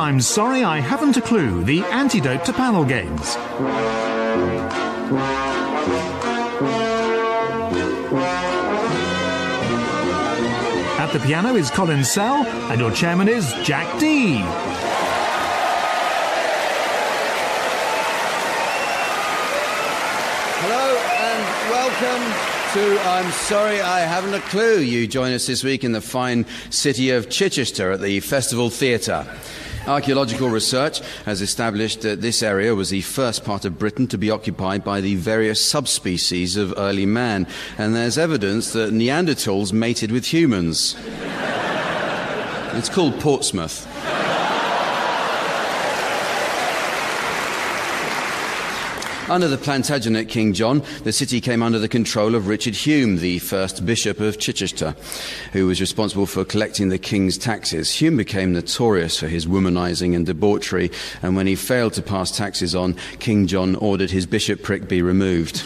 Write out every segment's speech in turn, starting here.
I'm Sorry I Haven't a Clue, the antidote to panel games. At the piano is Colin Sell, and your chairman is Jack Dee. Welcome to I'm Sorry I Haven't a Clue. You join us this week in the fine city of Chichester at the Festival Theatre. Archaeological research has established that this area was the first part of Britain to be occupied by the various subspecies of early man, and there's evidence that Neanderthals mated with humans. It's called Portsmouth. Under the Plantagenet King John, the city came under the control of Richard Hume, the first Bishop of Chichester, who was responsible for collecting the king's taxes. Hume became notorious for his womanising and debauchery, and when he failed to pass taxes on, King John ordered his bishopric be removed.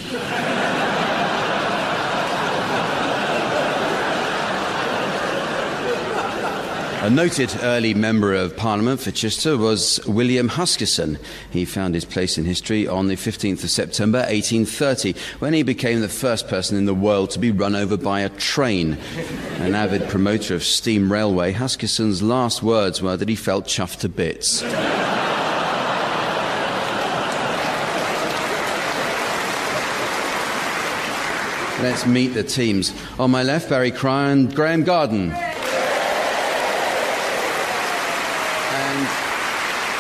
A noted early Member of Parliament for Chichester was William Huskisson. He found his place in history on the 15th of September 1830, when he became the first person in the world to be run over by a train. An avid promoter of steam railway, Huskisson's last words were that he felt chuffed to bits. Let's meet the teams. On my left, Barry Cryer and Graeme Garden.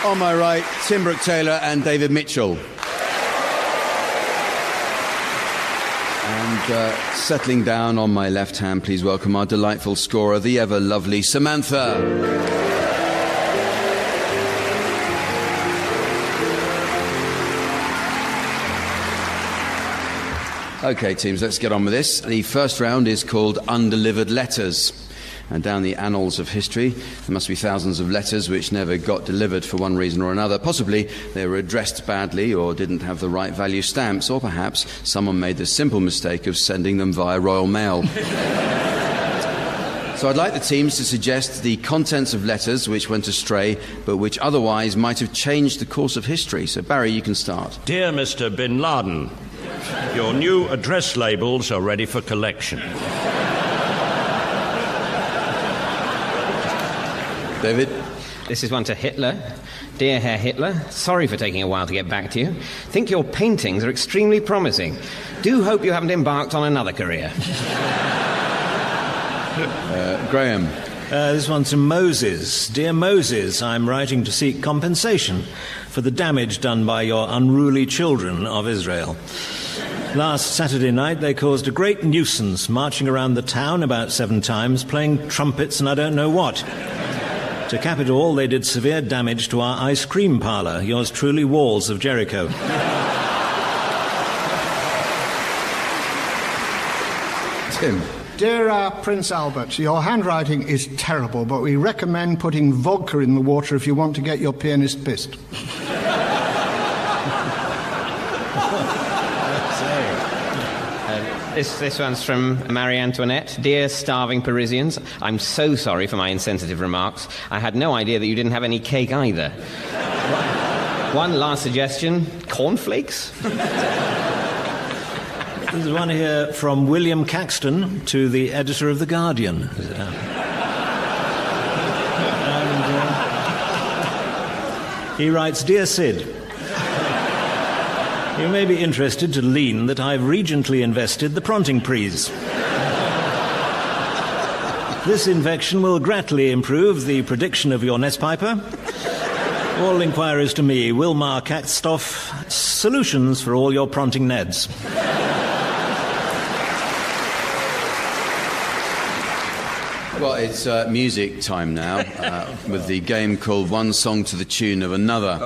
On my right, Tim Brooke-Taylor and David Mitchell. And settling down on my left hand, please welcome our delightful scorer, the ever-lovely Samantha. OK, teams, let's get on with this. The first round is called Undelivered Letters. And down the annals of history, there must be thousands of letters which never got delivered for one reason or another. Possibly they were addressed badly or didn't have the right value stamps, or perhaps someone made the simple mistake of sending them via Royal Mail. So I'd like the teams to suggest the contents of letters which went astray, but which otherwise might have changed the course of history. So Barry, you can start. Dear Mr. Bin Laden, your new address labels are ready for collection. David? This is one to Hitler. Dear Herr Hitler, sorry for taking a while to get back to you. Think your paintings are extremely promising. Do hope you haven't embarked on another career. Graeme? This one's to Moses. Dear Moses, I'm writing to seek compensation for the damage done by your unruly children of Israel. Last Saturday night, they caused a great nuisance, marching around the town about 7 times, playing trumpets and I don't know what. To cap it all, they did severe damage to our ice cream parlour, yours truly, Walls of Jericho. Tim? Dear Prince Albert, your handwriting is terrible, but we recommend putting vodka in the water if you want to get your pianist pissed. This one's from Marie Antoinette. Dear starving Parisians, I'm so sorry for my insensitive remarks. I had no idea that you didn't have any cake either. One last suggestion, cornflakes? There's one here from William Caxton to the editor of The Guardian. And he writes, Dear Sid, you may be interested to learn that I've regently invested the Pronting Prise. This invection will greatly improve the prediction of your Nespiper. All inquiries to me, Wilmar Caxtoff, solutions for all your Pronting Neds. Well, it's music time now, with the game called One Song to the Tune of Another.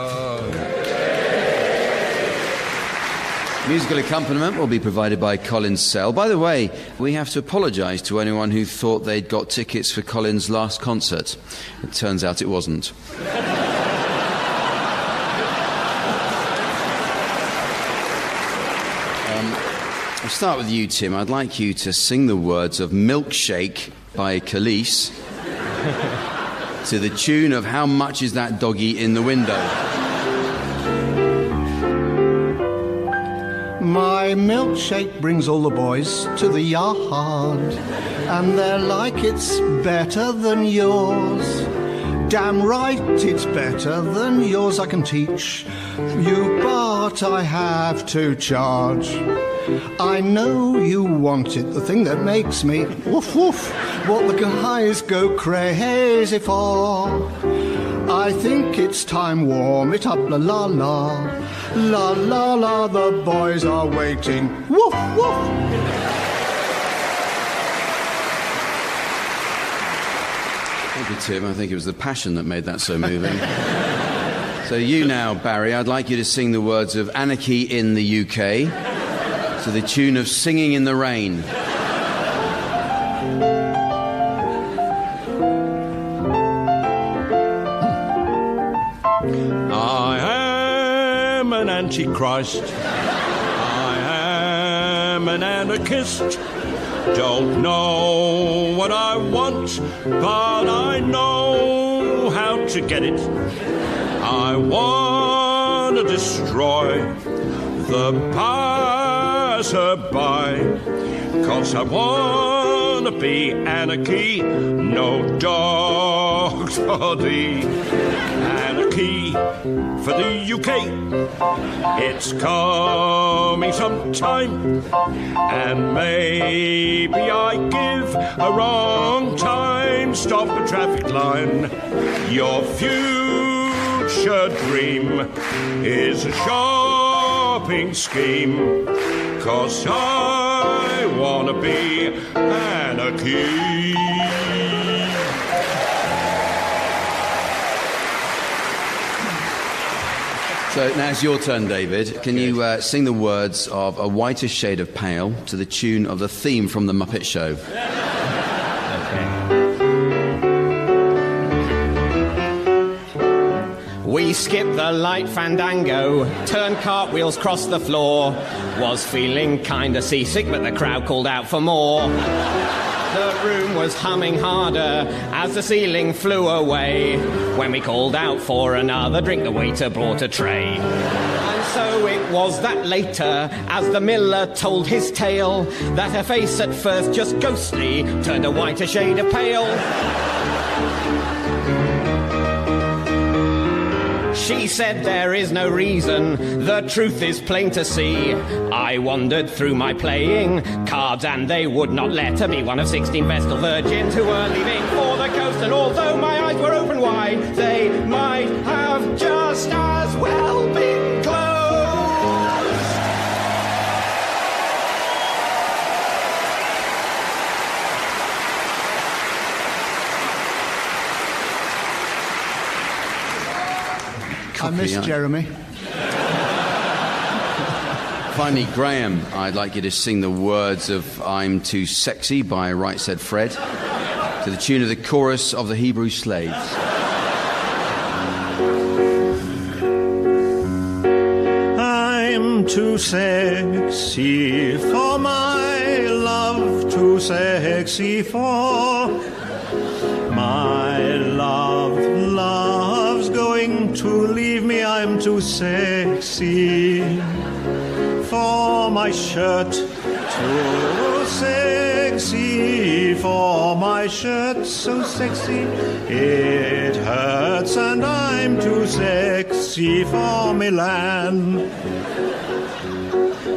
Musical accompaniment will be provided by Colin Sell. By the way, we have to apologise to anyone who thought they'd got tickets for Colin's last concert. It turns out it wasn't. I'll start with you, Tim. I'd like you to sing the words of Milkshake by Khalees to the tune of How Much Is That Doggy in the Window? My milkshake brings all the boys to the yard, and they're like it's better than yours. Damn right it's better than yours, I can teach you, but I have to charge. I know you want it, the thing that makes me woof woof, what the guys go crazy for. I think it's time, warm it up, la la la. La la la, the boys are waiting. Woof woof. Thank you, Tim. I think it was the passion that made that so moving. So you now, Barry, I'd like you to sing the words of Anarchy in the UK to the tune of Singing in the Rain. I am an antichrist. I am an anarchist. Don't know what I want, but I know how to get it. I want to destroy the passerby, 'cause I want to be anarchy, no dogs for thee. Anarchy for the UK, it's coming sometime, and maybe I give a wrong time, stop a traffic line. Your future dream is a shopping scheme, 'cause I wanna be anarchy. So now it's your turn, David. Can you sing the words of A Whiter Shade of Pale to the tune of the theme from The Muppet Show? We skipped the light fandango, turned cartwheels, crossed the floor. Was feeling kinda seasick, but the crowd called out for more. The room was humming harder as the ceiling flew away. When we called out for another drink, the waiter brought a tray. And so it was that later, as the miller told his tale, that her face at first just ghostly turned a whiter shade of pale. She said there is no reason, the truth is plain to see. I wandered through my playing cards and they would not let her be one of 16 Vestal virgins who were leaving for the coast. And although my eyes were open wide, they might have just as well been closed. I miss Jeremy. Finally, Graeme, I'd like you to sing the words of I'm Too Sexy by Right Said Fred to the tune of the chorus of the Hebrew Slaves. I'm too sexy for my love, too sexy for my love. Love's going to leave me, I'm too sexy for my shirt, too sexy for my shirt, so sexy it hurts, and I'm too sexy for Milan.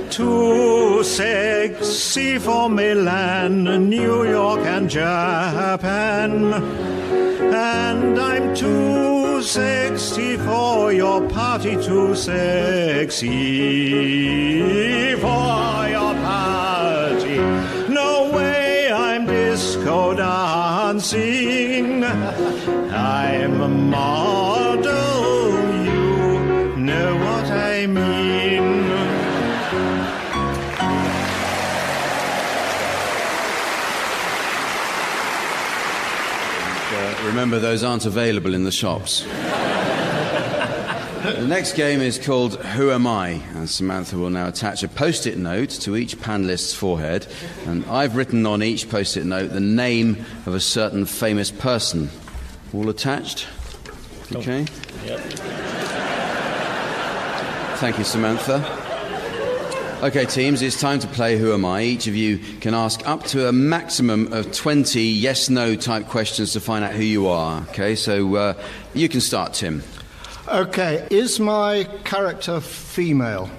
Too sexy for Milan, New York and Japan. And I'm too sexy for your party, too sexy for your party. No way I'm disco dancing. I'm a model, you know what I mean. Remember, those aren't available in the shops. The next game is called Who Am I? And Samantha will now attach a post-it note to each panellist's forehead. And I've written on each post-it note the name of a certain famous person. All attached? Okay. Yep. Thank you, Samantha. Okay, teams, it's time to play Who Am I? Each of you can ask up to a maximum of 20 yes-no type questions to find out who you are. Okay, so you can start, Tim. Okay, is my character female?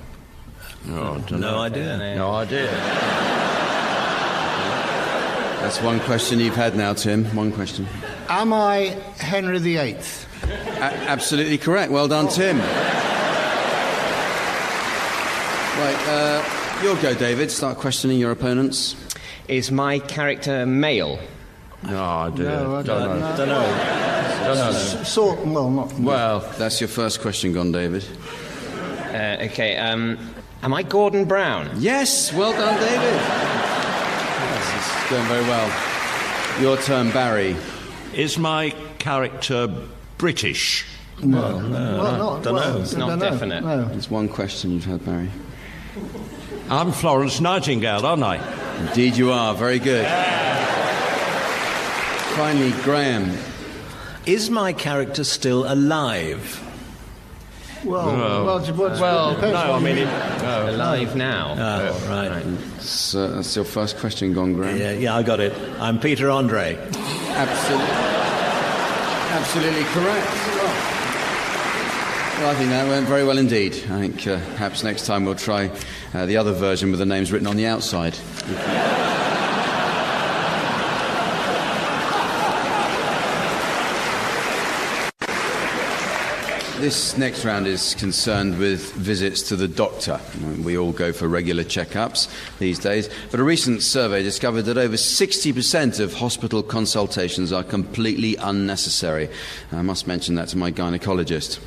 Oh, No idea. No idea. That's one question you've had now, Tim. One question. Am I Henry VIII? Absolutely correct. Well done, Tim. Right, you'll go, David. Start questioning your opponents. Is my character male? No idea. No, I don't know. Don't know. Not. Well, that's your first question gone, David. Okay, am I Gordon Brown? Yes, well done, David. Yes, it's going very well. Your turn, Barry. Is my character British? Don't know. It's not definite. No. There's one question you've had, Barry. I'm Florence Nightingale, aren't I? Indeed you are. Very good. Finally, Graeme. Is my character still alive? Depends no, I on mean, you. Alive now. Oh, right. So that's your first question gone, Graeme. Yeah, I got it. I'm Peter Andre. Absolutely correct. Well, I think that went very well indeed. I think perhaps next time we'll try the other version with the names written on the outside. This next round is concerned with visits to the doctor. We all go for regular checkups these days, but a recent survey discovered that over 60% of hospital consultations are completely unnecessary. I must mention that to my gynecologist.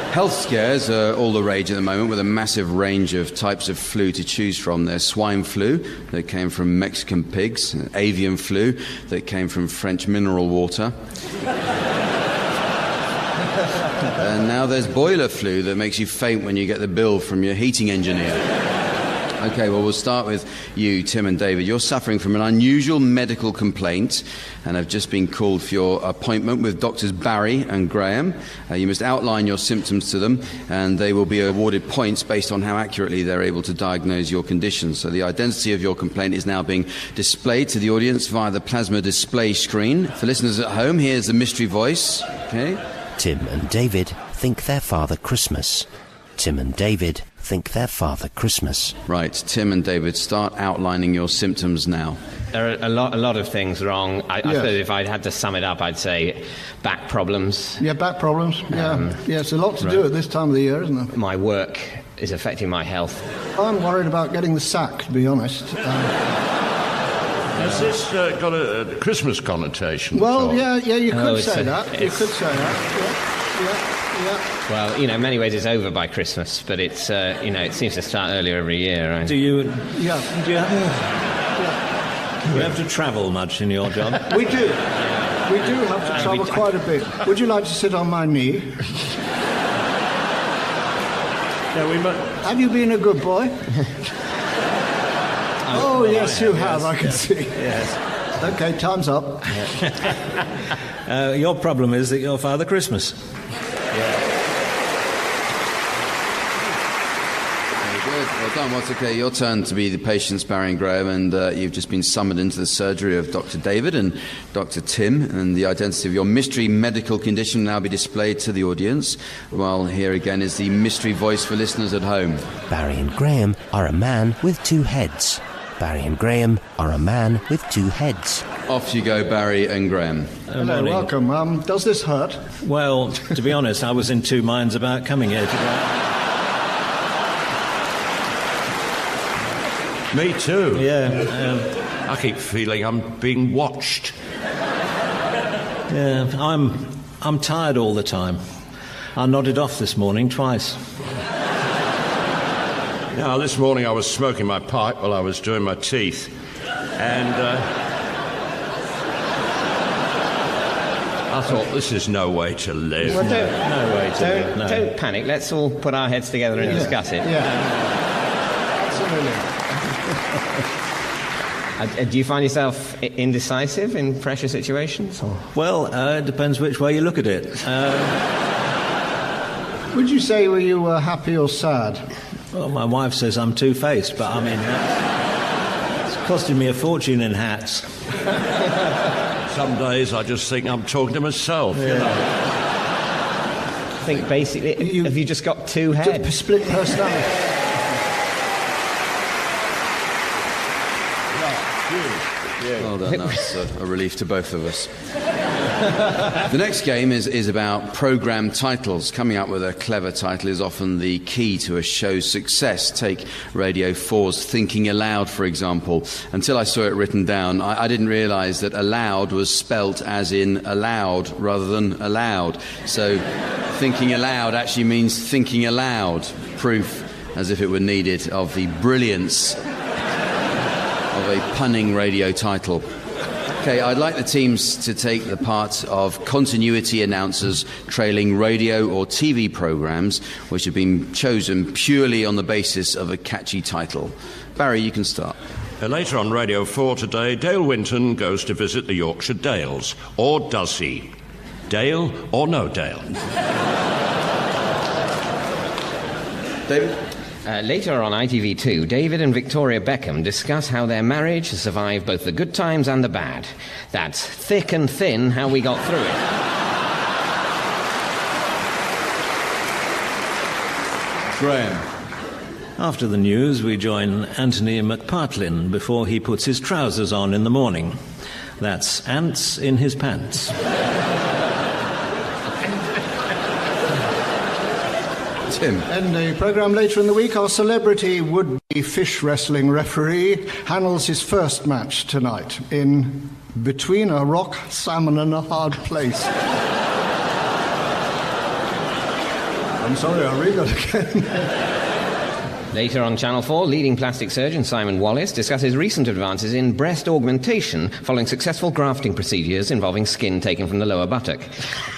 Health scares are all the rage at the moment, with a massive range of types of flu to choose from. There's swine flu that came from Mexican pigs, avian flu that came from French mineral water. And now there's boiler flu that makes you faint when you get the bill from your heating engineer. Okay, well, we'll start with you, Tim and David. You're suffering from an unusual medical complaint and have just been called for your appointment with Doctors Barry and Graeme. You must outline your symptoms to them, and they will be awarded points based on how accurately they're able to diagnose your condition. So the identity of your complaint is now being displayed to the audience via the plasma display screen. For listeners at home, here's the mystery voice. Okay. Tim and David think their father Christmas. Tim and David think their father Christmas. Right, Tim and David, start outlining your symptoms now. There are a lot of things wrong. I suppose if I had to sum it up, I'd say back problems. Yeah, back problems. Yeah, it's a lot to do at this time of the year, isn't it? My work is affecting my health. I'm worried about getting the sack, to be honest. Has this got a Christmas connotation? Well, yeah, you could say it's that. You could say that. Yeah. Well, in many ways it's over by Christmas, but it's, it seems to start earlier every year. Right? Do you Yeah. do you have to travel much in your job? We do. We do have to travel quite a bit. Would you like to sit on my knee? Yeah, we might. Have you been a good boy? Oh, yes, you have, I can see. Yes. Okay, time's up. Your problem is that your father Christmas. Well done. Well, it's okay. Your turn to be the patients, Barry and Graeme, and you've just been summoned into the surgery of Dr. David and Dr. Tim, and the identity of your mystery medical condition will now be displayed to the audience. Well, here again is the mystery voice for listeners at home. Barry and Graeme are a man with two heads. Barry and Graeme are a man with two heads. Off you go, Barry and Graeme. Hello, welcome. Does this hurt? Well, to be honest, I was in two minds about coming here today. Me too. Yeah. I keep feeling I'm being watched. Yeah, I'm tired all the time. I nodded off this morning twice. Now, this morning I was smoking my pipe while I was doing my teeth, and I thought, this is no way to live. Well, No way to live, no. Don't panic. Let's all put our heads together and discuss it. Yeah. Absolutely. Do you find yourself indecisive in pressure situations? Or? Well, it depends which way you look at it. Would you say you were happy or sad? Well, my wife says I'm two-faced, but I mean, it's costing me a fortune in hats. Some days I just think I'm talking to myself. Yeah. You know? I think basically, have you just got two heads? Split personality. Well done, that's a relief to both of us. The next game is about programme titles. Coming up with a clever title is often the key to a show's success. Take Radio 4's Thinking Aloud, for example. Until I saw it written down, I didn't realise that aloud was spelt as in allowed rather than allowed. So thinking aloud actually means thinking aloud. Proof, as if it were needed, of the brilliance of a punning radio title. Okay, I'd like the teams to take the part of continuity announcers trailing radio or TV programmes which have been chosen purely on the basis of a catchy title. Barry, you can start. Later on Radio 4 today, Dale Winton goes to visit the Yorkshire Dales. Or does he? Dale or no Dale? David? Later on ITV2, David and Victoria Beckham discuss how their marriage has survived both the good times and the bad. That's thick and thin how we got through it. Graeme. After the news, we join Anthony McPartlin before he puts his trousers on in the morning. That's ants in his pants. Tim. In the programme later in the week, our celebrity would-be fish wrestling referee handles his first match tonight in Between a Rock, Salmon and a Hard Place. I'm sorry, I'll read that again. Later on Channel 4, leading plastic surgeon Simon Wallace discusses recent advances in breast augmentation following successful grafting procedures involving skin taken from the lower buttock.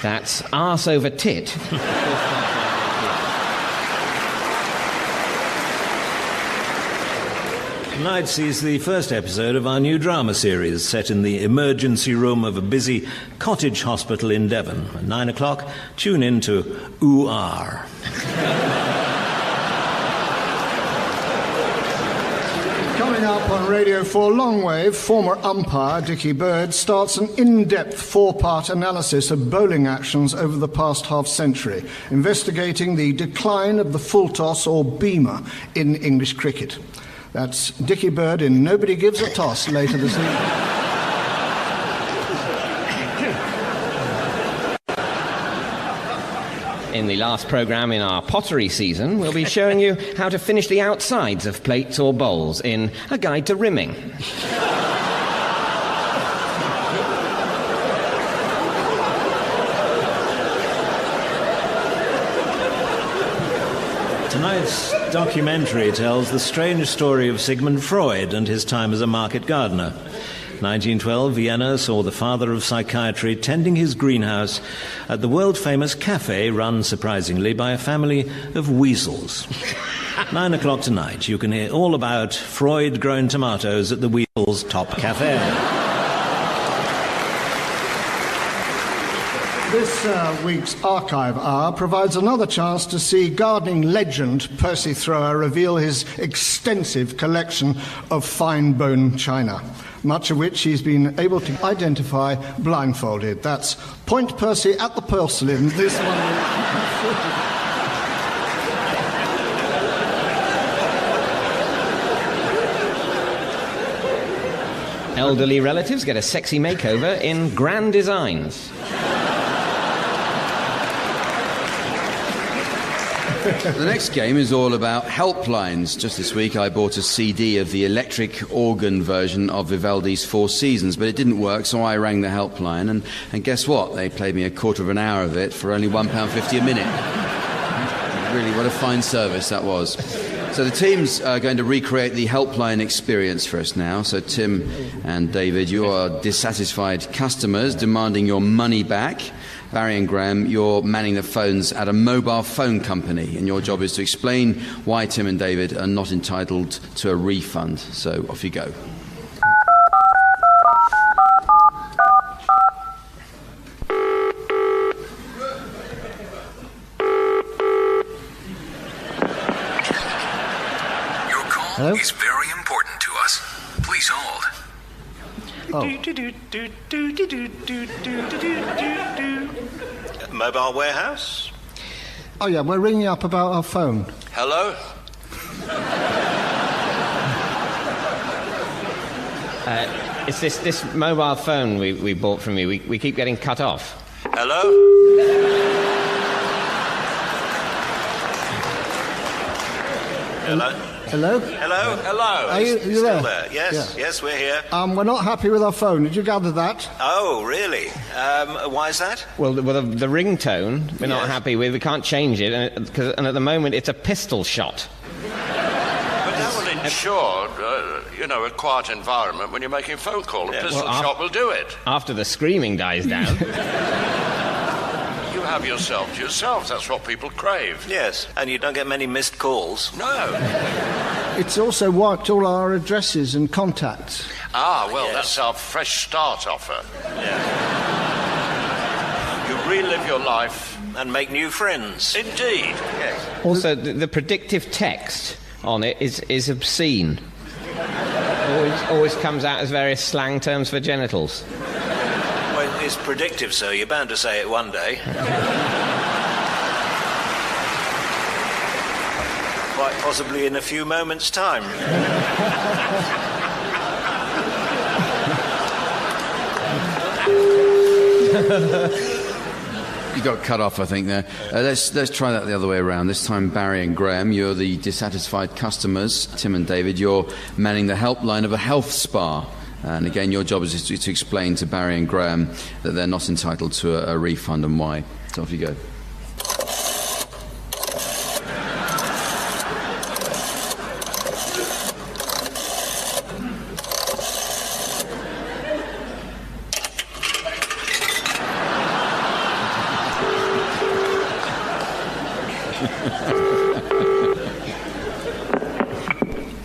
That's arse over tit. Tonight sees the first episode of our new drama series set in the emergency room of a busy cottage hospital in Devon. At 9 o'clock, tune in to OOR. Coming up on Radio 4 Longwave, former umpire Dickie Bird starts an in-depth four-part analysis of bowling actions over the past half-century, investigating the decline of the full toss or beamer in English cricket. That's Dickie Bird in Nobody Gives a Toss later this evening. In the last programme in our pottery season, we'll be showing you how to finish the outsides of plates or bowls in A Guide to Rimming. Tonight's documentary tells the strange story of Sigmund Freud and his time as a market gardener. 1912, Vienna saw the father of psychiatry tending his greenhouse at the world-famous cafe run, surprisingly, by a family of weasels. 9 o'clock tonight, you can hear all about Freud-grown tomatoes at the Weasels' Top Cafe. This week's Archive Hour provides another chance to see gardening legend Percy Thrower reveal his extensive collection of fine bone china, much of which he's been able to identify blindfolded. That's Point Percy at the porcelain this one. Elderly relatives get a sexy makeover in Grand Designs. The next game is all about helplines. Just this week I bought a CD of the electric organ version of Vivaldi's Four Seasons, but it didn't work, so I rang the helpline, and guess what? They played me a quarter of an hour of it for only £1.50 a minute. Really, what a fine service that was. So the teams are going to recreate the helpline experience for us now. So Tim and David, you are dissatisfied customers demanding your money back. Barry and Graeme, you're manning the phones at a mobile phone company, and your job is to explain why Tim and David are not entitled to a refund. So off you go. Hello? is very important to us. Please hold. Mobile warehouse? Oh, yeah, we're ringing up about our phone. Hello? It's this mobile phone we bought from you. We keep getting cut off. Hello? Hello? Hello? Hello? Hello? Are you Still there? there? Yes, Yeah. yes, we're here. We're not happy with our phone. Did you gather that? Oh, really? Why is that? Well, the ringtone we're not Yes. happy with. We can't change it, and at the moment it's a pistol shot. But that will ensure, a quiet environment when you're making a phone call. A pistol shot will do it. After the screaming dies down. You have yourself to yourself. That's what people crave. Yes, and you don't get many missed calls. No. It's also wiped all our addresses and contacts. Well, that's our fresh start offer. You relive your life. And make new friends. Indeed. Yes. Also, the predictive text on it is obscene. Always comes out as various slang terms for genitals. Well, it's predictive, sir. You're bound to say it one day. Quite possibly in a few moments' time. You got cut off, I think, there. Let's try that the other way around. This time, Barry and Graeme, you're the dissatisfied customers. Tim and David, you're manning the helpline of a health spa. And again, your job is to explain to Barry and Graeme that they're not entitled to a refund and why. So off you go.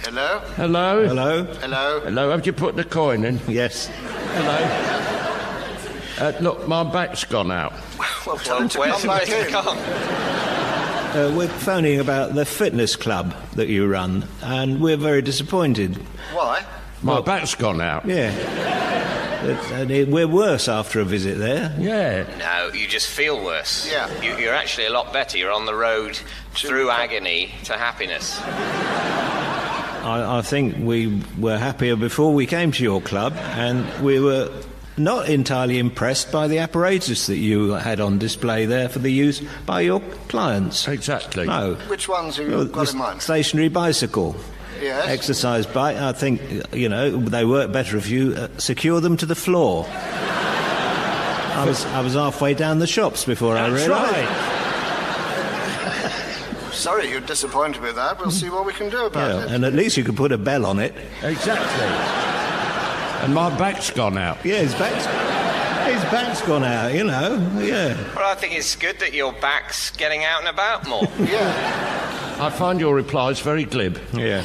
Hello? Hello? Hello? Hello? Hello, have you put the coin in? Yes. Hello? Look, my back's gone out. Well, tell him to Where's come back in. We're phoning about the fitness club that you run, and we're very disappointed. Why? My back's gone out. Yeah. We're worse after a visit there. Yeah. No, you just feel worse. Yeah. You're actually a lot better. You're on the road through agony to happiness. I think we were happier before we came to your club, and we were not entirely impressed by the apparatus that you had on display there for the use by your clients. Exactly. No. Which ones have you got in mind? Stationary bicycle. Yes. Exercise bike. I think, they work better if you secure them to the floor. I was halfway down the shops before I realised. Right. Sorry you're disappointed with that. We'll see what we can do about it. And at least you could put a bell on it. Exactly. And my back's gone out. Yeah, his back's gone out, yeah. Well, I think it's good that your back's getting out and about more. Yeah. I find your replies very glib. Yeah,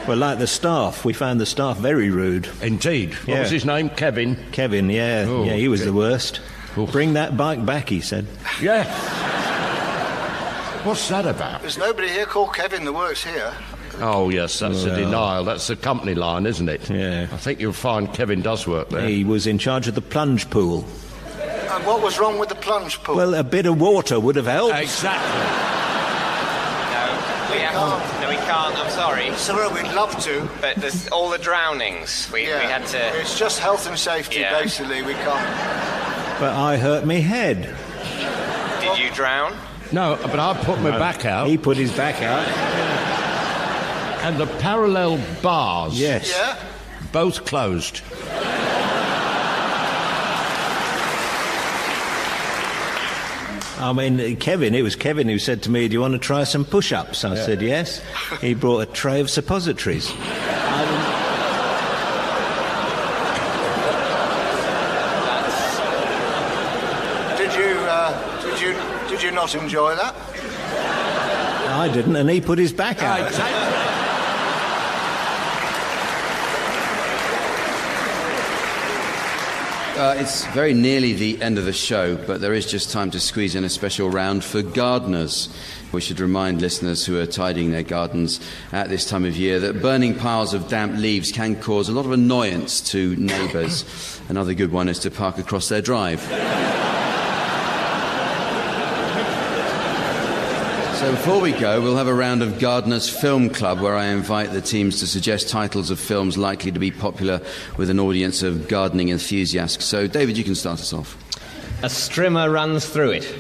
well, like the staff. We found the staff very rude. Indeed. What Yeah. was his name? Kevin? Kevin, yeah. Oh, yeah, he was okay. the worst. Oof. Bring that bike back, he said. Yeah. What's that about? There's nobody here called Kevin that works here. Oh, yes, that's a denial. That's the company line, isn't it? Yeah. I think you'll find Kevin does work there. He was in charge of the plunge pool. And what was wrong with the plunge pool? Well, a bit of water would have helped. Exactly. No, we can't. I'm sorry. Sorry, we'd love to. But there's all the drownings. We had to... It's just health and safety, Yeah. basically. We can't. But I hurt me head. Did you drown? No, but I put my back out, He put his back out. and the parallel bars Yes. Yeah? both closed. I mean, Kevin, it was Kevin who said to me, do you want to try some push-ups? I said, yes. He brought a tray of suppositories. Did you not enjoy that? I didn't, and he put his back out. Exactly. It's very nearly the end of the show, but there is just time to squeeze in a special round for gardeners. We should remind listeners who are tidying their gardens at this time of year that burning piles of damp leaves can cause a lot of annoyance to neighbours. Another good one is to park across their drive. So before we go, we'll have a round of Gardeners Film Club where I invite the teams to suggest titles of films likely to be popular with an audience of gardening enthusiasts. So, David, you can start us off. A strimmer runs through it.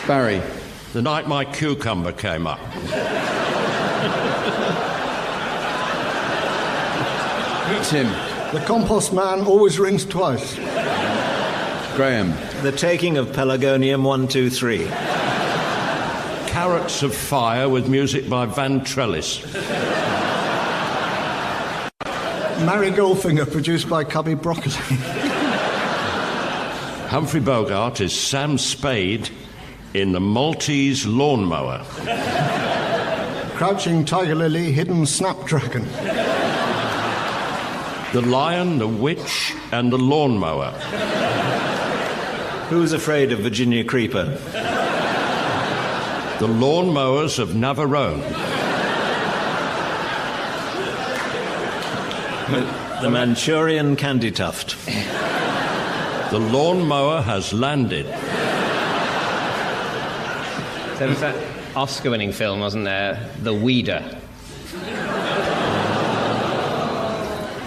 Barry. The Night My Cucumber Came Up. Tim. The compost man always rings twice. Graeme. The Taking of Pelargonium 123. Carrots of Fire with music by Van Trellis. Mary Goldfinger, produced by Cubby Broccoli. Humphrey Bogart is Sam Spade in The Maltese Lawnmower. Crouching Tiger Lily, Hidden Snapdragon. The Lion, the Witch and the Lawnmower. Who's Afraid of Virginia Creeper? The Lawnmowers of Navarone. The Manchurian Candy Tuft. The Lawnmower Has Landed. There was that Oscar-winning film, wasn't there? The Weeder.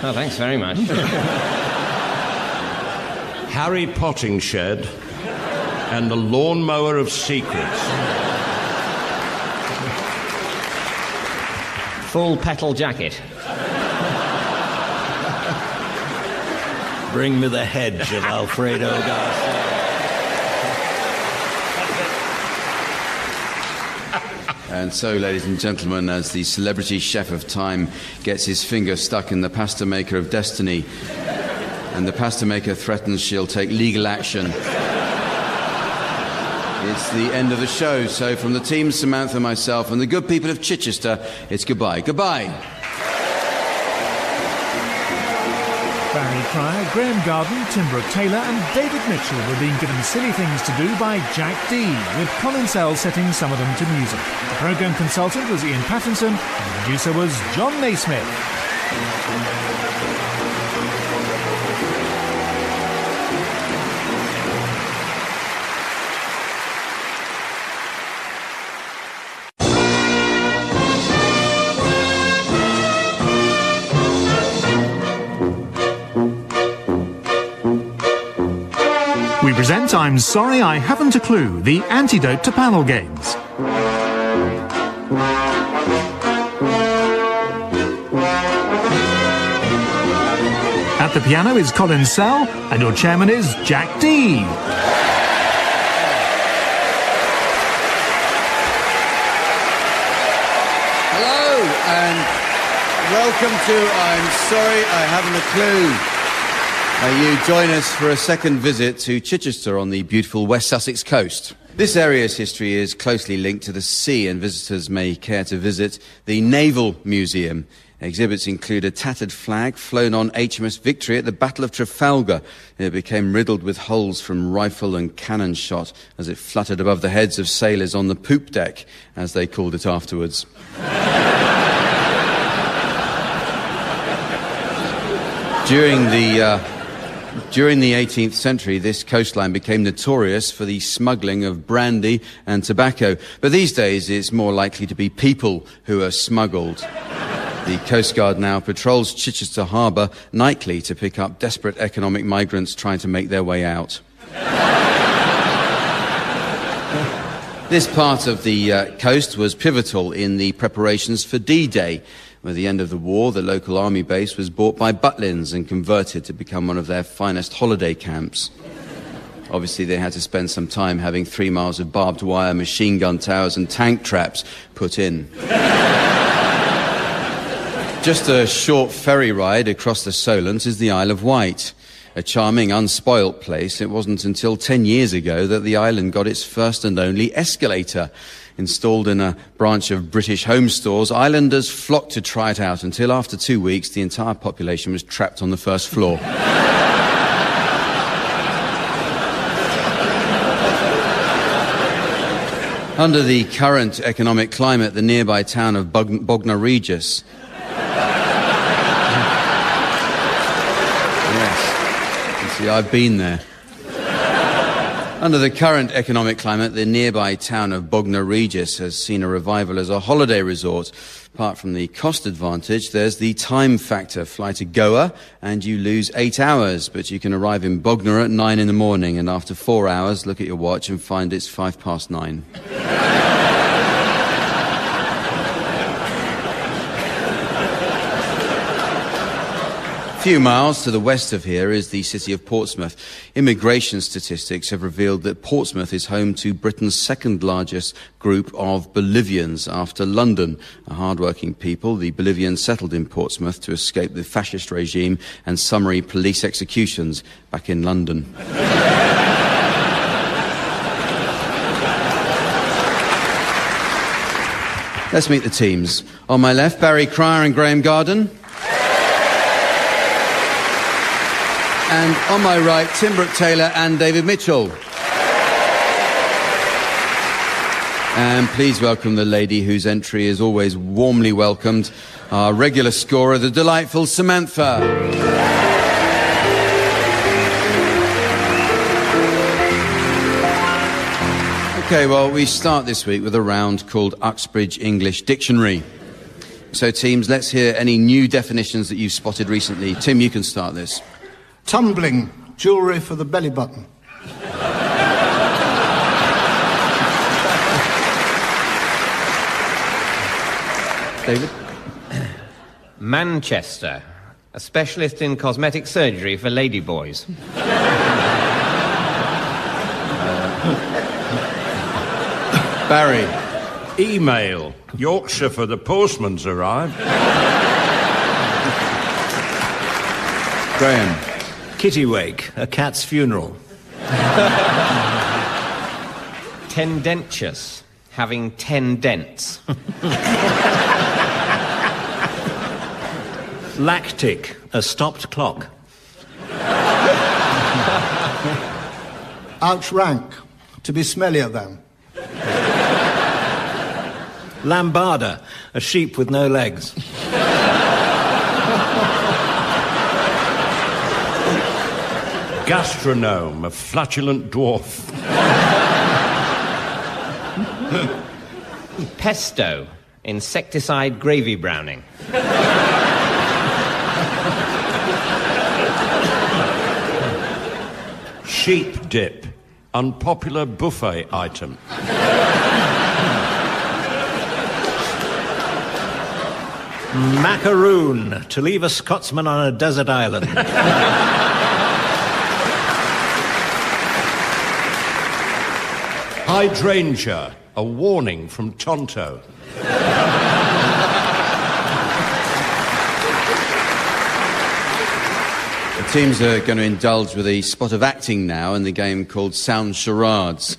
Oh, thanks very much. Harry Pottingshed and the Lawnmower of Secrets. Full Petal Jacket. Bring Me the Hedge of Alfredo Garcia. And so, ladies and gentlemen, as the celebrity chef of time gets his finger stuck in the pasta maker of destiny, and the pasta maker threatens she'll take legal action, it's the end of the show. So from the team, Samantha, myself, and the good people of Chichester, it's goodbye. Goodbye. Barry Cryer, Graeme Garden, Tim Brooke-Taylor and David Mitchell were being given Silly Things to Do by Jack Dee, with Colin Sell setting some of them to music. The programme consultant was Ian Pattinson, and the producer was John Naismith. We present I'm Sorry I Haven't a Clue, the antidote to panel games. At the piano is Colin Sell, and your chairman is Jack Dee. Hello, and welcome to I'm Sorry I Haven't a Clue. You join us for a second visit to Chichester on the beautiful West Sussex coast. This area's history is closely linked to the sea, and visitors may care to visit the Naval Museum. Exhibits include a tattered flag flown on HMS Victory at the Battle of Trafalgar. It became riddled with holes from rifle and cannon shot as it fluttered above the heads of sailors on the poop deck, as they called it afterwards. During the 18th century, this coastline became notorious for the smuggling of brandy and tobacco. But these days, it's more likely to be people who are smuggled. The Coast Guard now patrols Chichester Harbour nightly to pick up desperate economic migrants trying to make their way out. This part of the coast was pivotal in the preparations for D-Day. With the end of the war, the local army base was bought by Butlins and converted to become one of their finest holiday camps. Obviously, they had to spend some time having 3 miles of barbed wire, machine gun towers and tank traps put in. Just a short ferry ride across the Solent is the Isle of Wight. a charming, unspoilt place, it wasn't until 10 years ago that the island got its first and only escalator. Installed in a branch of British home stores, islanders flocked to try it out until after 2 weeks the entire population was trapped on the first floor. Under the current economic climate, the nearby town of Bognor Regis. Yes, you see, I've been there. Under the current economic climate, the nearby town of Bognor Regis has seen a revival as a holiday resort. Apart from the cost advantage, there's the time factor. Fly to Goa and you lose 8 hours, but you can arrive in Bognor at 9 in the morning, and after 4 hours, look at your watch and find it's 9:05. A few miles to the west of here is the city of Portsmouth. Immigration statistics have revealed that Portsmouth is home to Britain's second largest group of Bolivians after London. A hard-working people, the Bolivians settled in Portsmouth to escape the fascist regime and summary police executions back in London. Let's meet the teams. On my left, Barry Cryer and Graeme Garden. And on my right, Tim Brooke-Taylor and David Mitchell. And please welcome the lady whose entry is always warmly welcomed, our regular scorer, the delightful Samantha. Okay, well, we start this week with a round called Uxbridge English Dictionary. So, teams, let's hear any new definitions that you've spotted recently. Tim, you can start this. Tumbling, jewellery for the belly button. David? Manchester, a specialist in cosmetic surgery for ladyboys. Barry? Email, Yorkshire for the postman's arrived. Graeme? Kittiwake, a cat's funeral. Tendentious, having 10 dents. Lactic, a stopped clock. Outrank, to be smellier than. Lambada, a sheep with no legs. Gastronome, a flatulent dwarf. Pesto, insecticide gravy browning. Sheep dip, unpopular buffet item. Macaroon, to leave a Scotsman on a desert island. Hydrangea, a warning from Tonto. The teams are going to indulge with a spot of acting now in the game called Sound Charades.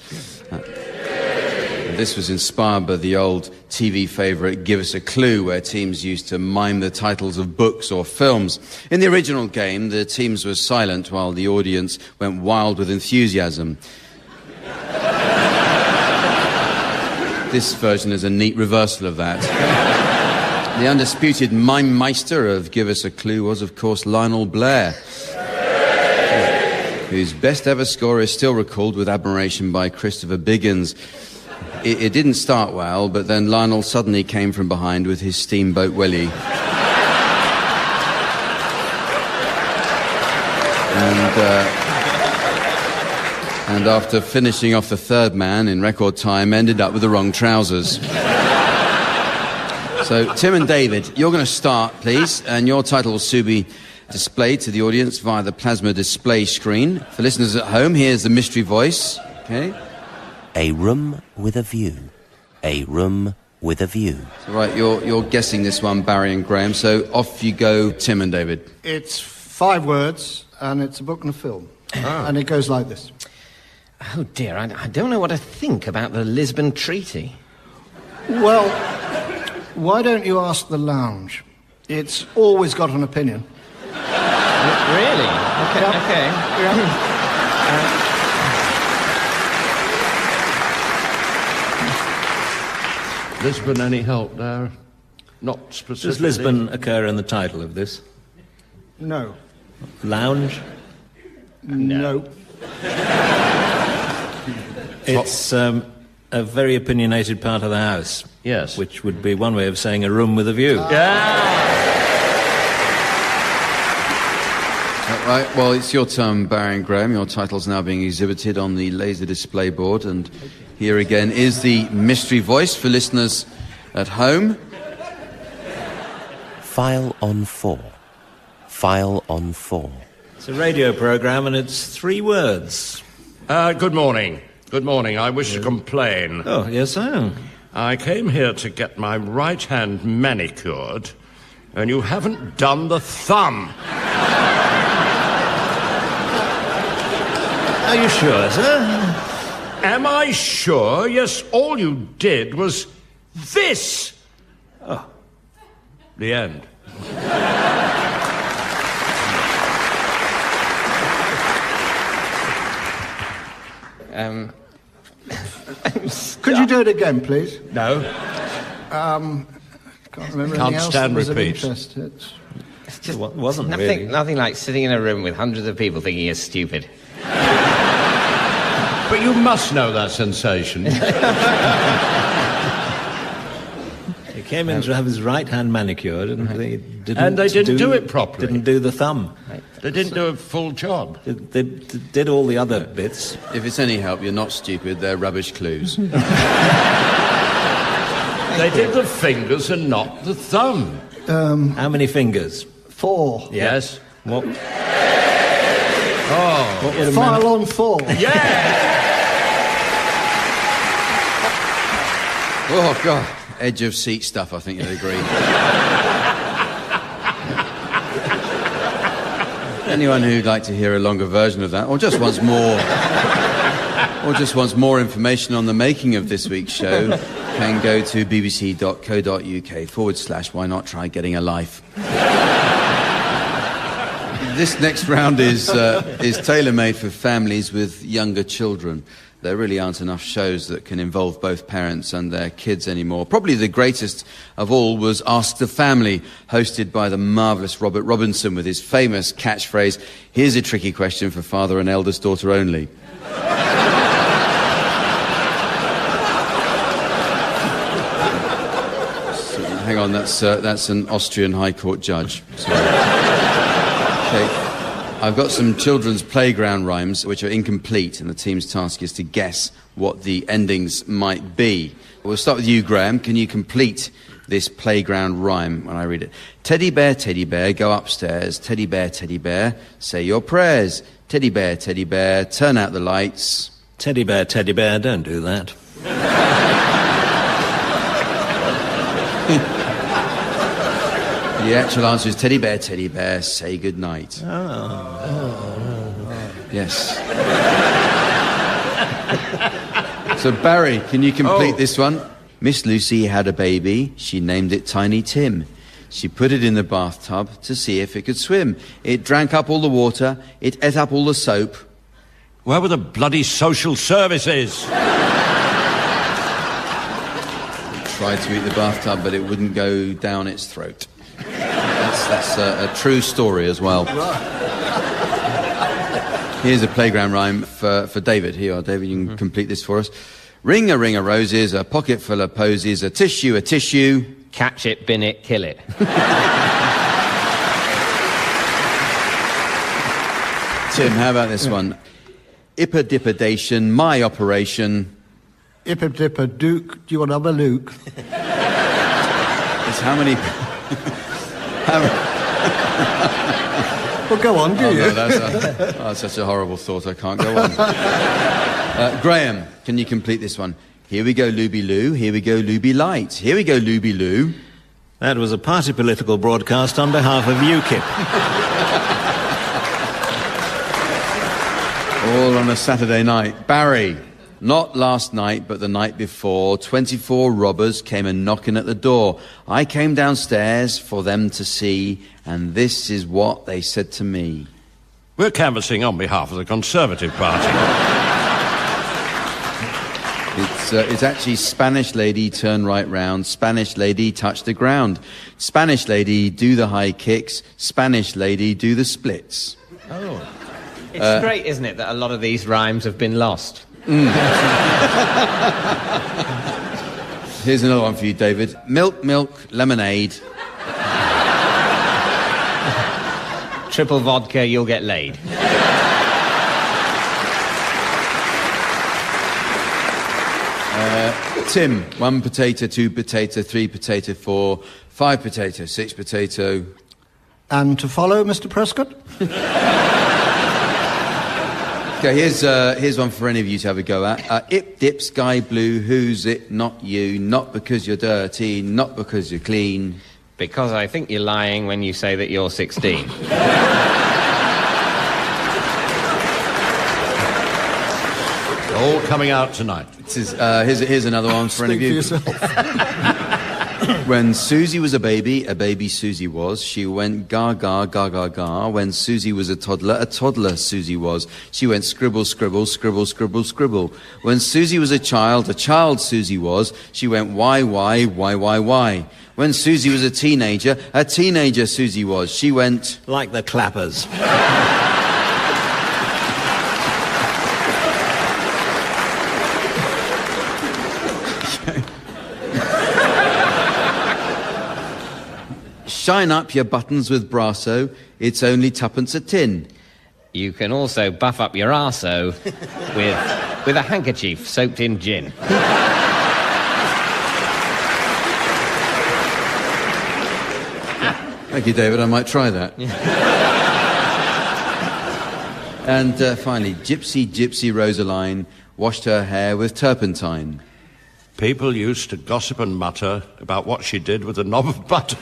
This was inspired by the old TV favourite Give Us a Clue, where teams used to mime the titles of books or films. In the original game, the teams were silent while the audience went wild with enthusiasm. This version is a neat reversal of that. The undisputed mime meister of Give Us a Clue was, of course, Lionel Blair, whose best ever score is still recalled with admiration by Christopher Biggins. It didn't start well, but then Lionel suddenly came from behind with his steamboat willy. And after finishing off the third man in record time, ended up with the wrong trousers. So, Tim and David, you're going to start, please, and your title will soon be displayed to the audience via the plasma display screen. For listeners at home, here's the mystery voice. Okay. A room with a view. A room with a view. So, right, you're guessing this one, Barry and Graeme, so off you go, Tim and David. It's 5 words, and it's a book and a film. And it goes like this. Oh, dear, I don't know what to think about the Lisbon Treaty. Well, why don't you ask the lounge? It's always got an opinion. Really? Okay. Lisbon, any help there? Not specifically. Does Lisbon occur in the title of this? No. Lounge? No. It's a very opinionated part of the house. Yes. Which would be one way of saying a room with a view. Right, well, it's your turn, Barry and Graeme. Your title's now being exhibited on the laser display board, and here again is the mystery voice for listeners at home. File on 4. File on 4. It's a radio programme and it's 3 words. Good morning. Good morning. I wish to complain. Oh, yes, sir. I came here to get my right hand manicured, and you haven't done the thumb. Are you sure, sir? Am I sure? Yes, all you did was this. Oh. The end. Could you do it again, please? No. Can't remember Can't anything else stand that was repeat. of interest. It's just It wasn't really. nothing like sitting in a room with hundreds of people thinking you're stupid. But you must know that sensation. He came in to have his right hand manicured and they didn't... And they didn't do it properly. Didn't do the thumb. They didn't do a full job. They did all the other bits. If it's any help, you're not stupid. They're rubbish clues. They did the fingers and not the thumb. How many fingers? 4. Yes. What? Oh. What would a File on 4. Yeah! Oh, God. Edge of seat stuff, I think you'd agree. Anyone who'd like to hear a longer version of that, or just wants more information on the making of this week's show, can go to bbc.co.uk/why not try getting a life. This next round is tailor-made for families with younger children. There really aren't enough shows that can involve both parents and their kids anymore. Probably the greatest of all was Ask the Family, hosted by the marvellous Robert Robinson with his famous catchphrase, "Here's a tricky question for father and eldest daughter only." Hang on, that's an Austrian High Court judge. Sorry. Okay. I've got some children's playground rhymes which are incomplete, and the team's task is to guess what the endings might be. We'll start with you, Graeme. Can you complete this playground rhyme when I read it? Teddy bear, go upstairs. Teddy bear, say your prayers. Teddy bear, turn out the lights. Teddy bear, don't do that. The actual answer is teddy bear, say goodnight. Yes. So, Barry, can you complete this one? Miss Lucy had a baby. She named it Tiny Tim. She put it in the bathtub to see if it could swim. It drank up all the water. It ate up all the soap. Where were the bloody social services? It tried to eat the bathtub, but it wouldn't go down its throat. That's a true story as well. Here's a playground rhyme for David. Here you are, David. You can complete this for us. Ring a roses, a pocket full of posies, a tissue. Catch it, bin it, kill it. Tim, how about this one? Ipperdiperdation, my operation. Ipper Duke, do you want to have a Luke? It's how many... Well, go on, do you? No, that's such a horrible thought, I can't go on. Graeme, can you complete this one? Here we go, Looby Loo. Here we go, Looby Light. Here we go, Looby Loo. That was a party political broadcast on behalf of UKIP. All on a Saturday night. Barry. Not last night, but the night before, 24 robbers came a-knocking at the door. I came downstairs for them to see, and this is what they said to me. We're canvassing on behalf of the Conservative Party. It's actually Spanish lady, turn right round. Spanish lady, touch the ground. Spanish lady, do the high kicks. Spanish lady, do the splits. Oh. It's great, isn't it, that a lot of these rhymes have been lost? Here's another one for you, David. Milk, milk, lemonade. Triple vodka, you'll get laid. Tim, 1 potato, 2 potato, 3 potato, 4, 5 potato, 6 potato. And to follow, Mr. Prescott? Okay, here's one for any of you to have a go at. Ip, dip, sky blue, who's it? Not you. Not because you're dirty, not because you're clean. Because I think you're lying when you say that you're 16. All coming out tonight. Here's another one for any of you. Speak for yourself. When Susie was a baby Susie was. She went gaga, gaga, gaga. When Susie was a toddler Susie was. She went scribble, scribble, scribble, scribble, scribble. When Susie was a child Susie was. She went why, why. When Susie was a teenager Susie was. She went... Like the clappers. Shine up your buttons with Brasso, it's only tuppence a tin. You can also buff up your arso with a handkerchief soaked in gin. Thank you, David, I might try that. And finally, Gypsy Rosaline washed her hair with turpentine. People used to gossip and mutter about what she did with a knob of butter.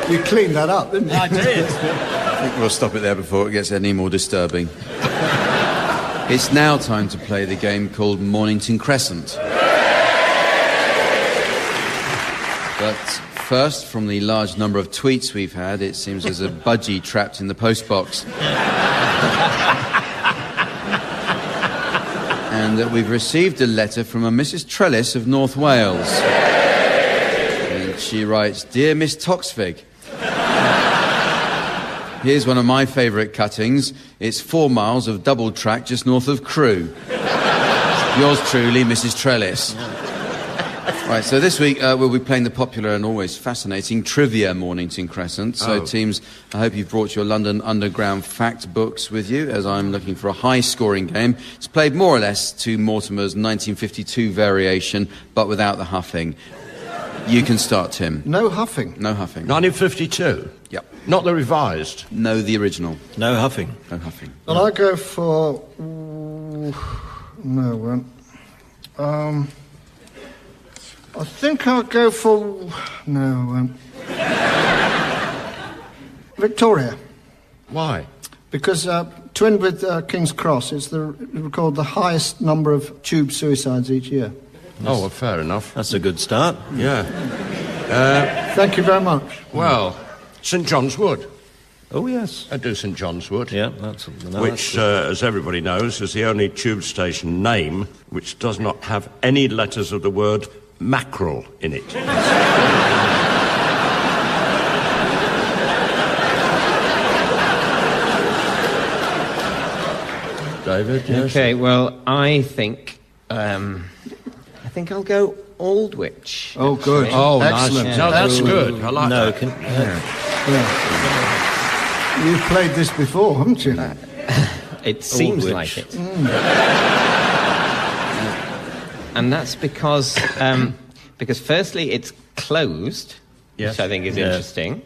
You cleaned that up, didn't you? I did. I think we'll stop it there before it gets any more disturbing. It's now time to play the game called Mornington Crescent. But first, from the large number of tweets we've had, it seems there's a budgie trapped in the postbox. And that we've received a letter from a Mrs. Trellis of North Wales. And she writes, Dear Miss Toxvig, here's one of my favourite cuttings. It's 4 miles of double track just north of Crewe. Yours truly, Mrs. Trellis. Right, so this week we'll be playing the popular and always fascinating trivia Mornington Crescent. So teams, I hope you've brought your London Underground fact books with you, as I'm looking for a high-scoring game. It's played more or less to Mortimer's 1952 variation, but without the huffing. You can start, Tim. No huffing. No huffing. 1952? Yep. Not the revised? No, the original. No huffing. No huffing. Well, I go for... No, one. I think I'll go for... No, Victoria. Why? Because twinned with King's Cross, it's recorded the highest number of tube suicides each year. Oh, well, fair enough. That's a good start. Yeah. Thank you very much. Well, St John's Wood. Oh, yes. I do St John's Wood. Yeah, that's... No, Which, as everybody knows, is the only tube station name which does not have any letters of the word mackerel in it. David, yes? Okay, well, I think I'll go Aldwych. Oh, good. Oh, excellent. nice. No, that's good. I like that. You've played this before, haven't you? It seems Aldwych. like it. And that's because firstly, it's closed, Yes. which I think is interesting.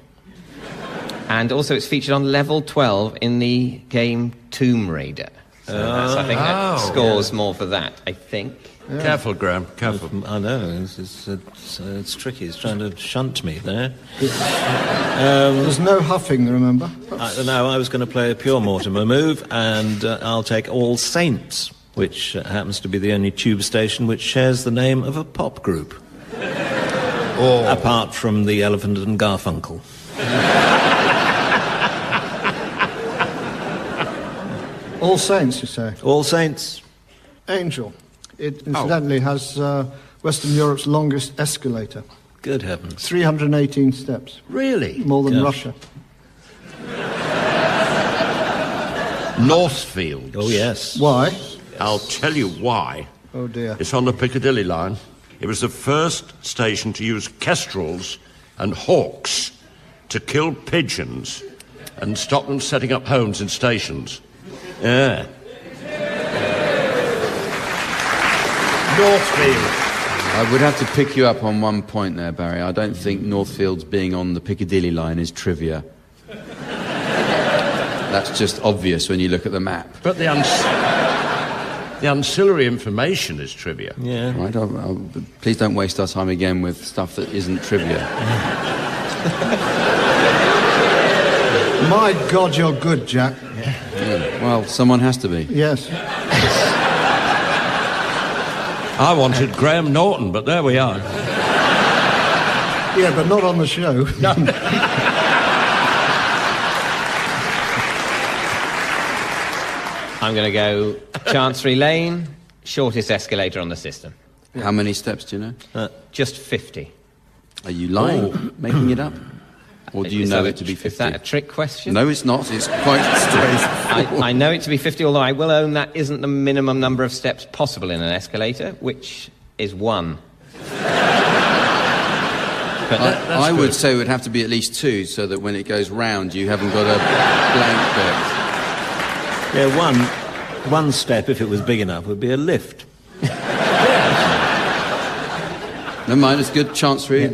And also it's featured on level 12 in the game Tomb Raider. So I think that scores more for that, I think. Yeah. Careful, Graeme, careful. I know, it's tricky. He's trying to shunt me there. There's no huffing, remember? No, I was going to play a pure Mortimer move, and I'll take All Saints, which happens to be the only tube station which shares the name of a pop group. Apart from the Elephant and Garfunkel. All Saints, you say? All Saints. Angel. It incidentally has Western Europe's longest escalator. Good heavens. 318 steps. Really? More than Russia. Northfields. Oh, yes. Why? I'll tell you why. Oh, dear. It's on the Piccadilly line. It was the first station to use kestrels and hawks to kill pigeons and stop them setting up homes in stations. Yeah. Northfield. I would have to pick you up on one point there, Barry. I don't think Northfields being on the Piccadilly line is trivia. That's just obvious when you look at the map. But the ancillary information is trivia. Yeah. Right, please don't waste our time again with stuff that isn't trivia. My God, you're good, Jack. Yeah. Well, someone has to be. Yes. I wanted Graham Norton, but there we are. Yeah, but not on the show. No. I'm going to go Chancery Lane, shortest escalator on the system. How many steps do you know? Just 50. Are you lying, making it up? Or do you know it to be 50? Is that a trick question? No, it's not. It's quite straightforward. I know it to be 50, although I will own that isn't the minimum number of steps possible in an escalator, which is 1. I would say it would have to be at least 2, so that when it goes round, you haven't got a blank bit. Yeah, one step, if it was big enough, would be a lift. Never mind, it's good. Chancery.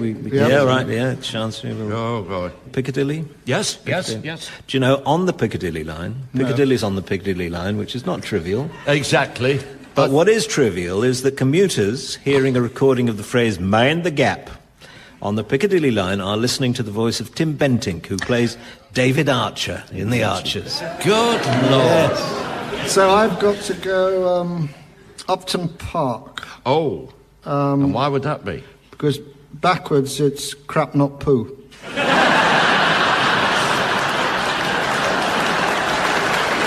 Chancery. Oh, God. Piccadilly? Yes. Do you know, on the Piccadilly line, Piccadilly's on the Piccadilly line, which is not trivial. Exactly. But what is trivial is that commuters, hearing a recording of the phrase "mind the gap" on the Piccadilly line, are listening to the voice of Tim Bentinck, who plays David Archer in The Archers. Good Lord. Yes. So I've got to go Upton Park. Oh. And why would that be? Because backwards it's crap not poo.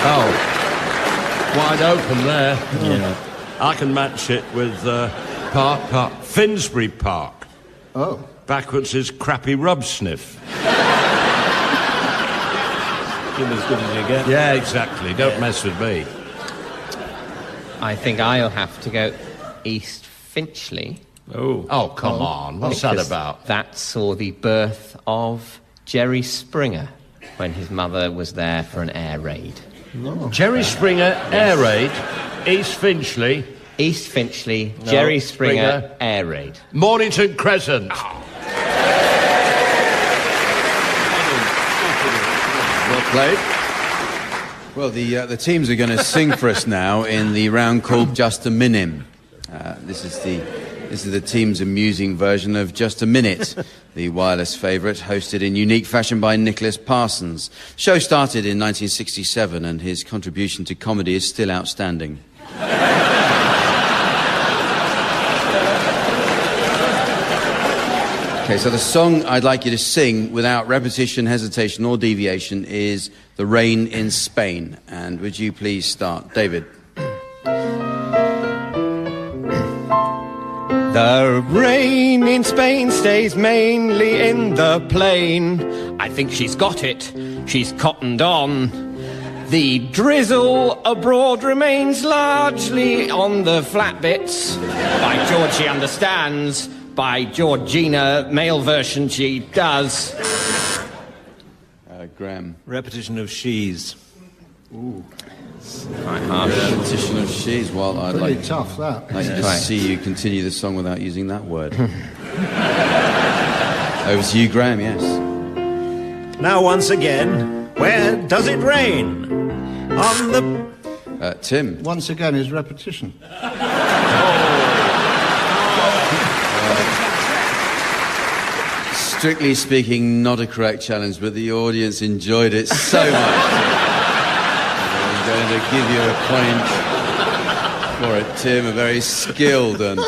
Oh. Wide open there. Yeah. I can match it with Park. Finsbury Park. Oh. Backwards is crappy rub sniff. Give as good as you get. Yeah, exactly. Don't mess with me. I think I'll have to go East Finchley. Oh, come on. What's that about? That saw the birth of Jerry Springer when his mother was there for an air raid. Oh. Jerry Springer, air raid, East Finchley. East Finchley, Jerry Springer, air raid. Mornington Crescent. Well played. Well, the teams are going to sing for us now in the round called Just a Minim. This is the team's amusing version of Just a Minute, the wireless favourite, hosted in unique fashion by Nicholas Parsons. The show started in 1967, and his contribution to comedy is still outstanding. Okay, so the song I'd like you to sing without repetition, hesitation or deviation is The Rain in Spain. And would you please start? David. The rain in Spain stays mainly in the plain. I think she's got it. She's cottoned on. The drizzle abroad remains largely on the flat bits. By George, she understands. By Georgina, male version, she does. Graeme. Repetition of she's. Ooh. Quite harsh. Repetition of she's. Well, I'd Pretty like tough, that. to see you continue the song without using that word. Over to you, Graeme, yes. Now once again, where does it rain? On the... Tim. Once again is repetition. Strictly speaking, not a correct challenge, but the audience enjoyed it so much. I'm going to give you a point for it, Tim, a very skilled and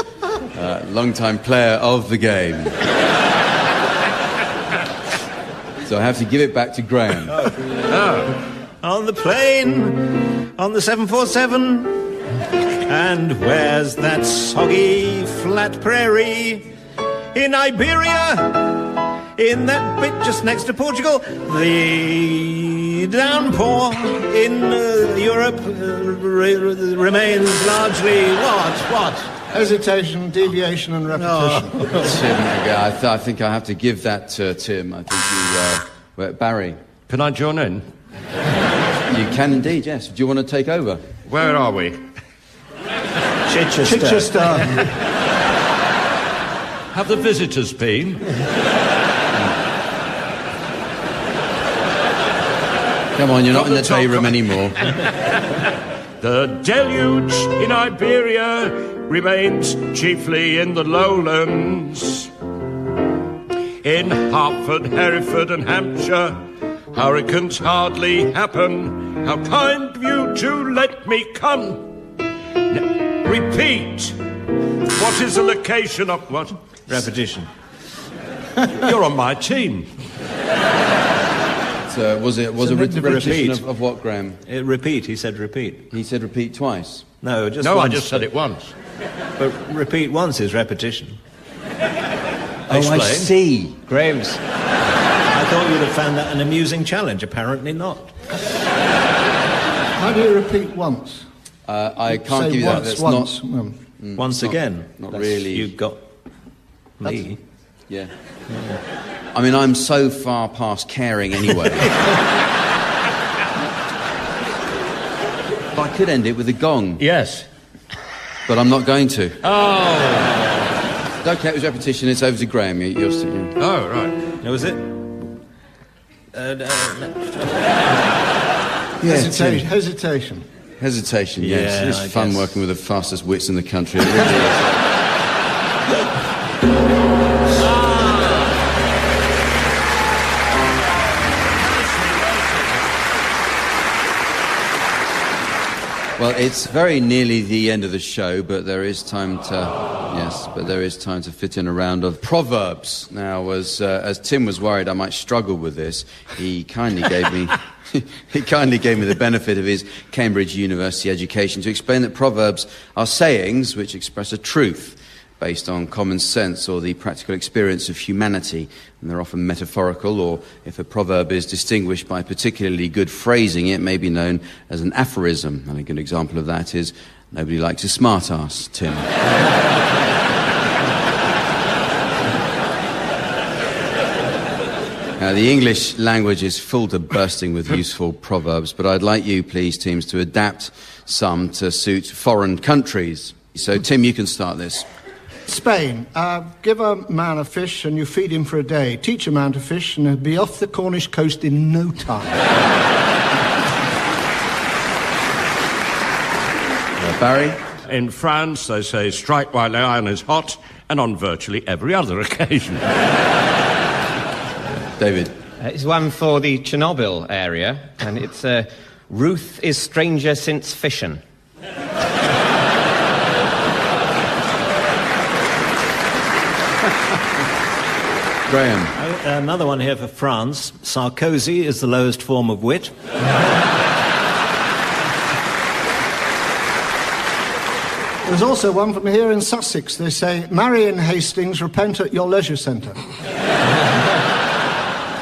long-time player of the game. So I have to give it back to Graeme. On the plane, on the 747, and where's that soggy flat prairie? In Iberia, in that bit just next to Portugal, the downpour in Europe remains largely what? Hesitation, deviation and repetition. Tim, I think I have to give that to Tim. I think you... Barry. Can I join in? You can indeed, yes. Do you want to take over? Where are we? Chichester. Have the visitors been? Come on, you're not in the day room anymore. The deluge in Iberia remains chiefly in the lowlands. In Hertford, Hereford and Hampshire, hurricanes hardly happen. How kind of you to let me come. Repeat. What is the location of what? Repetition. You're on my team. So was a repetition of what, Graeme? Repeat, he said repeat. He said repeat twice. No, just No, once. I just said it once. But repeat once is repetition. Oh, I see. Graves. I thought you'd have found that an amusing challenge. Apparently not. How do you repeat once? I can't Say give you once, that. That's once. not... Once again. Not really. You've got me. Yeah. I mean, I'm so far past caring anyway. But I could end it with a gong. Yes. But I'm not going to. Oh. Okay, it was repetition. It's over to Graeme. You're Oh, right. That was it? Hesitation. Hesitation, yes. Yeah, It's I fun guess. working with the fastest wits in the country. It really is. Well, it's very nearly the end of the show, but there is time to fit in a round of Proverbs. Now, as Tim was worried I might struggle with this, he kindly gave me the benefit of his Cambridge University education to explain that Proverbs are sayings which express a truth based on common sense or the practical experience of humanity, and they're often metaphorical, or if a proverb is distinguished by particularly good phrasing, it may be known as an aphorism. And a good example of that is, nobody likes a smart-ass, Tim. Now, the English language is full to bursting with useful proverbs, but I'd like you, please, teams, to adapt some to suit foreign countries. So, Tim, you can start this. Spain. Give a man a fish and you feed him for a day. Teach a man to fish and he'll be off the Cornish coast in no time. Barry? In France, they say, strike while the iron is hot, and on virtually every other occasion. David? It's one for the Chernobyl area, and it's Ruth is stranger since fishin'. Graeme? Another one here for France. Sarkozy is the lowest form of wit. There's also one from here in Sussex. They say, marry in Hastings, repent at your leisure centre.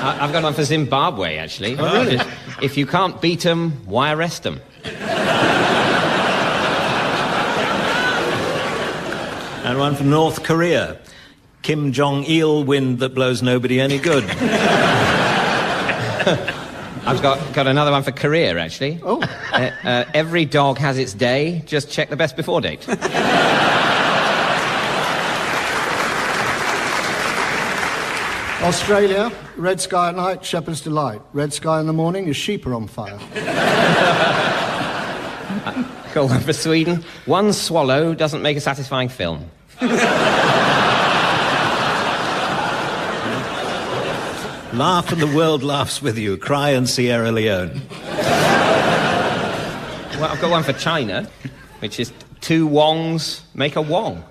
I've got one for Zimbabwe, actually. Oh, really? If you can't beat them, why arrest them? And one for North Korea. Kim Jong-il wind that blows nobody any good. I've got another one for Korea, actually. Oh. Every dog has its day, just check the best before date. Australia, red sky at night, shepherd's delight. Red sky in the morning, your sheep are on fire. Go on for Sweden. One swallow doesn't make a satisfying film. Laugh and the world laughs with you. Cry in Sierra Leone. Well, I've got one for China, which is two wongs make a wong.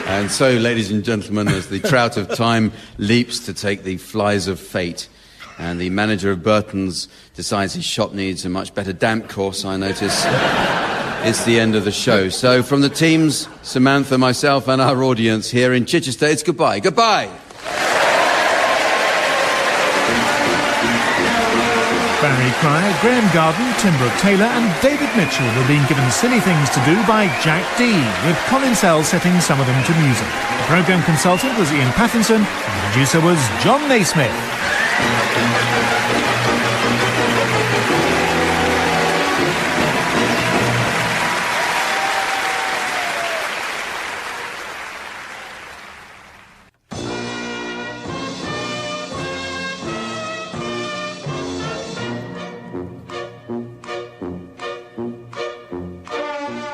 And so, ladies and gentlemen, as the trout of time leaps to take the flies of fate, and the manager of Burton's decides his shop needs a much better damp course, I notice it's the end of the show. So from the teams, Samantha, myself, and our audience here in Chichester, it's goodbye. Goodbye! Barry Cryer, Graeme Garden, Tim Brooke-Taylor and David Mitchell were being given silly things to do by Jack Dee, with Colin Sell setting some of them to music. The programme consultant was Ian Pattinson, and the producer was John Naismith.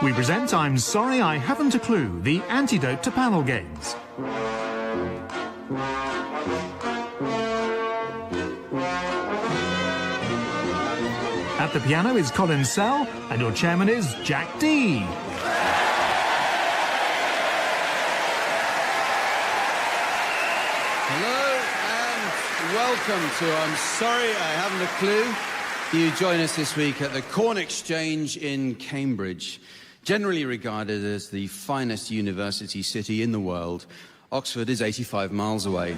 We present I'm Sorry I Haven't a Clue, the antidote to panel games. At the piano is Colin Sell, and your chairman is Jack Dee. Hello and welcome to I'm Sorry I Haven't a Clue. You join us this week at the Corn Exchange in Cambridge. Generally regarded as the finest university city in the world, Oxford is 85 miles away.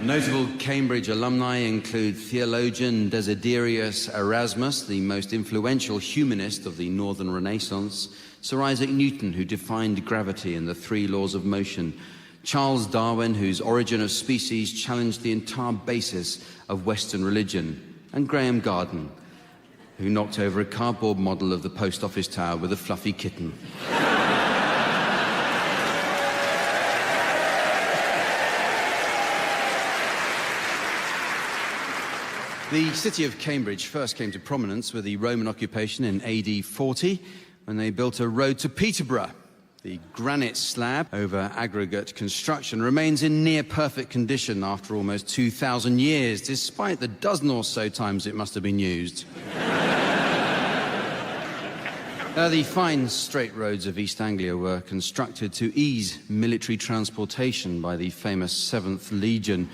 Notable Cambridge alumni include theologian Desiderius Erasmus, the most influential humanist of the Northern Renaissance, Sir Isaac Newton, who defined gravity and the three laws of motion, Charles Darwin, whose Origin of Species challenged the entire basis of Western religion, and Graeme Garden, who knocked over a cardboard model of the post office tower with a fluffy kitten. The city of Cambridge first came to prominence with the Roman occupation in AD 40, when they built a road to Peterborough. The granite slab over aggregate construction remains in near-perfect condition after almost 2,000 years, despite the dozen or so times it must have been used. The fine straight roads of East Anglia were constructed to ease military transportation by the famous 7th Legion,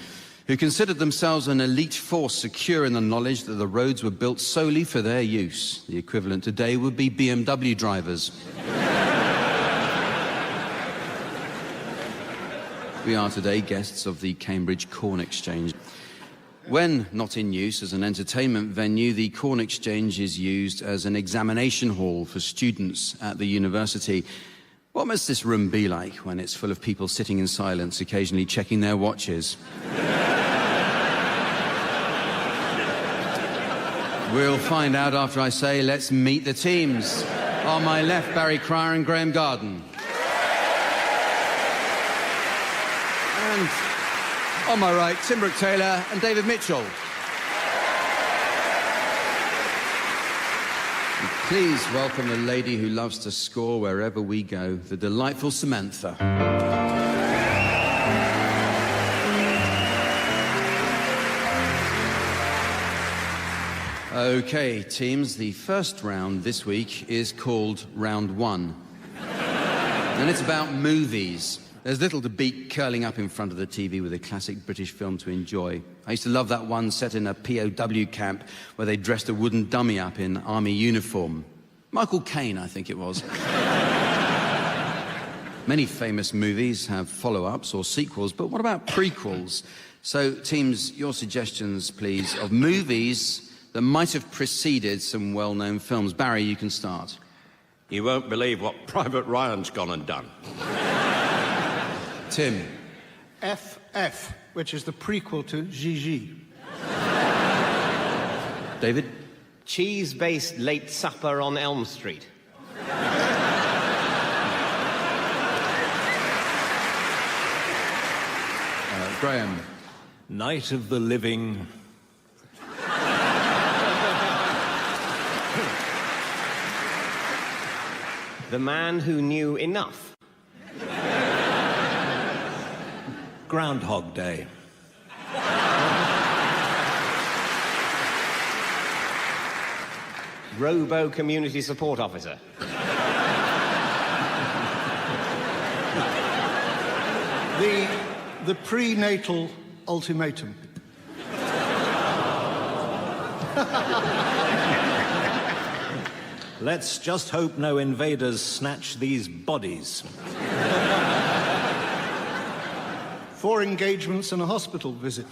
who considered themselves an elite force secure in the knowledge that the roads were built solely for their use. The equivalent today would be BMW drivers. We are today guests of the Cambridge Corn Exchange. When not in use as an entertainment venue, the Corn Exchange is used as an examination hall for students at the university. What must this room be like when it's full of people sitting in silence, occasionally checking their watches? We'll find out after I say, let's meet the teams. On my left, Barry Cryer and Graeme Garden. And on my right, Tim Brooke-Taylor and David Mitchell. And please welcome the lady who loves to score wherever we go, the delightful Samantha. Okay, teams, the first round this week is called Round 1. And it's about movies. There's little to beat curling up in front of the TV with a classic British film to enjoy. I used to love that one set in a POW camp where they dressed a wooden dummy up in army uniform. Michael Caine, I think it was. Many famous movies have follow-ups or sequels, but what about prequels? So, teams, your suggestions, please, of movies that might have preceded some well-known films. Barry, you can start. You won't believe what Private Ryan's gone and done. Tim. FF, which is the prequel to Gigi. David. Cheese-based late supper on Elm Street. Graeme. Night of the Living. The man who knew enough. Groundhog Day. Robo Community Support Officer. The prenatal ultimatum. Let's just hope no invaders snatch these bodies. 4 engagements and a hospital visit.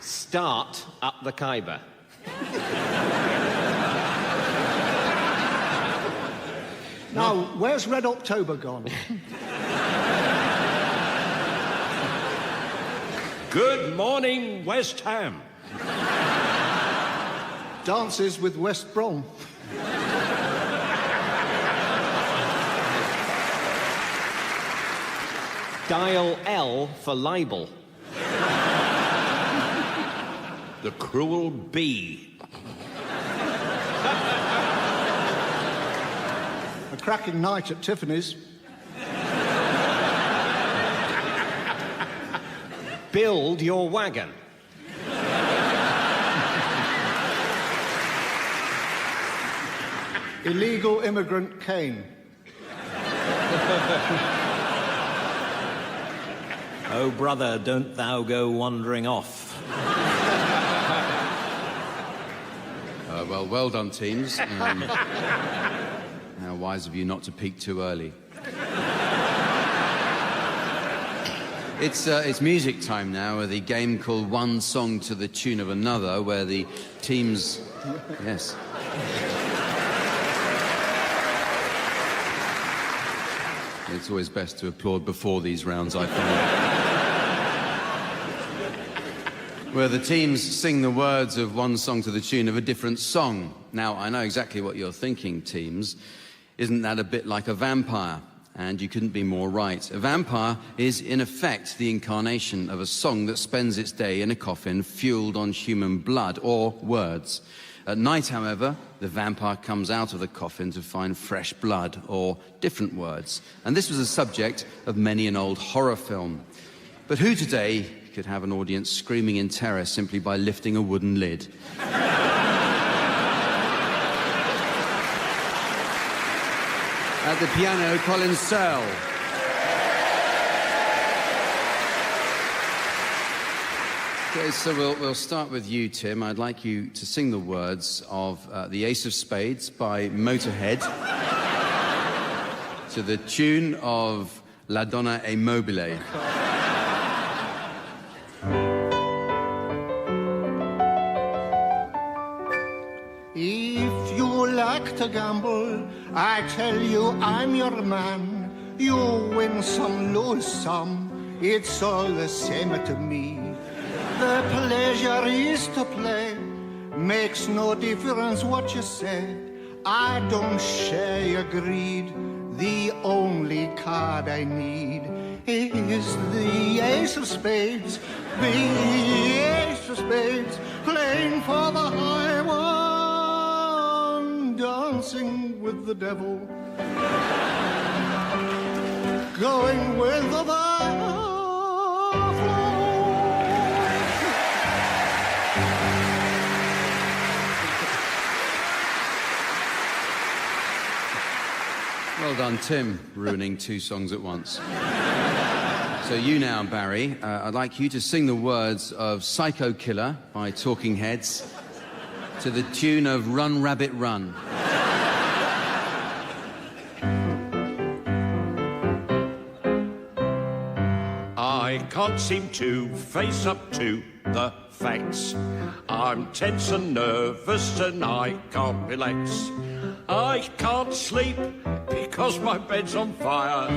Start up the Khyber. Now, where's Red October gone? Good morning, West Ham. Dances with West Brom. Dial L for libel. The Cruel Bee. A cracking night at Tiffany's. Build your wagon. Illegal immigrant Kane. Oh, brother, don't thou go wandering off. Well done, teams. How wise of you not to peak too early. It's music time now, with a game called One Song to the Tune of Another, where the teams... Yes. It's always best to applaud before these rounds, I find. Where the teams sing the words of one song to the tune of a different song. Now, I know exactly what you're thinking, teams. Isn't that a bit like a vampire? And you couldn't be more right. A vampire is, in effect, the incarnation of a song that spends its day in a coffin fueled on human blood or words. At night, however, the vampire comes out of the coffin to find fresh blood or different words. And this was the subject of many an old horror film. But who today could have an audience screaming in terror simply by lifting a wooden lid? At the piano, Colin Searle. Okay, so we'll start with you, Tim. I'd like you to sing the words of The Ace of Spades by Motorhead to the tune of La Donna è Mobile. If you like to gamble, I tell you I'm your man. You win some, lose some, it's all the same to me. The pleasure is to play, makes no difference what you say. I don't share your greed, the only card I need is the Ace of Spades, the Ace of Spades, playing for the high one, dancing with the devil, going with the flow. Well done, Tim, ruining two songs at once. So you now, Barry, I'd like you to sing the words of Psycho Killer by Talking Heads to the tune of Run, Rabbit, Run. I can't seem to face up to the facts. I'm tense and nervous and I can't relax. I can't sleep because my bed's on fire.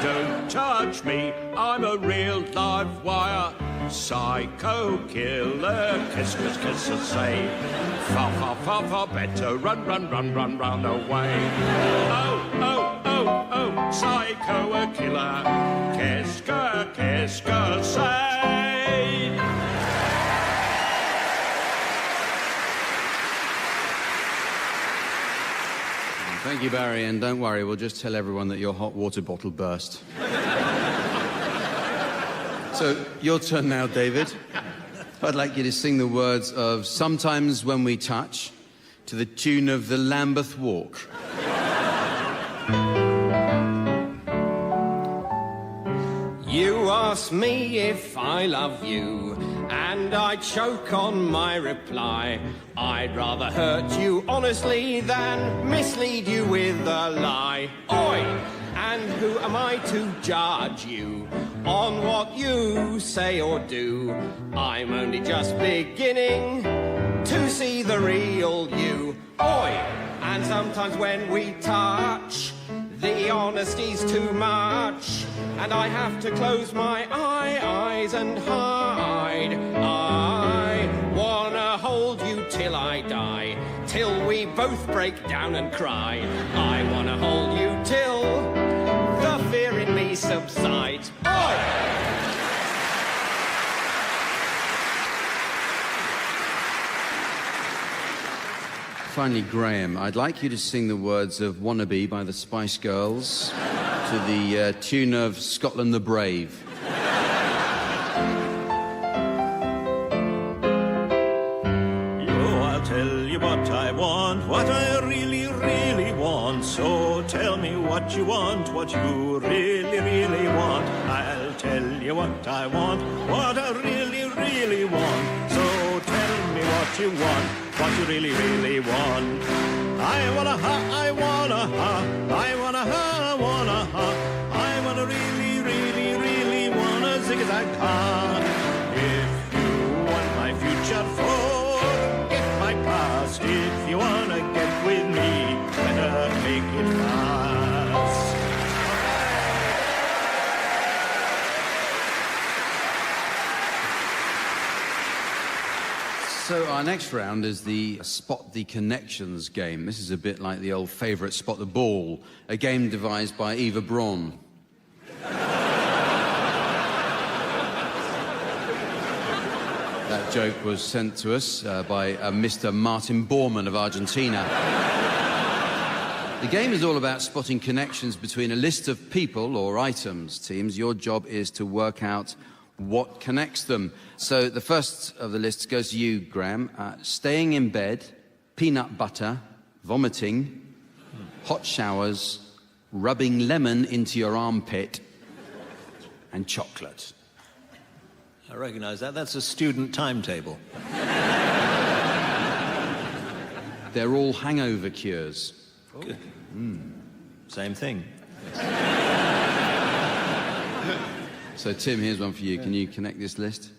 Don't touch me, I'm a real live wire. Psycho killer, kiss, kiss, kiss, and say, far, far, far, far better run, run, run, run, run away. Oh, oh, oh, oh, psycho a killer, kiss, say. Thank you, Barry, and don't worry, we'll just tell everyone that your hot water bottle burst. So, your turn now, David. I'd like you to sing the words of Sometimes When We Touch to the tune of the Lambeth Walk. You ask me if I love you, and I choke on my reply. I'd rather hurt you honestly than mislead you with a lie. Oi! And who am I to judge you on what you say or do? I'm only just beginning to see the real you. Oi! And sometimes when we touch, the honesty's too much, and I have to close my eyes and hide. I wanna hold you till I die, till we both break down and cry. I wanna hold you till the fear in me subsides. Oi! Finally, Graham, I'd like you to sing the words of Wannabe by the Spice Girls to the tune of Scotland the Brave. I'll tell you what I want, what I really, really want. So tell me what you want, what you really, really want. I'll tell you what I want, what I really, really want. So tell me what you want, what you really, really want. I wanna ha, I wanna ha, I wanna ha, I wanna ha. I wanna really, really, really wanna zig-zag ha. If you want my future, forget my past. If you wanna get with me, better make it fast. So our next round is the Spot the Connections game. This is a bit like the old favourite Spot the Ball, a game devised by Eva Braun. That joke was sent to us by Mr. Martin Bormann of Argentina. The game is all about spotting connections between a list of people or items. Teams, your job is to work out what connects them. So the first of the lists goes to you, Graham. Staying in bed, peanut butter, vomiting, hot showers, rubbing lemon into your armpit, and chocolate. I recognise that. That's a student timetable. They're all hangover cures. Good. Same thing. So, Tim, here's one for you. Can you connect this list?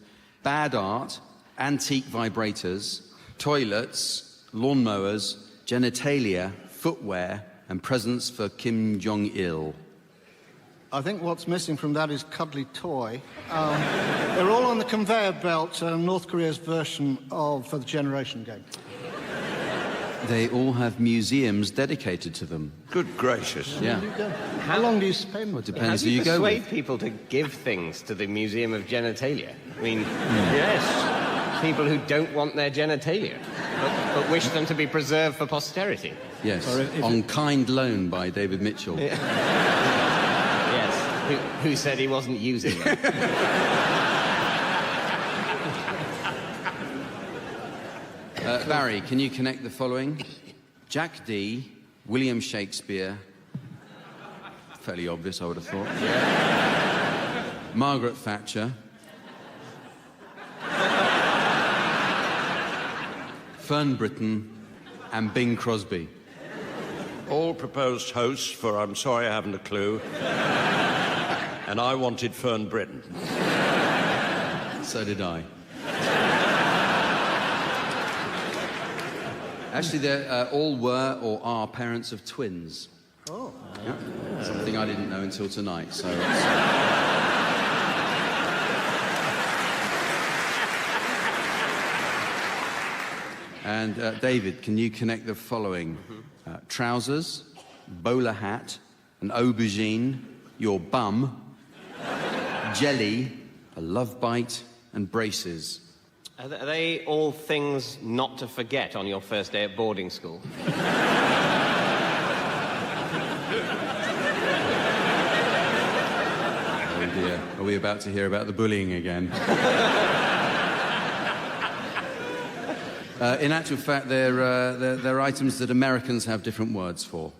Bad art, antique vibrators, toilets, lawnmowers, genitalia, footwear, and presents for Kim Jong-il. I think what's missing from that is cuddly toy. They're all on the conveyor belt, North Korea's version of the Generation game. They all have museums dedicated to them. Good gracious. Yeah. How long do you spend? Well, it How depends do who you you go persuade with. people to give things to the Museum of Genitalia? I mean, yes, people who don't want their genitalia, but wish them to be preserved for posterity. Yes, on kind loan by David Mitchell. Yes, who said he wasn't using them. Barry, can you connect the following? Jack Dee, William Shakespeare. Fairly obvious, I would have thought. Margaret Thatcher. Fern Britton and Bing Crosby. All proposed hosts for I'm Sorry I Haven't a Clue. And I wanted Fern Britton. So did I. Actually, they all were or are parents of twins. Oh. Yeah. Something I didn't know until tonight, so... And David, can you connect the following? Trousers, bowler hat, an aubergine, your bum, jelly, a love bite, and braces. Are they all things not to forget on your first day at boarding school? Oh dear, are we about to hear about the bullying again? In actual fact, they're items that Americans have different words for.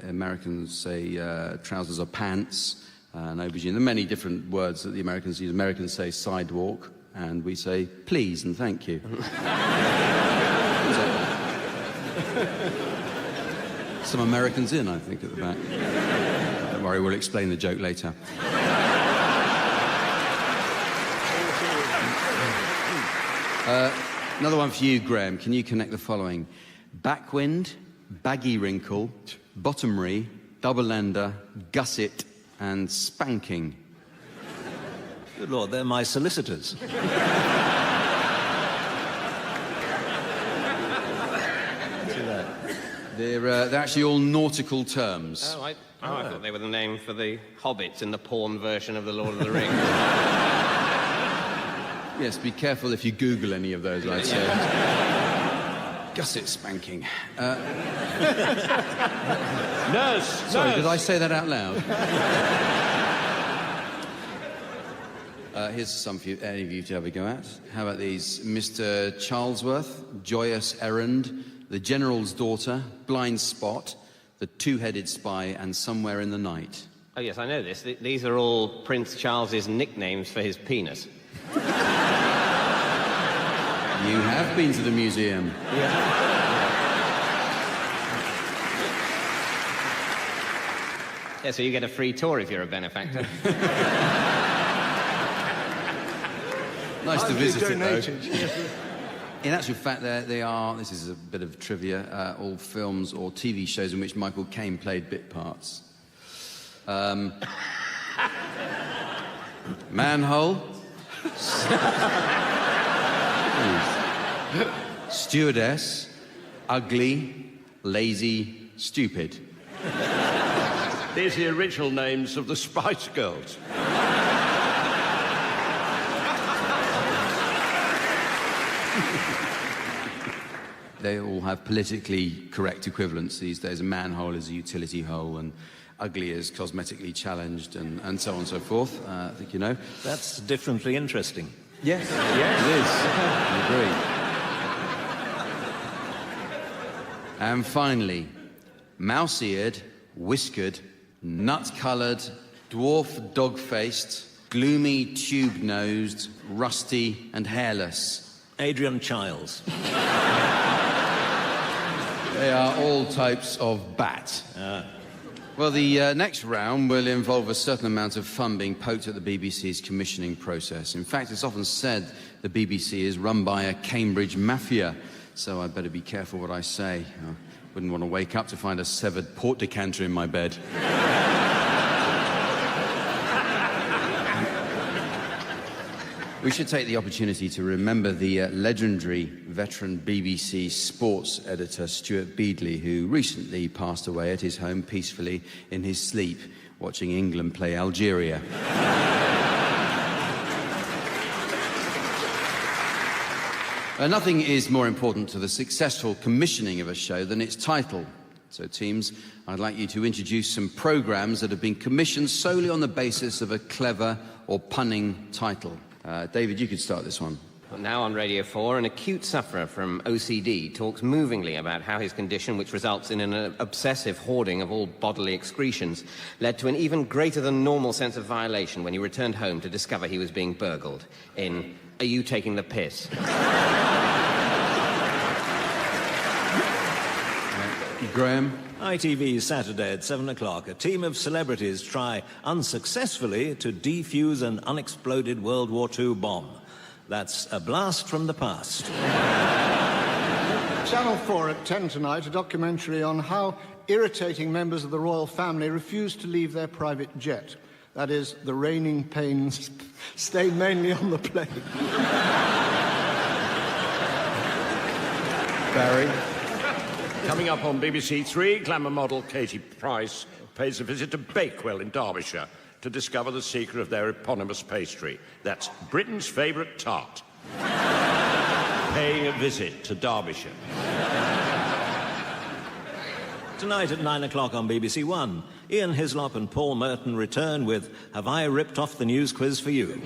Americans say trousers are pants, an aubergine. There are many different words that the Americans use. Americans say sidewalk, and we say please and thank you. Some Americans in, I think, at the back. Don't worry, we'll explain the joke later. Another one for you, Graeme. Can you connect the following? Backwind, baggy wrinkle, bottomry, double-ender, gusset, and spanking. Good Lord, they're my solicitors. They're actually all nautical terms. Oh, I thought they were the name for the hobbits in the porn version of The Lord of the Rings. Yes, be careful if you Google any of those, I'd say. Gusset spanking. Nurse! Sorry, did I say that out loud? Here's some for you, any of you to have a go at. How about these? Mr. Charlesworth, Joyous Errand, The General's Daughter, Blind Spot, The Two-Headed Spy, and Somewhere in the Night. Oh, yes, I know this. These are all Prince Charles's nicknames for his penis. You have been to the museum. Yeah, so you get a free tour if you're a benefactor. Nice to visit it, though. In actual fact, they are, this is a bit of trivia, all films or TV shows in which Michael Caine played bit parts. Manhole. Stewardess. Ugly. Lazy. Stupid. These are the original names of the Spice Girls. They all have politically correct equivalents these days. A manhole is a utility hole, and ugly is cosmetically challenged, and so on and so forth. I think you know. That's differently interesting. Yes. Yes. It is. I agree. And finally, mouse-eared, whiskered, nut-coloured, dwarf dog-faced, gloomy tube-nosed, rusty and hairless. Adrian Chiles. They are all types of bat. Well, the next round will involve a certain amount of fun being poked at the BBC's commissioning process. In fact, it's often said the BBC is run by a Cambridge mafia, so I'd better be careful what I say. I wouldn't want to wake up to find a severed port decanter in my bed. We should take the opportunity to remember the legendary veteran BBC sports editor Stuart Beadley, who recently passed away at his home peacefully in his sleep, watching England play Algeria. Nothing is more important to the successful commissioning of a show than its title. So, teams, I'd like you to introduce some programmes that have been commissioned solely on the basis of a clever or punning title. David, you could start this one. Now on Radio 4, an acute sufferer from OCD talks movingly about how his condition, which results in an obsessive hoarding of all bodily excretions, led to an even greater than normal sense of violation when he returned home to discover he was being burgled. In Are You Taking the Piss? Graeme? ITV Saturday at 7 o'clock. A team of celebrities try unsuccessfully to defuse an unexploded World War II bomb. That's a blast from the past. Channel 4 at 10 tonight, a documentary on how irritating members of the royal family refuse to leave their private jet. That is, the reigning pains stay mainly on the plane. Barry. Coming up on BBC Three, glamour model Katie Price pays a visit to Bakewell in Derbyshire to discover the secret of their eponymous pastry. That's Britain's favourite tart. Paying a visit to Derbyshire. Tonight at 9 o'clock on BBC One, Ian Hislop and Paul Merton return with Have I Ripped Off the News Quiz for You?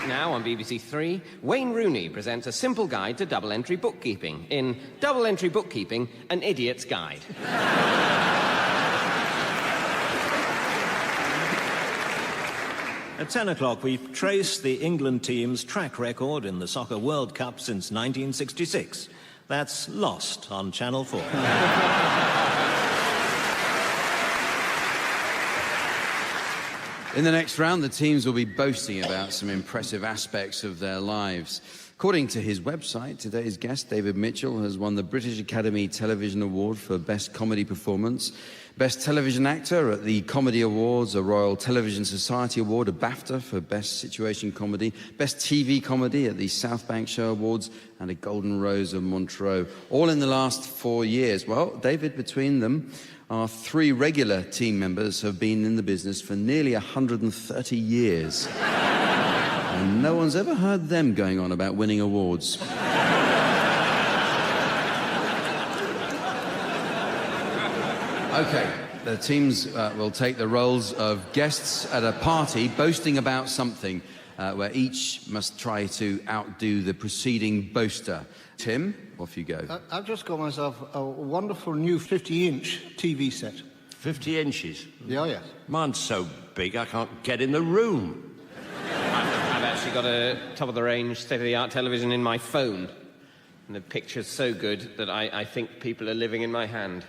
Now on BBC Three, Wayne Rooney presents a simple guide to double-entry bookkeeping in Double-Entry Bookkeeping, An Idiot's Guide. At 10 o'clock, we trace the England team's track record in the Soccer World Cup since 1966. That's Lost on Channel 4. In the next round, the teams will be boasting about some impressive aspects of their lives. According to his website, today's guest, David Mitchell, has won the British Academy Television Award for Best Comedy Performance, Best Television Actor at the Comedy Awards, a Royal Television Society Award, a BAFTA for Best Situation Comedy, Best TV Comedy at the South Bank Show Awards, and a Golden Rose of Montreux, all in the last 4 years. Well, David, between them, our 3 regular team members have been in the business for nearly 130 years. And no one's ever heard them going on about winning awards. Okay, the teams will take the roles of guests at a party boasting about something where each must try to outdo the preceding boaster. Tim, off you go. I've just got myself a wonderful new 50-inch TV set. 50 inches? Yeah, yes. Mine's so big I can't get in the room. I've actually got a top-of-the-range, state-of-the-art television in my phone. And the picture's so good that I think people are living in my hand.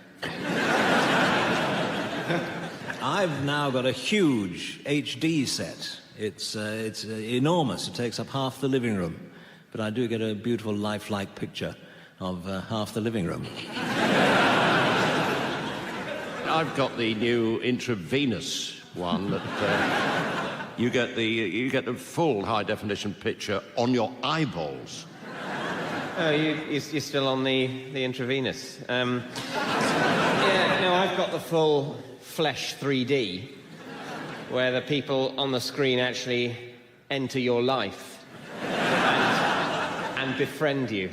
I've now got a huge HD set. It's enormous. It takes up half the living room. But I do get a beautiful lifelike picture of half the living room. I've got the new intravenous one that you get the full high-definition picture on your eyeballs. Oh, you're still on the intravenous. Yeah, no, I've got the full flesh 3D, where the people on the screen actually enter your life and befriend you.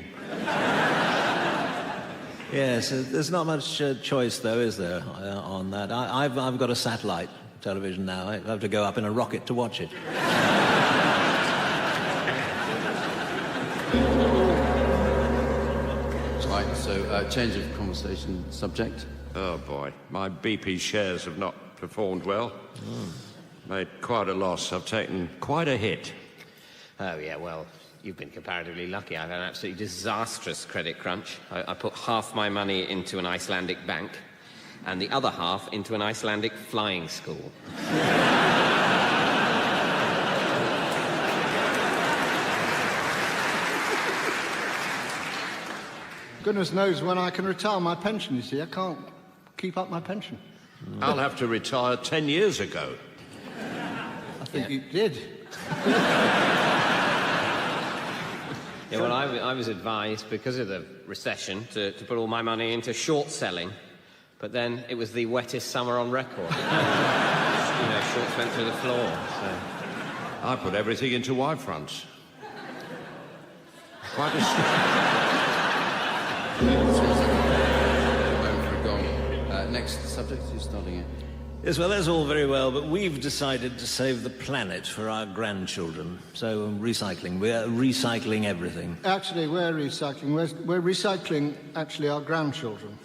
Yes, there's not much choice, though, is there, on that? I've got a satellite television now. I have to go up in a rocket to watch it. Right, so change of conversation subject. Oh, boy. My BP shares have not performed well. Made quite a loss. I've taken quite a hit. Oh, yeah, well, you've been comparatively lucky. I've had an absolutely disastrous credit crunch. I put half my money into an Icelandic bank and the other half into an Icelandic flying school. Goodness knows when I can retire my pension, you see. I can't keep up my pension. I'll have to retire 10 years ago. I think you did. Yeah, well, I was advised, because of the recession, to put all my money into short selling, but then it was the wettest summer on record. Shorts went through the floor, so... I put everything into Y-fronts. Quite a... Next subject, who's starting it? Yes, well, that's all very well, but we've decided to save the planet for our grandchildren. So, recycling. We're recycling everything. Actually, we're recycling. We're recycling, actually, our grandchildren.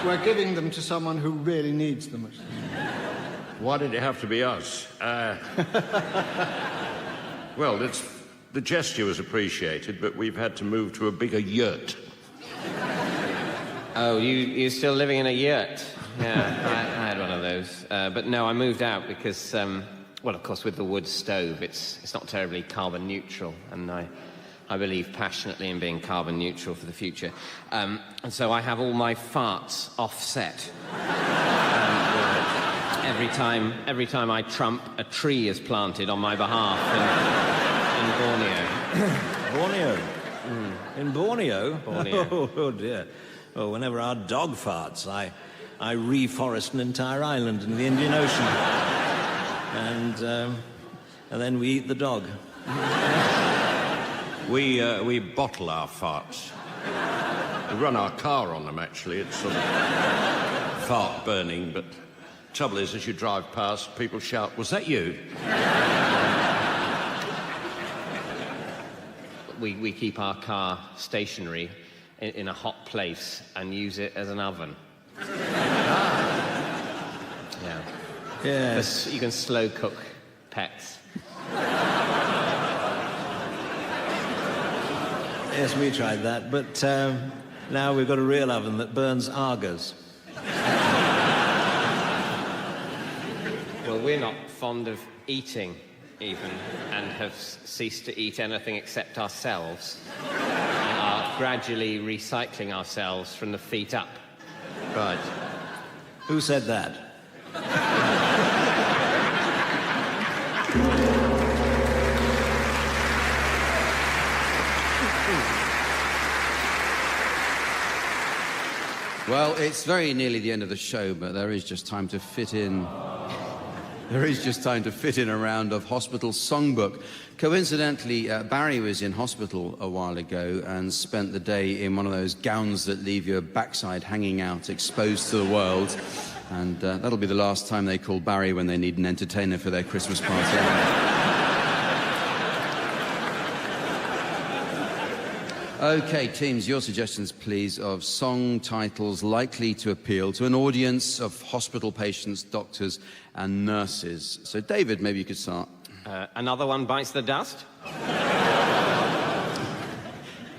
We're giving them to someone who really needs them. Why did it have to be us? Well, the gesture was appreciated, but we've had to move to a bigger yurt. Oh, you're still living in a yurt? Yeah, I had one of those. But no, I moved out because, well, of course, with the wood stove, it's not terribly carbon neutral, and I believe passionately in being carbon neutral for the future. And so I have all my farts offset. Every time I trump, a tree is planted on my behalf. Borneo. In Borneo? Borneo. Oh, dear. Oh, whenever our dog farts, I reforest an entire island in the Indian Ocean. And then we eat the dog. We bottle our farts. We run our car on them, actually. It's sort of fart burning, but trouble is, as you drive past, people shout, "Was that you?" We keep our car stationary in a hot place and use it as an oven. Yeah. Yes. You can slow cook pets. Yes, we tried that, but now we've got a real oven that burns argers. Well, we're not fond of eating, even, and have ceased to eat anything except ourselves. And are gradually recycling ourselves from the feet up. Right. Who said that? Well, it's very nearly the end of the show, but there is just time to fit in. There is just time to fit in a round of Hospital Songbook. Coincidentally, Barry was in hospital a while ago and spent the day in one of those gowns that leave your backside hanging out, exposed to the world. And that'll be the last time they call Barry when they need an entertainer for their Christmas party. Okay, teams, your suggestions, please, of song titles likely to appeal to an audience of hospital patients, doctors, and nurses. So, David, maybe you could start. Another one bites the dust.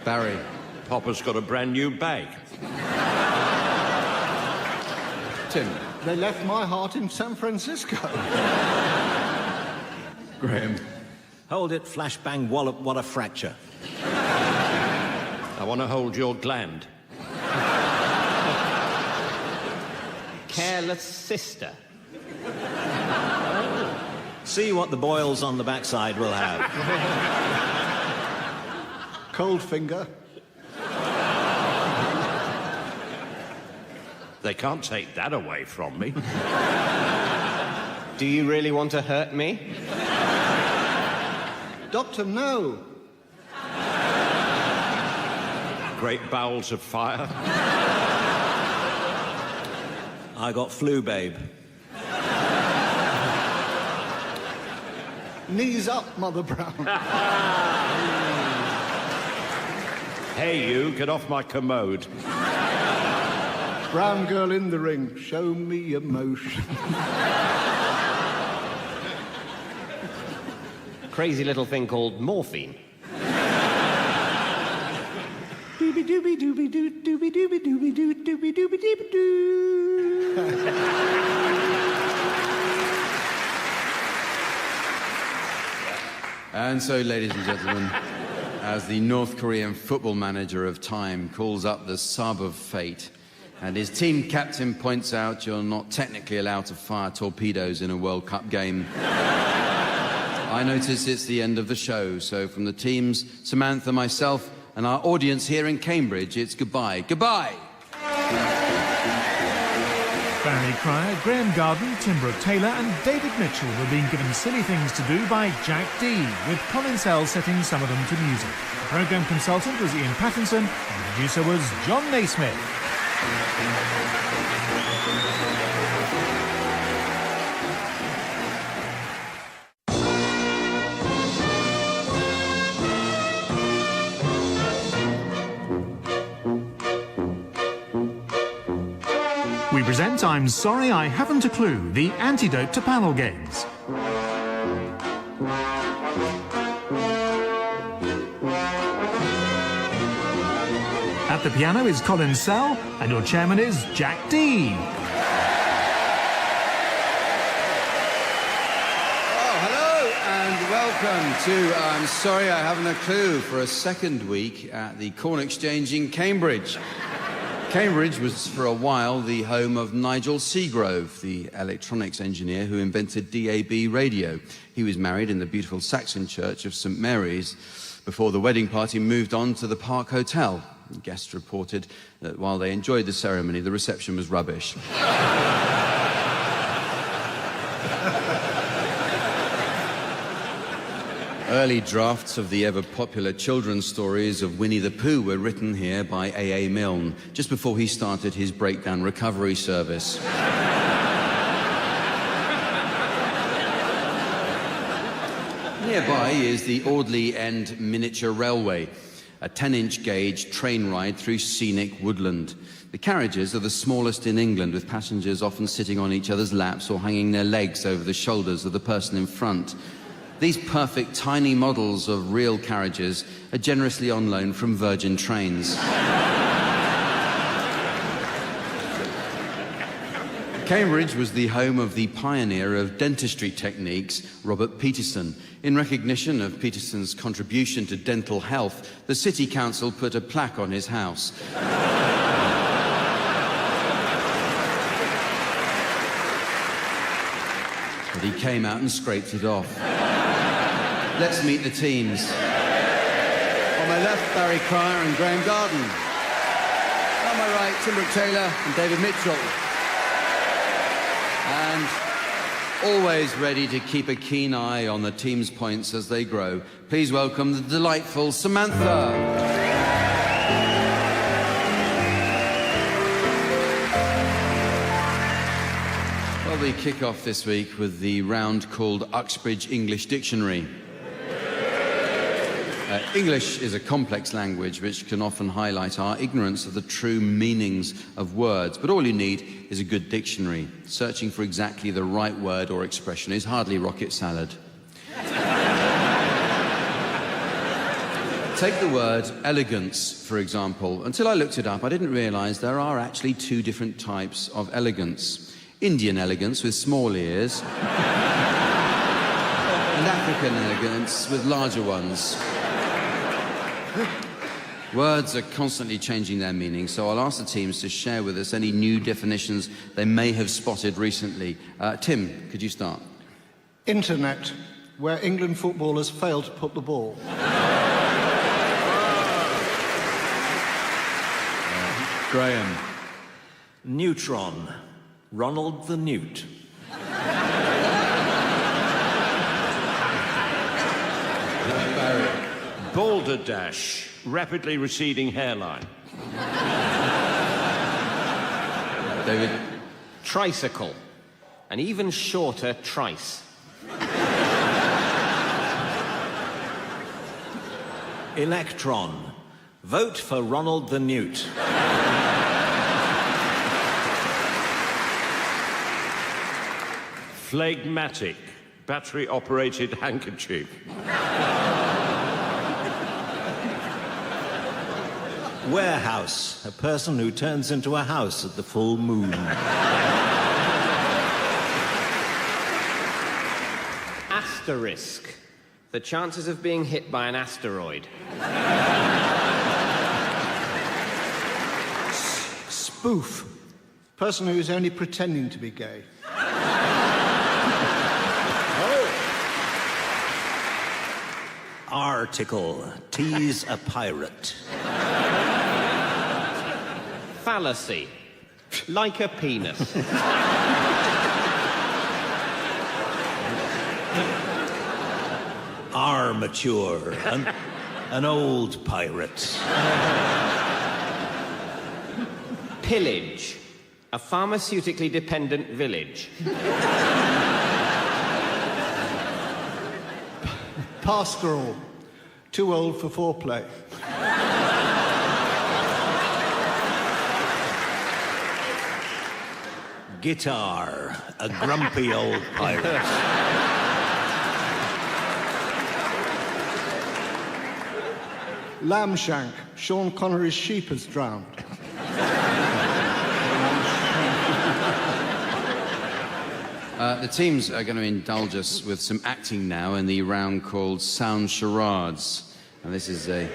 Barry. Papa's got a brand new bag. Tim. They left my heart in San Francisco. Graeme. Hold it, flashbang, wallop, what a fracture. I want to hold your gland. Careless sister. See what the boils on the backside will have. Cold finger. They can't take that away from me. Do you really want to hurt me? Doctor, no. Great bowels of fire. I got flu, babe. Knees up, Mother Brown. Hey, you, get off my commode. Brown girl in the ring, show me emotion. Crazy little thing called morphine. Doobie doobie doobie doo doobie doobie doobie doo doobie doobie doobie doo. And so, ladies and gentlemen, as the North Korean football manager of time calls up the sub of fate, and his team captain points out you're not technically allowed to fire torpedoes in a World Cup game, I notice it's the end of the show. So from the teams, Samantha, myself, and our audience here in Cambridge, it's goodbye. Goodbye! Barry Cryer, Graeme Garden, Tim Brooke-Taylor and David Mitchell were being given silly things to do by Jack Dee, with Colin Sell setting some of them to music. The programme consultant was Ian Pattinson and the producer was John Naismith. We present I'm Sorry I Haven't a Clue, the antidote to panel games. At the piano is Colin Sell, and your chairman is Jack Dee. Oh, hello and welcome to I'm Sorry I Haven't a Clue for a second week at the Corn Exchange in Cambridge. Cambridge was for a while the home of Nigel Seagrove, the electronics engineer who invented DAB radio. He was married in the beautiful Saxon church of St Mary's before the wedding party moved on to the Park Hotel. Guests reported that while they enjoyed the ceremony, the reception was rubbish. Early drafts of the ever-popular children's stories of Winnie the Pooh were written here by A.A. Milne, just before he started his breakdown recovery service. Nearby is the Audley End Miniature Railway, a 10-inch gauge train ride through scenic woodland. The carriages are the smallest in England, with passengers often sitting on each other's laps or hanging their legs over the shoulders of the person in front. These perfect tiny models of real carriages are generously on loan from Virgin Trains. Cambridge was the home of the pioneer of dentistry techniques, Robert Peterson. In recognition of Peterson's contribution to dental health, the City Council put a plaque on his house. But he came out and scraped it off. Let's meet the teams. On my left, Barry Cryer and Graeme Garden. On my right, Tim Brooke-Taylor and David Mitchell. And always ready to keep a keen eye on the team's points as they grow. Please welcome the delightful Samantha. Well, we kick off this week with the round called Uxbridge English Dictionary. English is a complex language which can often highlight our ignorance of the true meanings of words, but all you need is a good dictionary. Searching for exactly the right word or expression is hardly rocket salad. Take the word elegance, for example. Until I looked it up, I didn't realise there are actually two different types of elegance. Indian elegance with small ears, and African elegance with larger ones. Words are constantly changing their meaning, so I'll ask the teams to share with us any new definitions they may have spotted recently. Tim, could you start? Internet, where England footballers failed to put the ball. Graeme. Neutron, Ronald the Newt. Barry. Balderdash, rapidly receding hairline. David. Tricycle, an even shorter trice. Electron, vote for Ronald the Newt. Phlegmatic, battery-operated handkerchief. Warehouse, a person who turns into a house at the full moon. Asterisk, the chances of being hit by an asteroid. Spoof, person who is only pretending to be gay. Article, tease a pirate. Fallacy, like a penis. Armature, an old pirate. Pillage, a pharmaceutically dependent village. Pastoral, too old for foreplay. Guitar, a grumpy old pirate. Lambshank, Sean Connery's sheep has drowned. The teams are going to indulge us with some acting now in the round called Sound Charades. And this is a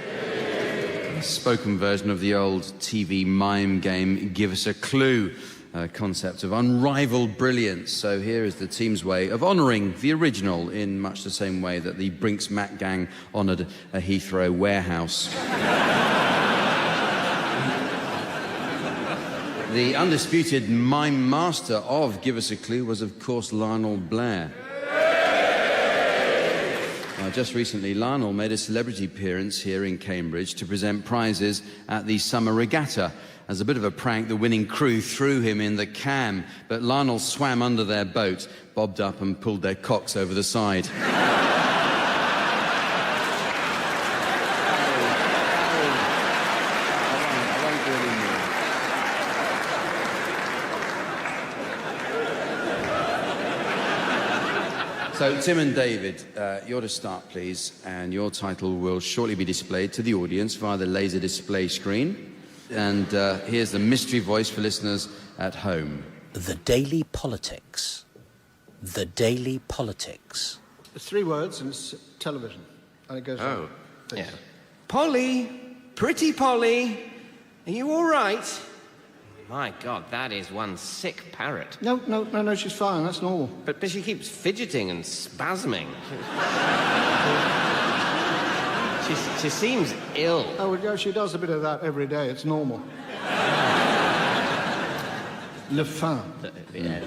spoken version of the old TV mime game, Give Us a Clue, a concept of unrivaled brilliance. So here is the team's way of honouring the original in much the same way that the Brinks Mac gang honoured a Heathrow warehouse. The undisputed mime master of Give Us a Clue was, of course, Lionel Blair. Just recently, Lionel made a celebrity appearance here in Cambridge to present prizes at the Summer Regatta. As a bit of a prank, the winning crew threw him in the cam, but Lionel swam under their boat, bobbed up and pulled their cocks over the side. So, Tim and David, you're to start, please, and your title will shortly be displayed to the audience via the laser display screen. And here's the mystery voice for listeners at home. The Daily Politics. The Daily Politics. It's 3 words and it's television. And it goes on. Yeah. Polly, pretty Polly, are you all right? My God, that is one sick parrot. No, she's fine. That's normal. But she keeps fidgeting and spasming. She seems ill. Oh, well, she does a bit of that every day. It's normal. Le fin. Yeah.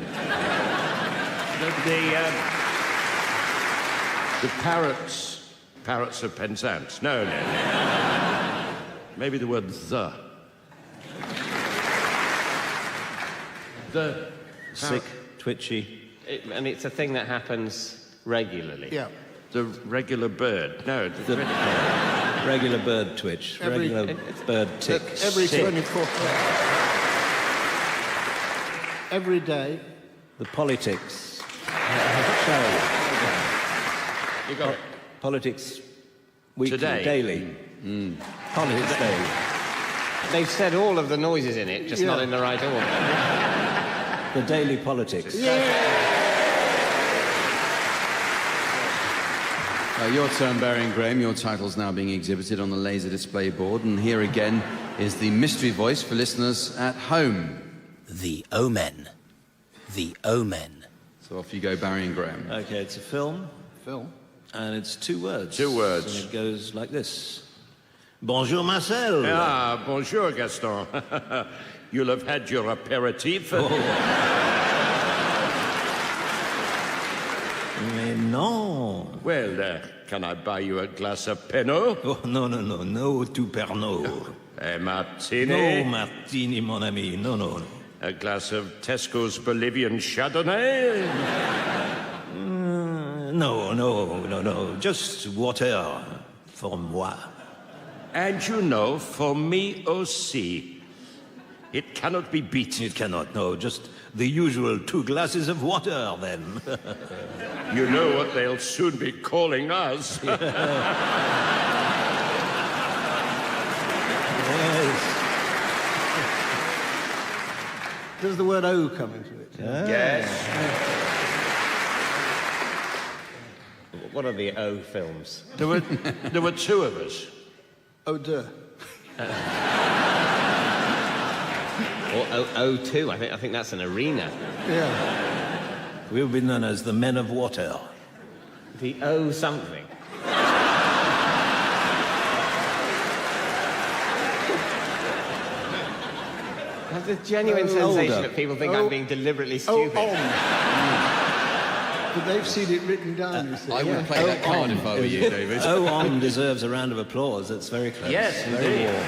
The parrots are Penzance. No. Maybe the word the. The Sick, twitchy. And it's a thing that happens regularly. Yeah. The regular bird. No. Regular bird twitch. Regular bird tick. Every Sick. 24 hours. Every day. The politics. Show. You got it. Politics weekly, Today. daily. Politics daily. They've said all of the noises in it, just not in the right order. The Daily Politics. Your turn, Barry and Graeme. Your title's now being exhibited on the laser display board. And here again is the mystery voice for listeners at home. The Omen. The Omen. So off you go, Barry and Graeme. Okay, it's a film. And it's 2 words. 2 words. And it goes like this. Bonjour, Marcel. Ah, bonjour, Gaston. You'll have had your aperitif. Mais non. Well, can I buy you a glass of Pinot? Oh, no, tu Pernod. A martini? No, martini, mon ami, no. A glass of Tesco's Bolivian Chardonnay? No, just water for moi. And you know, for me aussi. It cannot be beaten. It cannot, no, just the usual 2 glasses of water, then. You know what they'll soon be calling us. Yes. Does the word O come into it? Yes. What are the O films? There were 2 of us. Oh, dear. Or O2, I think that's an arena. Yeah. We'll be known as the Men of Water. The O something. I have the genuine sensation that people think I'm being deliberately stupid. But they've seen it written down, you see. I would play that card if I were you, David. O-on deserves a round of applause. That's very close. Yes, very indeed. warm.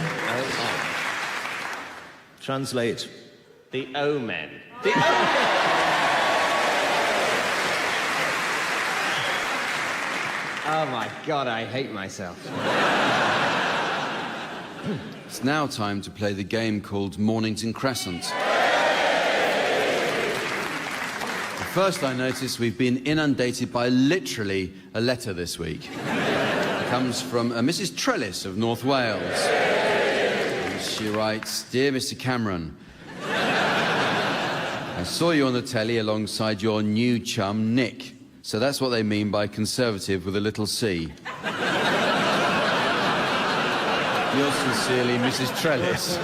Translate. The O-men. Oh my God, I hate myself. It's now time to play the game called Mornington Crescent. First, I notice we've been inundated by literally a letter this week. It comes from Mrs. Trellis of North Wales. And she writes, "Dear Mr. Cameron, I saw you on the telly alongside your new chum, Nick. So that's what they mean by conservative with a little c. Yours sincerely, Mrs. Trellis.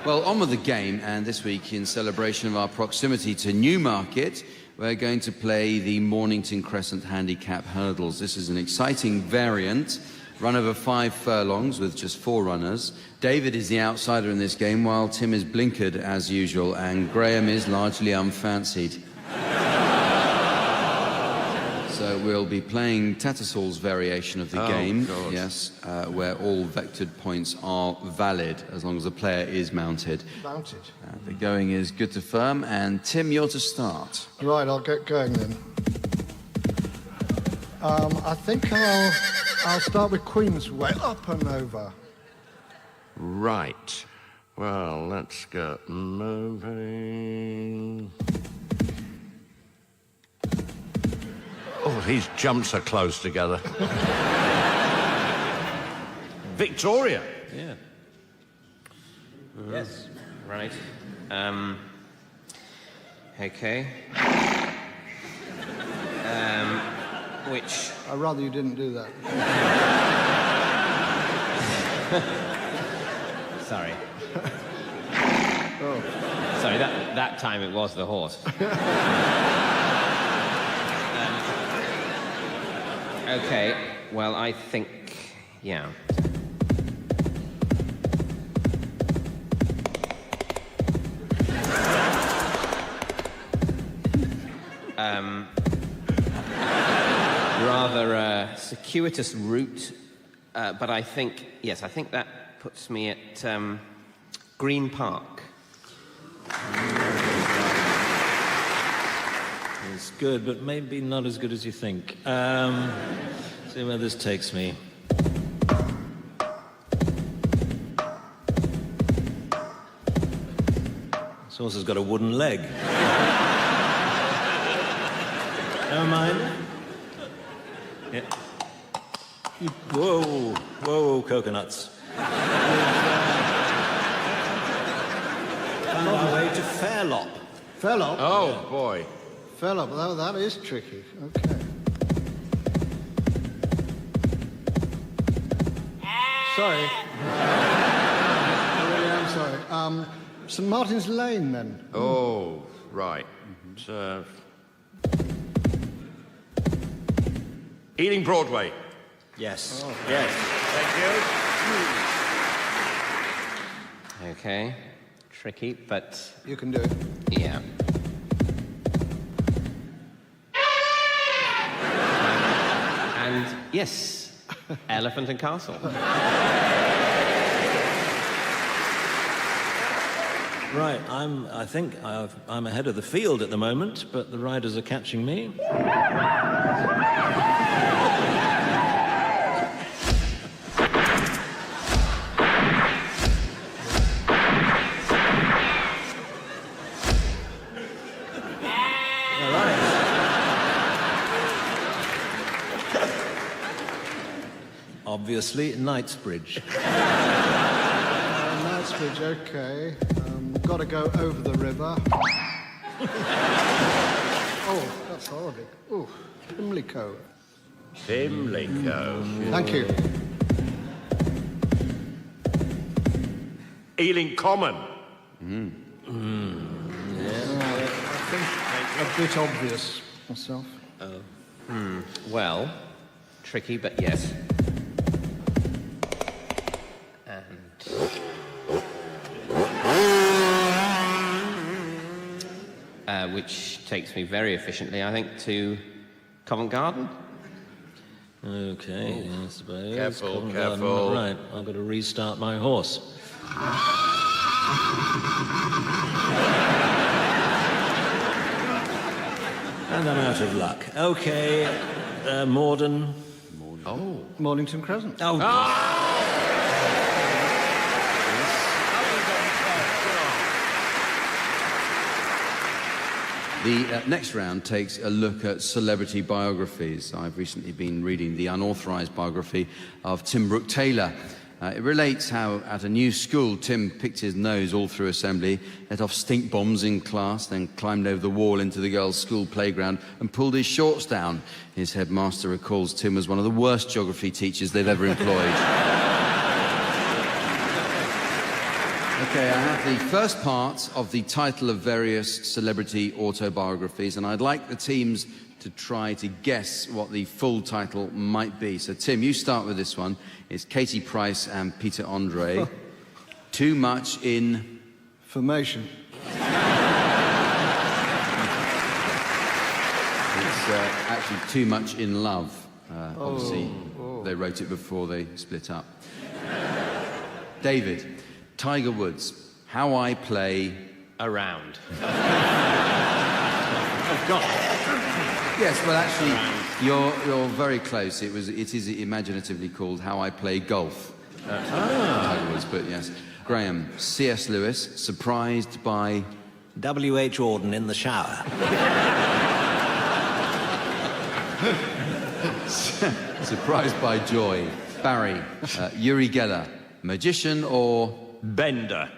Well, on with the game, and this week, in celebration of our proximity to Newmarket, we're going to play the Mornington Crescent Handicap Hurdles. This is an exciting variant, run over 5 furlongs with just 4 runners. David is the outsider in this game, while Tim is blinkered as usual, and Graeme is largely unfancied. So we'll be playing Tattersall's variation of the game, God. yes, where all vectored points are valid as long as the player is mounted. Mounted. The going is good to firm, and Tim, you're to start. Right, I'll get going then. I think I'll start with Queensway, up and over. Right. Well, let's get moving. Oh, these jumps are close together. Victoria. Yeah. Yes. Right. Okay. Which... I'd rather you didn't do that. Sorry. Oh. Sorry, that time it was the horse. Okay, well, I think... yeah. Rather a circuitous route, but I think, yes, I think that puts me at Green Park. It's good, but maybe not as good as you think. See where this takes me. This horse has got a wooden leg. Never mind. Yeah. Whoa, whoa, coconuts. Found our way to Fairlop. Fairlop? Oh, boy. Fairlop, that is tricky. Okay. Sorry. I really am sorry. St Martin's Lane, then. Oh, right. Ealing Broadway. Yes. Oh. Yes. Thank you. Okay. Tricky, but... You can do it. yeah. And, yes, Elephant and Castle. Right, I think I'm ahead of the field at the moment, but the riders are catching me. Obviously, Knightsbridge. Knightsbridge, okay. Got to go over the river. Oh, that's horrible. Oh, Pimlico. Pimlico. Thank you. Ealing Common. Yeah, I think a bit obvious myself. Well, tricky, but yes. Which takes me very efficiently, I think, to Covent Garden. Okay, I suppose. Careful, Covent careful. Garden. Right, I've got to restart my horse. And I'm out of luck. Okay, Morden. Oh. Mornington Crescent. Oh, The next round takes a look at celebrity biographies. I've recently been reading the unauthorised biography of Tim Brooke-Taylor, It relates how at a new school Tim picked his nose all through assembly, let off stink bombs in class, then climbed over the wall into the girls' school playground and pulled his shorts down. His headmaster recalls Tim was one of the worst geography teachers they've ever employed. Okay, I have the first part of the title of various celebrity autobiographies, and I'd like the teams to try to guess what the full title might be. So, Tim, you start with this one. It's Katie Price and Peter Andre. Too much in... Formation. It's actually Too Much in Love. Obviously, they wrote it before they split up. David, Tiger Woods, How I Play... Around. Oh, God. Yes, well, actually, you're very close. It is imaginatively called How I Play Golf. Tiger Woods, but yes. Graham, C.S. Lewis, Surprised by... W.H. Auden in the shower. Surprised by Joy. Barry, Uri Geller, Magician or... Bender.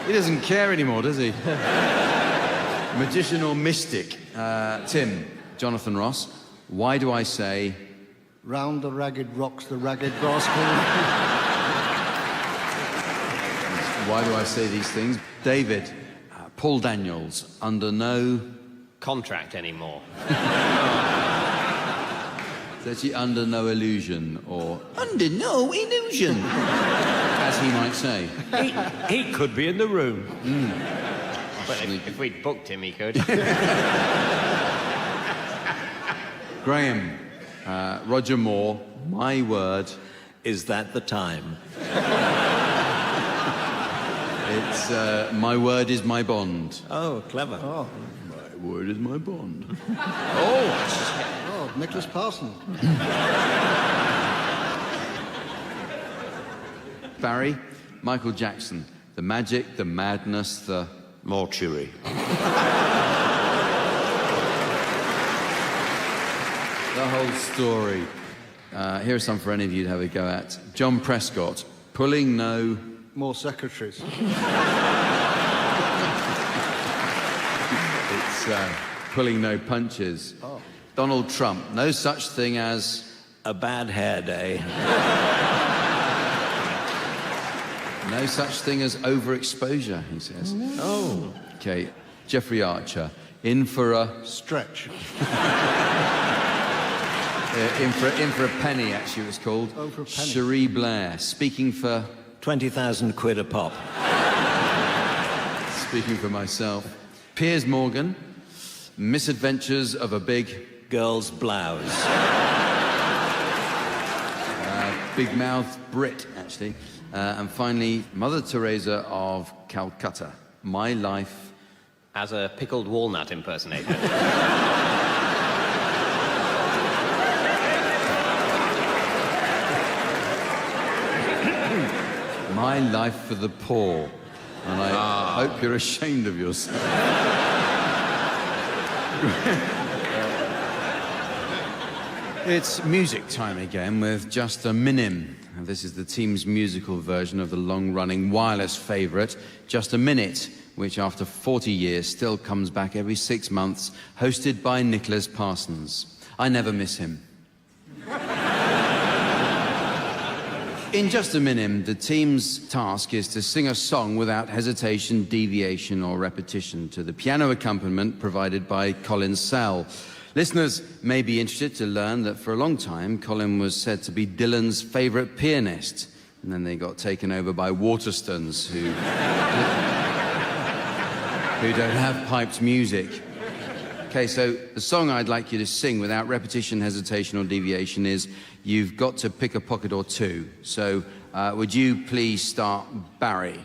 He doesn't care anymore, does he? Magician or mystic? Tim, Jonathan Ross, why do I say... Round the ragged rocks, the ragged rascal. Why do I say these things? David, Paul Daniels, under no... Contract anymore. It's actually under no illusion, or under no illusion, as he might say. He could be in the room. Well, if we'd booked him, he could. Graham, Roger Moore, my word. Is that the time? It's my word is my bond. Oh, clever. Oh, My word is my bond. oh, Nicholas Parson. Barry, Michael Jackson, the magic, the madness, the... Mortuary. The whole story. Here's some for any of you to have a go at. John Prescott, pulling no... More secretaries. It's pulling no punches. Oh. Donald Trump, no such thing as... A bad hair day. No such thing as overexposure, he says. Oh. Okay, Jeffrey Archer, in for a... Stretch. in for a penny, actually, it was called. Oh, for a penny. Cherie Blair, speaking for... 20,000 quid a pop. Speaking for myself. Piers Morgan, Misadventures of a Big... Girl's blouse. Big mouth Brit, actually. And finally, Mother Teresa of Calcutta, My Life... As a pickled walnut impersonator. My Life for the Poor. And I hope you're ashamed of yourself. It's music time again with Just a Minim. And this is the team's musical version of the long-running wireless favourite, Just a Minute, which after 40 years still comes back every 6 months, hosted by Nicholas Parsons. I never miss him. In Just a Minute, the team's task is to sing a song without hesitation, deviation or repetition to the piano accompaniment provided by Colin Sell. Listeners may be interested to learn that for a long time, Colin was said to be Dylan's favourite pianist. And then they got taken over by Waterstones, who don't have piped music. Okay, so the song I'd like you to sing without repetition, hesitation or deviation is You've Got to Pick a Pocket or Two. So would you please start, Barry?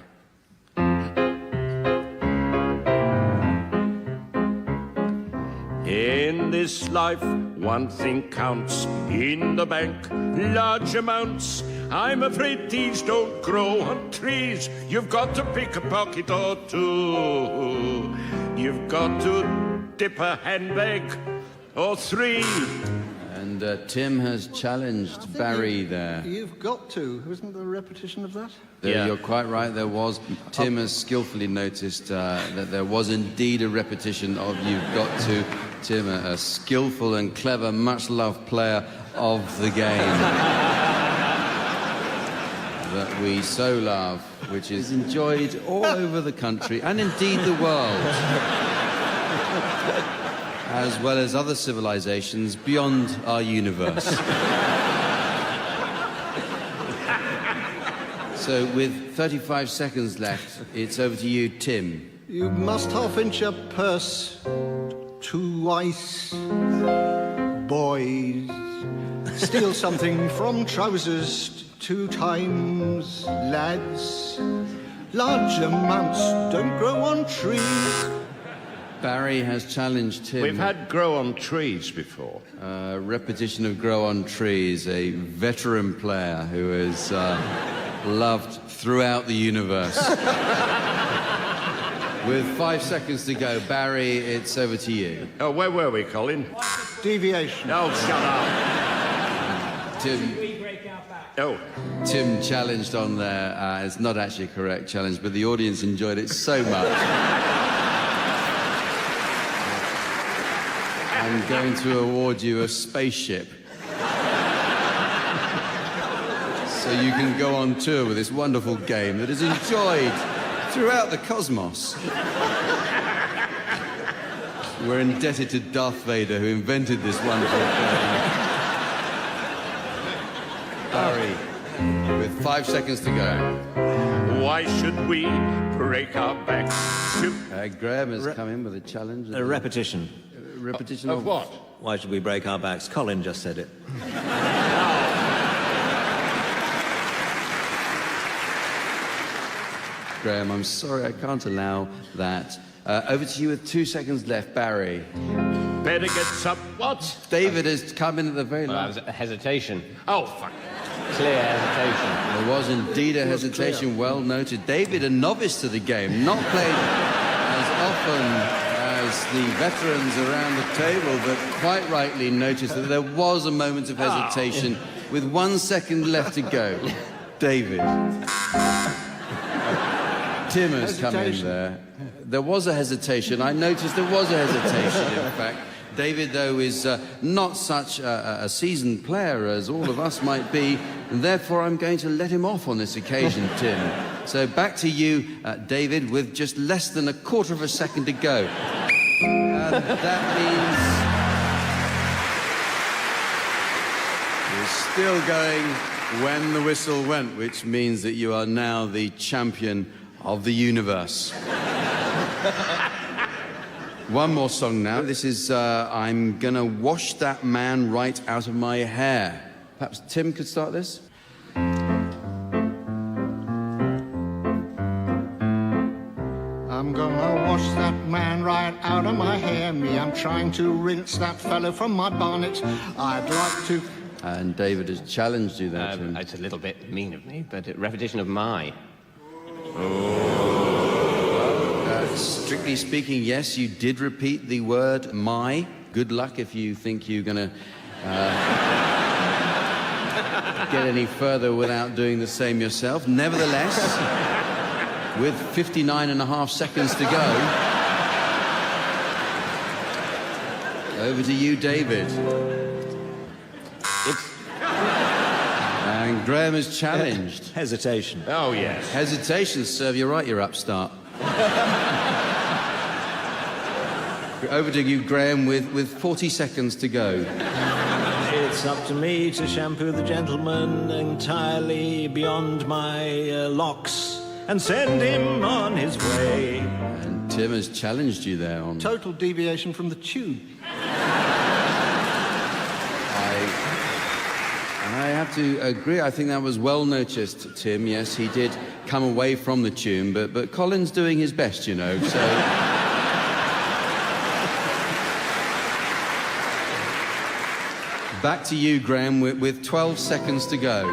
In this life, one thing counts. In the bank, large amounts. I'm afraid these don't grow on trees. You've got to pick a pocket or two. You've got to dip a handbag or 3. And Tim has challenged Barry there. You've got to. Wasn't there a repetition of that? Yeah. You're quite right, there was. Tim has skillfully noticed that there was indeed a repetition of You've Got To. Tim, a skillful and clever, much-loved player of the game that we so love, which is enjoyed all over the country and indeed the world, as well as other civilizations beyond our universe. So with 35 seconds left, it's over to you, Tim. You must half-inch a purse twice, boys. Steal something from trousers 2 times, lads. Large amounts don't grow on trees. Barry has challenged Tim. We've had grow on trees before. Repetition of Grow on Trees, a veteran player who is loved throughout the universe. With 5 seconds to go, Barry, it's over to you. Oh, where were we, Colin? Deviation. Oh, shut up. Tim, Oh, Tim challenged on there. It's not actually a correct challenge, but the audience enjoyed it so much. I'm going to award you a spaceship. So you can go on tour with this wonderful game that is enjoyed throughout the cosmos. We're indebted to Darth Vader, who invented this wonderful game. Barry, with 5 seconds to go. why should we break our backs? Graham has come in with a challenge. A repetition. Repetition Of what? Why should we break our backs? Colin just said it. Graham, I'm sorry, I can't allow that. Over to you with 2 seconds left, Barry. Better get some... What? David has come in at the very Well, that last. was a hesitation. Oh, fuck. Clear hesitation. There was indeed a hesitation, well noted. David, a novice to the game, not played as often as the veterans around the table, but quite rightly noticed that there was a moment of hesitation with 1 second left to go. David. Tim has come in there. There was a hesitation. I noticed there was a hesitation, in fact. David, though, is not such a seasoned player as all of us might be, and therefore I'm going to let him off on this occasion, Tim. So back to you, David, with just less than a quarter of a second to go. And that means you're still going when the whistle went, which means that you are now the champion of the universe. One more song now. This is I'm Gonna Wash That Man Right Out of My Hair. Perhaps Tim could start this? I'm gonna wash that man right out of my hair. Me, I'm trying to rinse that fellow from my bonnet. I'd like to... And David has challenged you there, Tim. It's a little bit mean of me, but a repetition of my. Strictly speaking, yes, you did repeat the word my. Good luck if you think you're going to get any further without doing the same yourself. Nevertheless, with 59.5 seconds to go, over to you, David. And Graham is challenged. Hesitation. Oh, yes. Hesitation, serve you right, you're upstart. Over to you, Graham, with 40 seconds to go. It's up to me to shampoo the gentleman entirely beyond my locks and send him on his way. And Tim has challenged you there on... Total deviation from the tune. I have to agree. I think that was well noticed, Tim. Yes, he did come away from the tune, but Colin's doing his best, you know, so... Back to you, Graham, with 12 seconds to go.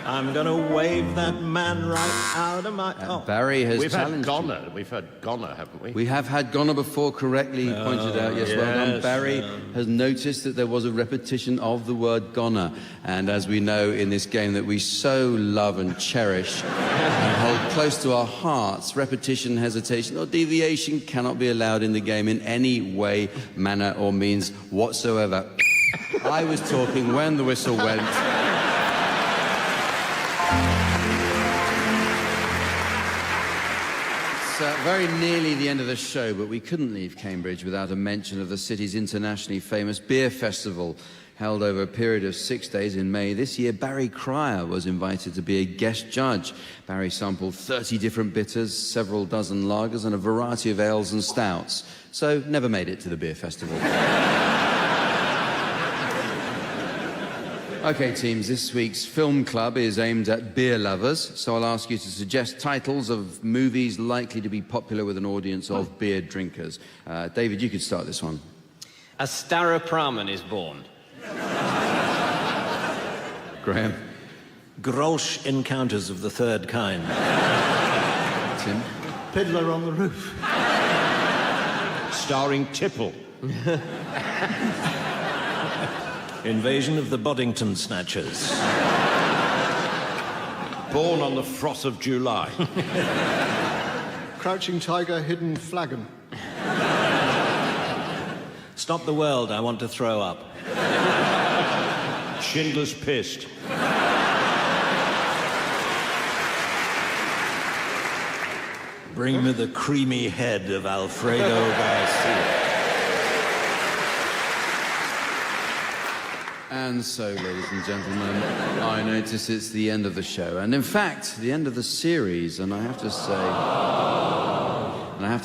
I'm going to wave that man right out of my... Barry has We've had challenged goner. We've had goner, haven't we? We have had goner before, correctly pointed out. Yes, well done. Barry has noticed that there was a repetition of the word goner. And as we know in this game that we so love and cherish and hold close to our hearts, repetition, hesitation or deviation cannot be allowed in the game in any way, manner or means whatsoever. I was talking when the whistle went. It's very nearly the end of the show, but we couldn't leave Cambridge without a mention of the city's internationally famous beer festival, held over a period of 6 days in May. This year, Barry Cryer was invited to be a guest judge. Barry sampled 30 different bitters, several dozen lagers, and a variety of ales and stouts. So, never made it to the beer festival. Okay, teams, this week's film club is aimed at beer lovers, so I'll ask you to suggest titles of movies likely to be popular with an audience of beer drinkers. David, you could start this one. A Staropramen is born. Graham. Grosh Encounters of the Third Kind. Tim. Fiddler on the Roof. Starring Tipple. Invasion of the Boddington Snatchers. Born on the froth of July. Crouching Tiger, Hidden Flagon. Stop the World, I Want to Throw Up. Schindler's Pissed. Bring me the creamy head of Alfredo Garcia. And so, ladies and gentlemen, I notice it's the end of the show, and in fact, the end of the series. And I have to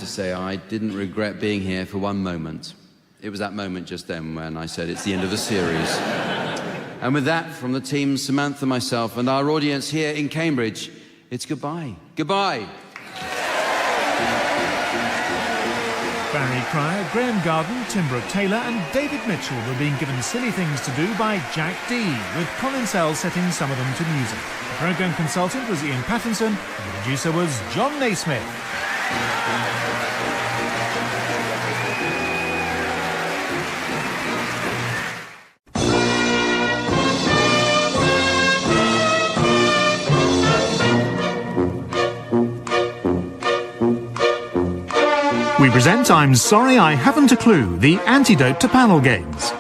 say, I didn't regret being here for one moment. It was that moment just then when I said it's the end of the series. And with that, from the team, Samantha, myself, and our audience here in Cambridge, it's goodbye. Goodbye. Barry Cryer, Graeme Garden, Tim Brooke-Taylor and David Mitchell were being given silly things to do by Jack Dee, with Colin Sell setting some of them to music. The programme consultant was Ian Pattinson, and the producer was John Naismith. We present I'm Sorry I Haven't a Clue, the antidote to panel games.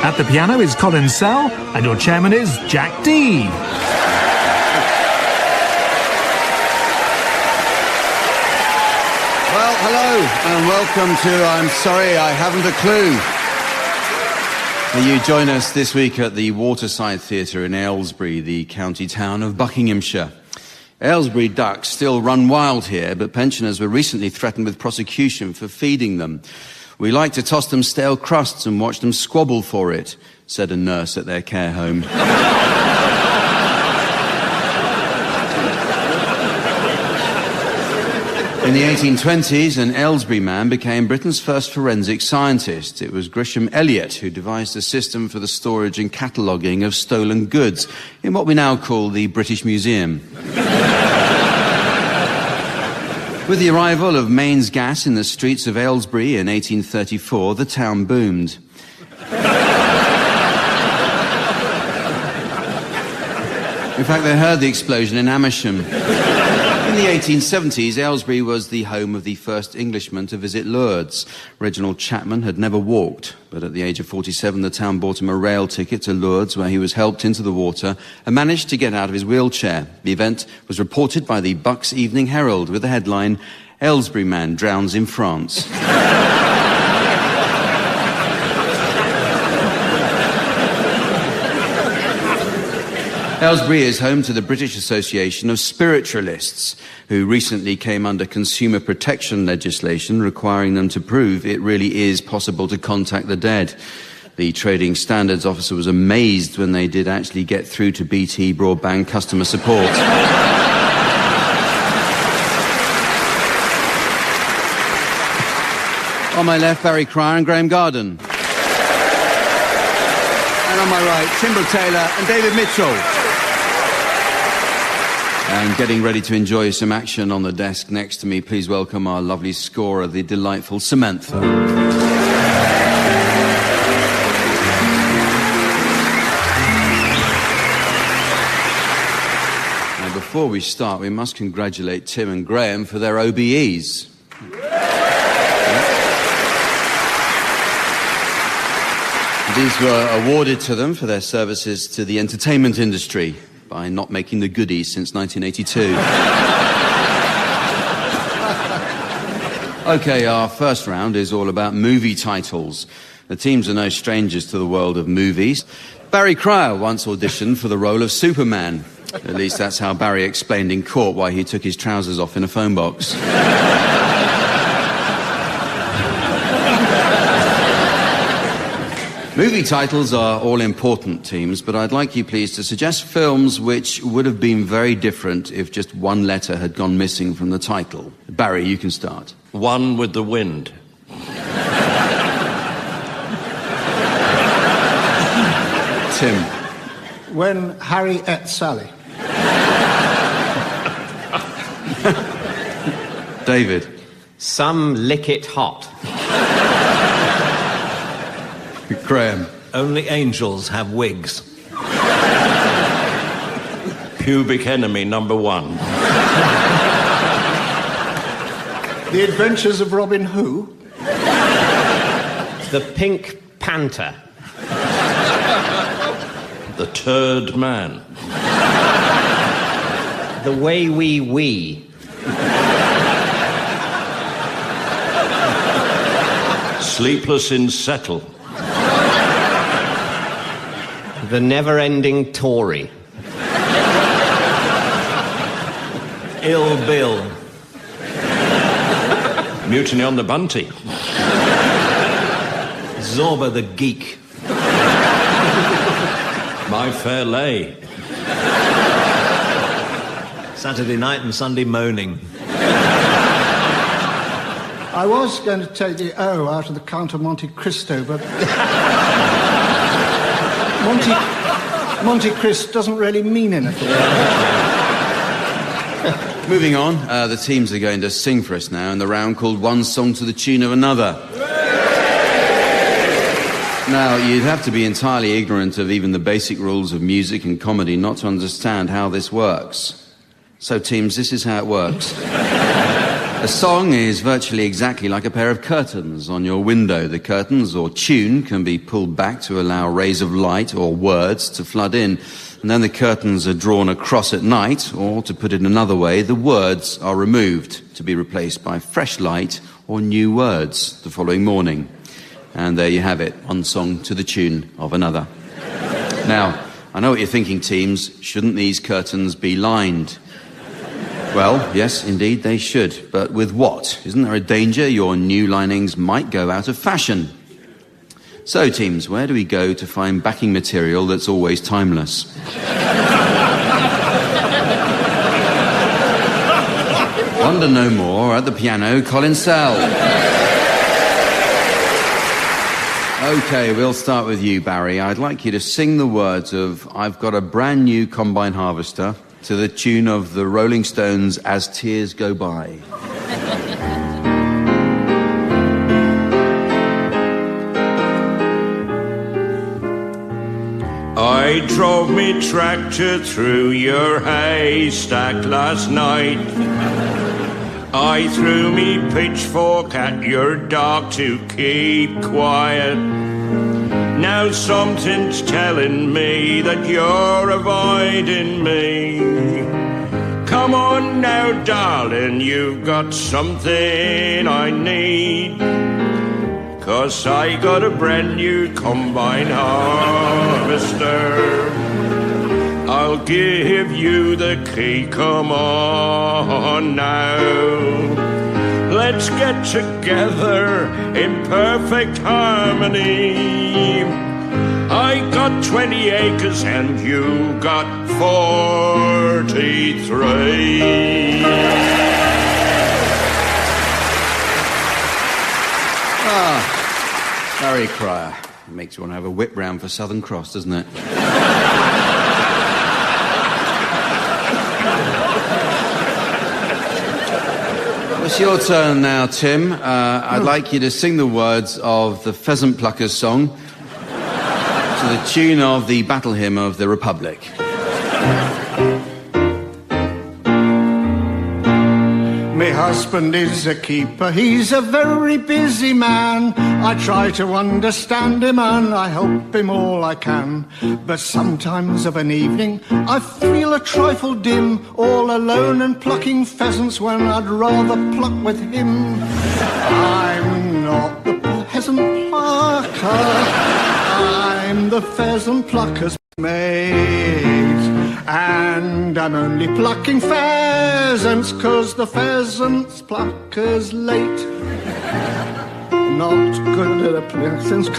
At the piano is Colin Sell, and your chairman is Jack Dee. Well, hello, and welcome to I'm Sorry I Haven't a Clue. You join us this week at the Waterside Theatre in Aylesbury, the county town of Buckinghamshire. Aylesbury ducks still run wild here, but pensioners were recently threatened with prosecution for feeding them. We like to toss them stale crusts and watch them squabble for it, said a nurse at their care home. In the 1820s, an Aylesbury man became Britain's first forensic scientist. It was Gresham Elliott who devised a system for the storage and cataloguing of stolen goods in what we now call the British Museum. With the arrival of mains gas in the streets of Aylesbury in 1834, the town boomed. In fact, they heard the explosion in Amersham. In the 1870s, Aylesbury was the home of the first Englishman to visit Lourdes. Reginald Chapman had never walked, but at the age of 47, the town bought him a rail ticket to Lourdes, where he was helped into the water and managed to get out of his wheelchair. The event was reported by the Bucks Evening Herald with the headline, "Aylesbury man drowns in France." Aylesbury is home to the British Association of Spiritualists, who recently came under consumer protection legislation requiring them to prove it really is possible to contact the dead. The Trading Standards Officer was amazed when they did actually get through to BT Broadband customer support. On my left, Barry Cryer and Graeme Garden. And on my right, Tim Brooke-Taylor and David Mitchell. And getting ready to enjoy some action on the desk next to me, please welcome our lovely scorer, the delightful Samantha. Now, before we start, we must congratulate Tim and Graeme for their OBEs. These were awarded to them for their services to the entertainment industry by not making the goodies since 1982. Okay, our first round is all about movie titles. The teams are no strangers to the world of movies. Barry Cryer once auditioned for the role of Superman. At least that's how Barry explained in court why he took his trousers off in a phone box. Movie titles are all important, teams, but I'd like you please to suggest films which would have been very different if just one letter had gone missing from the title. Barry, you can start. One with the Wind. Tim. When Harry ate Sally. David. Some Lick It Hot. Graeme. Only angels have wigs. Pubic Enemy #1. The Adventures of Robin Hood. The Pink Panther. The Turd Man. The Way We Wee. Sleepless in Settle. The Never-Ending Tory. Ill Bill. Mutiny on the Bunty. Zorba the Geek. My Fair Lay. Saturday Night and Sunday Moaning. I was going to take the O out of the Count of Monte Cristo, but Monte Cristo doesn't really mean anything. Moving on, the teams are going to sing for us now in the round called One Song to the Tune of Another. Now, you'd have to be entirely ignorant of even the basic rules of music and comedy not to understand how this works. So, teams, this is how it works. A song is virtually exactly like a pair of curtains on your window. The curtains or tune can be pulled back to allow rays of light or words to flood in. And then the curtains are drawn across at night, or to put it another way, the words are removed to be replaced by fresh light or new words the following morning. And there you have it, one song to the tune of another. Now, I know what you're thinking, teams. Shouldn't these curtains be lined? Well, yes, indeed they should. But with what? Isn't there a danger your new linings might go out of fashion? So, teams, where do we go to find backing material that's always timeless? Wonder no more. At the piano, Colin Sell. Okay, we'll start with you, Barry. I'd like you to sing the words of I've Got a Brand New Combine Harvester to the tune of the Rolling Stones' As Tears Go By. I drove me tractor through your haystack last night. I threw me pitchfork at your dog to keep quiet. Now something's telling me that you're avoiding me. Come on now, darling, you've got something I need. 'Cause I got a brand new combine harvester. I'll give you the key, come on now. Let's get together in perfect harmony. I got 20 acres and you got 43. Barry Cryer. It makes you want to have a whip round for Southern Cross, doesn't it? It's your turn now, Tim. I'd like you to sing the words of the Pheasant Pluckers song to the tune of the Battle Hymn of the Republic. My husband is a keeper, he's a very busy man. I try to understand him and I help him all I can. But sometimes of an evening I feel a trifle dim, all alone and plucking pheasants when I'd rather pluck with him. I'm not the pheasant plucker, I'm the pheasant plucker's mate. And I'm only plucking pheasants 'cause the pheasants plucker's late. Not good at a pheasant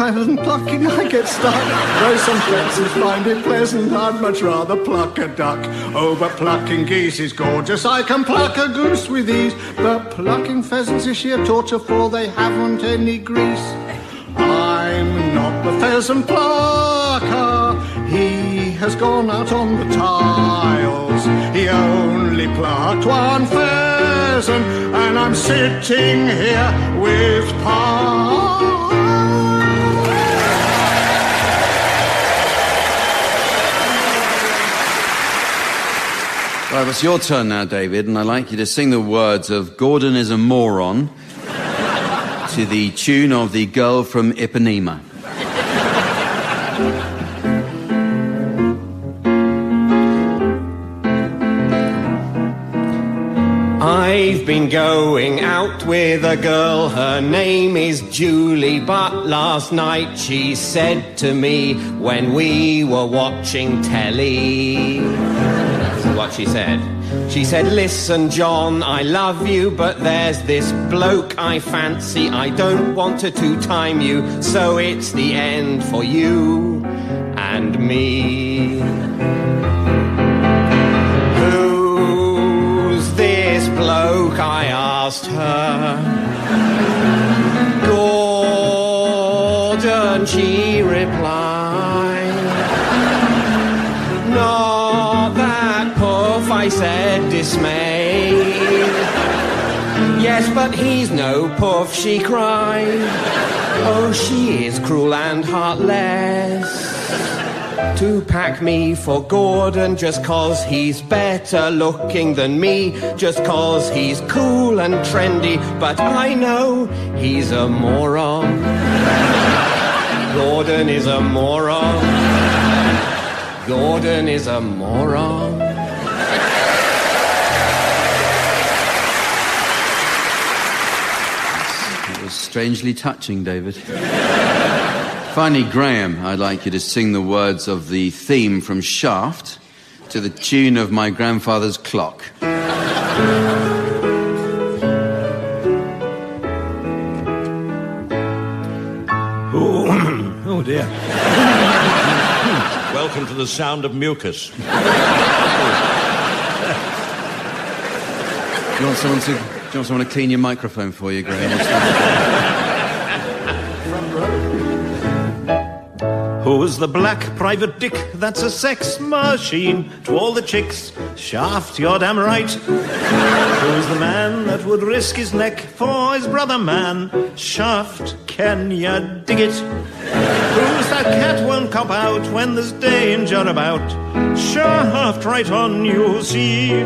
plucking, I get stuck. Though some pheasants find it pleasant, I'd much rather pluck a duck. Oh, but plucking geese is gorgeous, I can pluck a goose with ease. But plucking pheasants is sheer torture, for they haven't any grease. I'm not the pheasant plucker, he has gone out on the tiles. He only plucked one pheasant, and I'm sitting here with piles. Right, it's your turn now, David, and I'd like you to sing the words of Gordon is a Moron to the tune of The Girl from Ipanema. I've been going out with a girl, her name is Julie, but last night she said to me when we were watching telly, this is what she said. She said, listen, John, I love you, but there's this bloke I fancy. I don't want to two-time you, so it's the end for you and me. Who's this bloke, I asked her. Gordon, she replied. Not that puff, I said, dismayed. Yes, but he's no puff, she cried. Oh, she is cruel and heartless to pack me for Gordon just 'cause he's better looking than me, just 'cause he's cool and trendy, but I know he's a moron. Gordon is a moron. Gordon is a moron. It was strangely touching, David. Finally, Graeme, I'd like you to sing the words of the theme from Shaft to the tune of My Grandfather's Clock. Oh dear. Welcome to the sound of mucus. Do you want someone to clean your microphone for you, Graeme? Who's the black private dick? That's a sex machine. To all the chicks, Shaft, you're damn right. Who's the man that would risk his neck for his brother man? Shaft, can ya dig it? Who's that cat won't cop out when there's danger about? Shaft, right on, you see.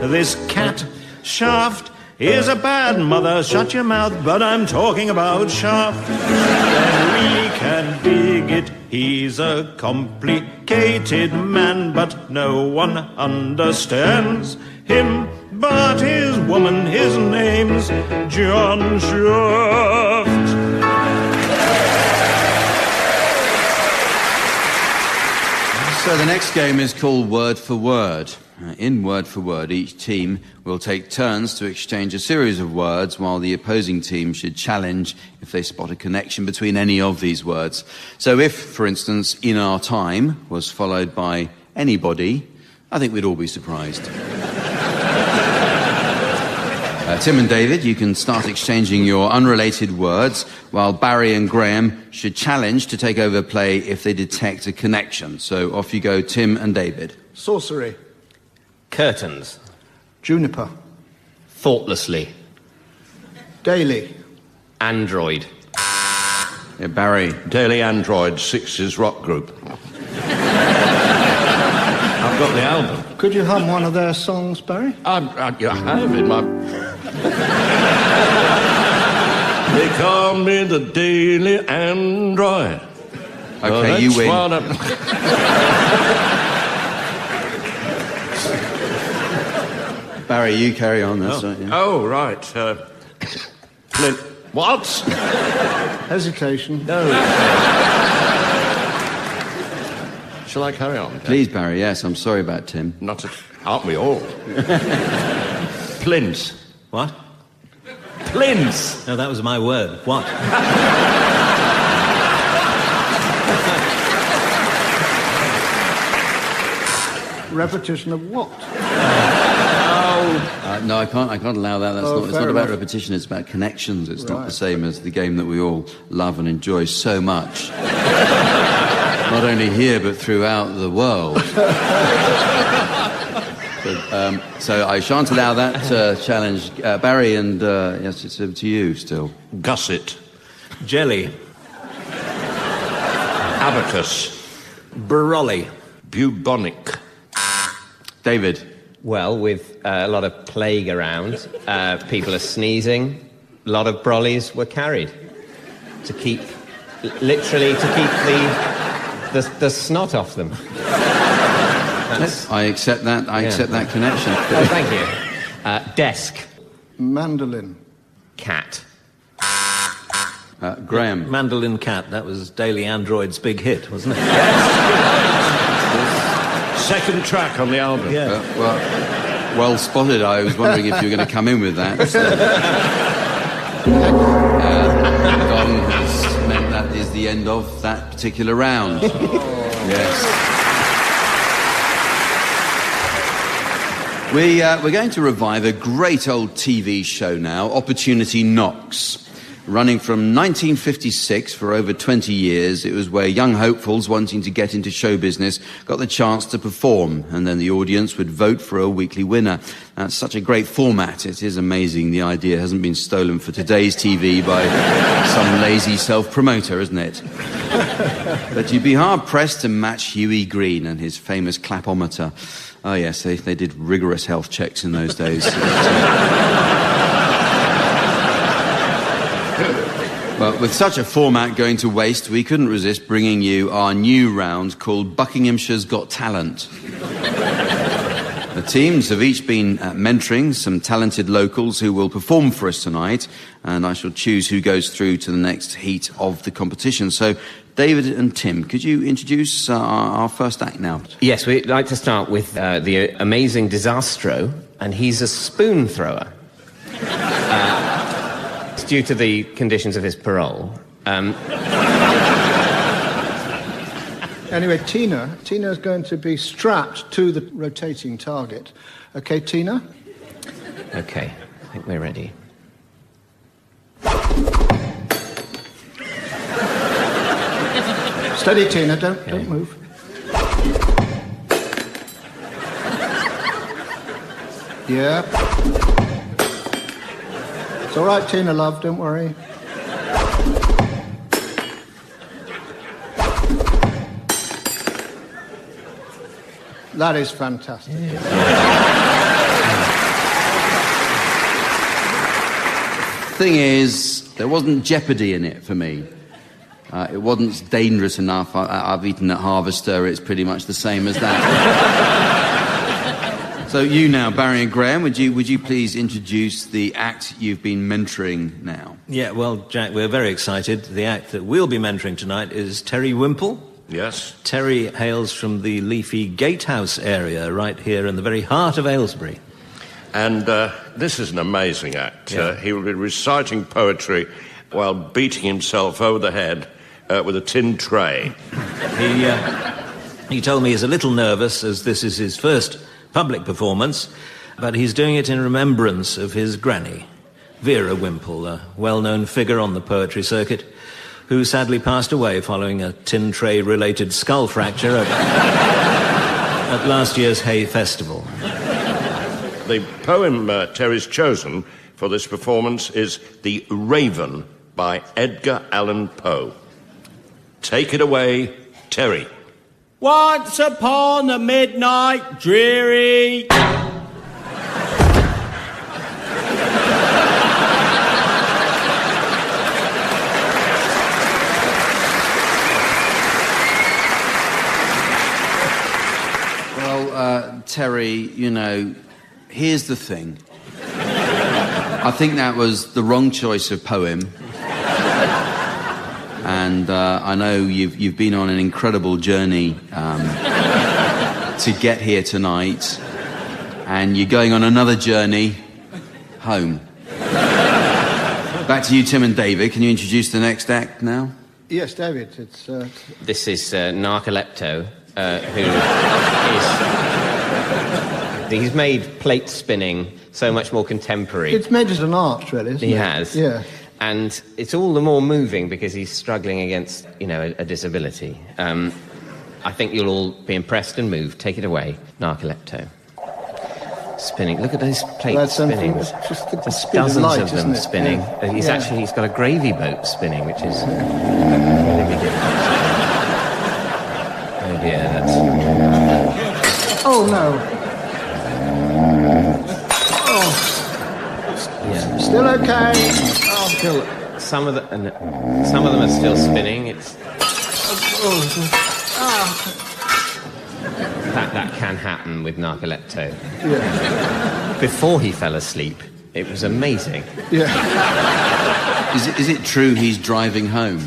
This cat, Shaft, is a bad mother. Shut your mouth, but I'm talking about Shaft. And we can dig it. He's a complicated man, but no one understands him but his woman. His name's John Shaft. So the next game is called Word for Word. In Word for Word, each team will take turns to exchange a series of words, while the opposing team should challenge if they spot a connection between any of these words. So if, for instance, in our time was followed by anybody, I think we'd all be surprised. Tim and David, you can start exchanging your unrelated words, while Barry and Graeme should challenge to take over play if they detect a connection. So off you go, Tim and David. Sorcery. Curtains. Juniper. Thoughtlessly. Daily. Android. Yeah, Barry. Daily Android, Sixes rock group. I've got the album. Could you hum one of their songs, Barry? I have in my... They call me the Daily Android. Okay, you win. Barry, you carry on. That's right. Yeah. Oh, right. Clint. What? Hesitation. No. Shall I carry on? Please, Barry. Yes, I'm sorry about Tim. Not at... Aren't we all? Plinth. What? Plinth. No, that was my word. What? Repetition of what? No, I can't allow that. That's it's not about enough. repetition, it's about connections. It's not Right. the same as the game that we all love and enjoy so much. Not only here, but throughout the world. So I shan't allow that challenge. Barry, and yes, it's over to you still. Gusset. Jelly. Abacus. Brolly. Bubonic. David. Well, with a lot of plague around, people are sneezing, a lot of brollies were carried to keep, literally to keep the snot off them. I accept that. I accept that connection. Oh, thank you. Desk. Mandolin. Cat. Graeme. Mandolin Cat. That was Daily Android's big hit, wasn't it? Second track on the album. Yeah. Well spotted. I was wondering if you were going to come in with that. Gone has meant that is the end of that particular round. Yes. We're going to revive a great old TV show now, Opportunity Knocks. Running from 1956 for over 20 years, it was where young hopefuls wanting to get into show business got the chance to perform, and then the audience would vote for a weekly winner. That's such a great format. It is amazing the idea hasn't been stolen for today's TV by some lazy self-promoter, isn't it? But you'd be hard-pressed to match Huey Green and his famous clapometer. Oh, yes, they did rigorous health checks in those days. But with such a format going to waste, we couldn't resist bringing you our new round called Buckinghamshire's Got Talent. The teams have each been mentoring some talented locals who will perform for us tonight, and I shall choose who goes through to the next heat of the competition. So, David and Tim, could you introduce our first act now? Yes, we'd like to start with the amazing Disastro, and he's a spoon thrower. Due to the conditions of his parole. Anyway, Tina's going to be strapped to the rotating target. Okay, Tina? Okay, I think we're ready. Steady, Tina, don't move. Yeah. It's all right, Tina, love, don't worry. That is fantastic. Thing is, there wasn't jeopardy in it for me. It wasn't dangerous enough. I've eaten at Harvester. It's pretty much the same as that. So you now, Barry and Graeme, would you please introduce the act you've been mentoring now? Yeah, well, Jack, we're very excited. The act that we'll be mentoring tonight is Terry Wimple. Yes. Terry hails from the leafy Gatehouse area right here in the very heart of Aylesbury. And this is an amazing act. Yeah. He will be reciting poetry while beating himself over the head with a tin tray. He told me he's a little nervous, as this is his first public performance, but he's doing it in remembrance of his granny, Vera Wimple, a well-known figure on the poetry circuit, who sadly passed away following a tin tray-related skull fracture at last year's Hay Festival. The poem Terry's chosen for this performance is The Raven by Edgar Allan Poe. Take it away, Terry. Once upon a midnight dreary... Terry, you know, here's the thing. I think that was the wrong choice of poem. And I know you've been on an incredible journey to get here tonight. And you're going on another journey home. Back to you, Tim and David. Can you introduce the next act now? Yes, David, it's... This is Narcolepto, who he's made plate spinning so much more contemporary. It's made as an art, really, isn't it? He has. Yeah. And it's all the more moving because he's struggling against, you know, a disability. I think you'll all be impressed and moved. Take it away, Narcolepto. Spinning. Look at those plates spinning. Just dozens light, of them spinning. Yeah. He's got a gravy boat spinning, which is really ridiculous. Oh dear, that's... Oh, no. Yeah. Still okay. Oh, still, some of them are still spinning. It's that can happen with Narcolepto. Yeah. Before he fell asleep, it was amazing. Yeah. Is it true he's driving home?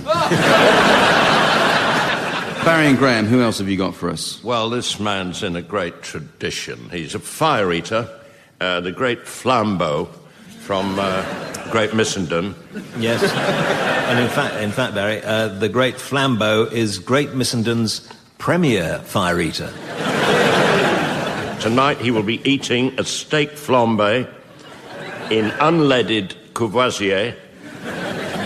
Barry and Graeme, who else have you got for us? Well, this man's in a great tradition. He's a fire eater, the great Flambeau from Great Missenden. Yes, and in fact, Barry, the Great Flambeau is Great Missenden's premier fire eater. Tonight he will be eating a steak flambe in unleaded Courvoisier,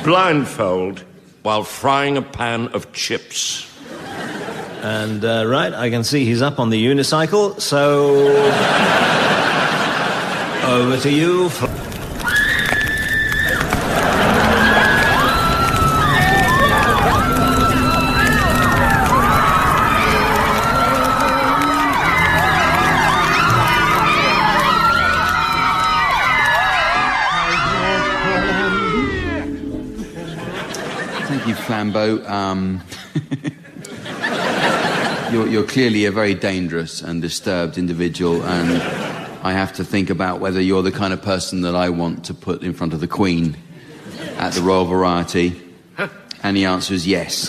blindfold, while frying a pan of chips. And, right, I can see he's up on the unicycle, so... over to you. Thank you, Flambeau. You're clearly a very dangerous and disturbed individual, and I have to think about whether you're the kind of person that I want to put in front of the Queen at the Royal Variety. And the answer is yes.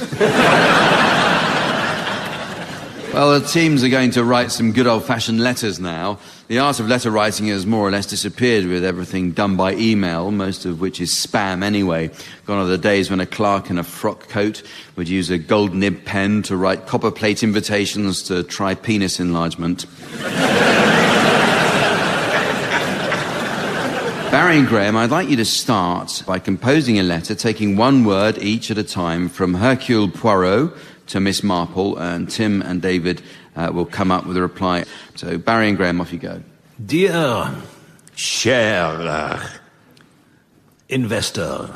Well, the teams are going to write some good old-fashioned letters now. The art of letter writing has more or less disappeared with everything done by email, most of which is spam anyway. Gone are the days when a clerk in a frock coat would use a gold nib pen to write copper plate invitations to try penis enlargement. Barry and Graeme, I'd like you to start by composing a letter, taking one word each at a time, from Hercule Poirot to Miss Marple, and Tim and David will come up with a reply. So, Barry and Graeme, off you go. Dear Cher investor,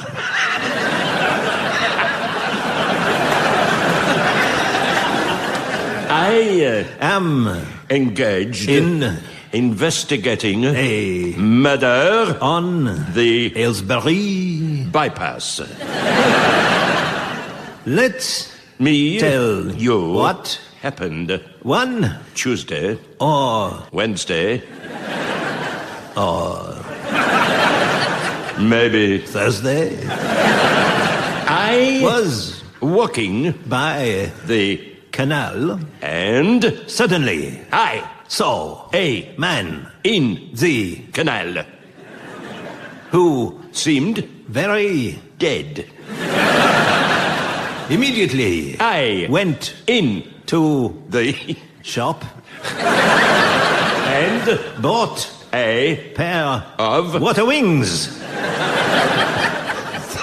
I am engaged in investigating a murder on the Aylesbury bypass. Let Me tell you what happened one Tuesday or Wednesday or maybe Thursday I was walking by the canal and suddenly I saw a man in the canal who seemed very dead. Immediately I went in to the shop and bought a pair of water wings.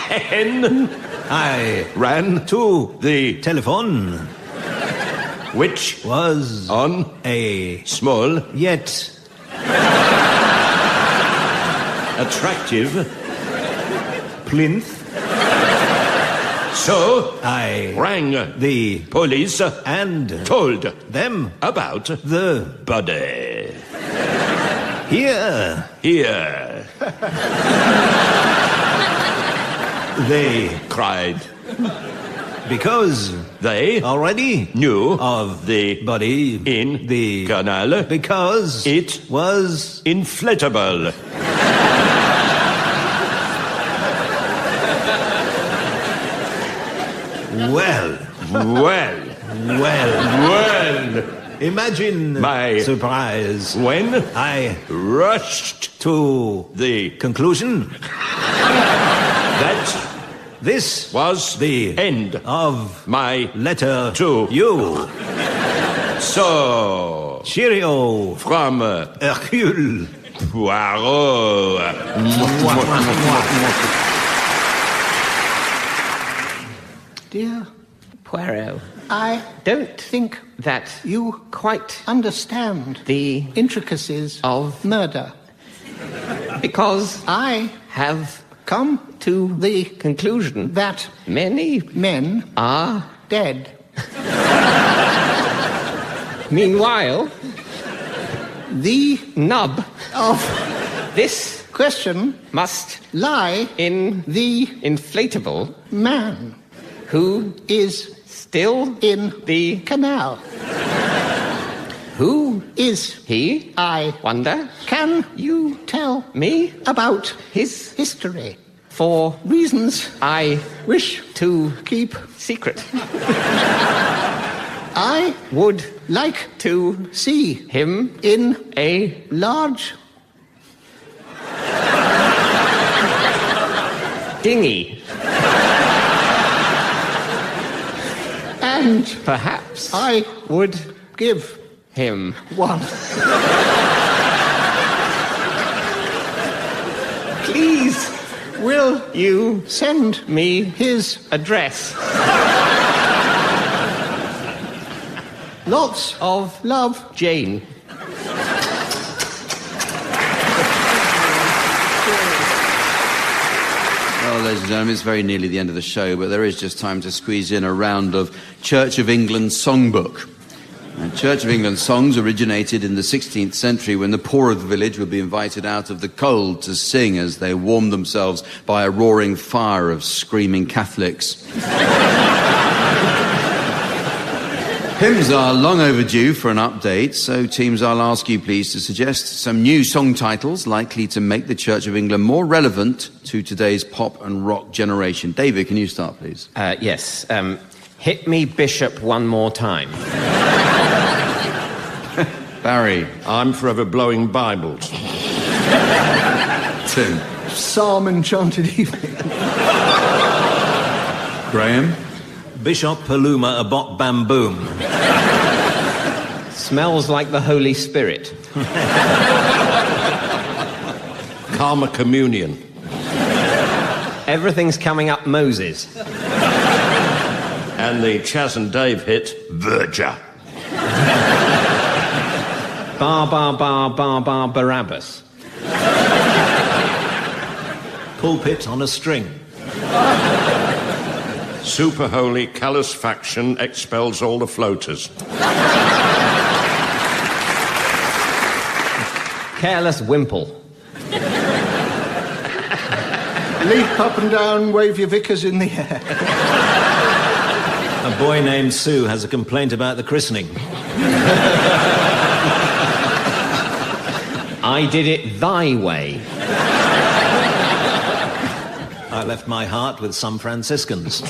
Then I ran to the telephone, which was on a small yet attractive plinth. So I rang the police and told them about the body. here Here, they cried. because They already knew of the body in the canal. because It was inflatable. well. Well. Imagine My surprise When I rushed to the conclusion that this was the end of my letter to you. So Cheerio from Hercule. Poirot. Dear, Poirot, I don't think that you quite understand the intricacies of murder. because I have come to the conclusion that many men are. dead. Meanwhile, The nub of this question must lie in the inflatable man who is still in the canal. who Is he I wonder can you tell me about his history for reasons I wish to keep. secret I would like to see him in a large dinghy, and perhaps I would give him one. please Will you send me his address lots of love. Jane. Well, ladies and gentlemen, it's very nearly the end of the show, but there is just time to squeeze in a round of Church of England songbook. Church of England songs originated in the 16th century when the poor of the village would be invited out of the cold to sing as they warmed themselves by a roaring fire of screaming Catholics. Hymns are long overdue for an update, so teams, I'll ask you please to suggest some new song titles likely to make the Church of England more relevant to today's pop and rock generation. David, can you start, please? Yes. Hit me, Bishop, one more time. Barry. I'm forever blowing Bibles. Tim. Psalm Enchanted Evening. Graeme. Bishop Paluma a bop bam boom. Smells like the Holy Spirit. Karma Communion. Everything's coming up Moses. And the Chas and Dave hit Verger. Bar, bar, bar, bar, bar, Barabbas. Pulpit on a string. Super holy callous faction expels all the floaters. Careless Wimple. Leap up and down, wave your vicars in the air. A boy named Sue has a complaint about the christening. I did it thy way. I left my heart with some Franciscans.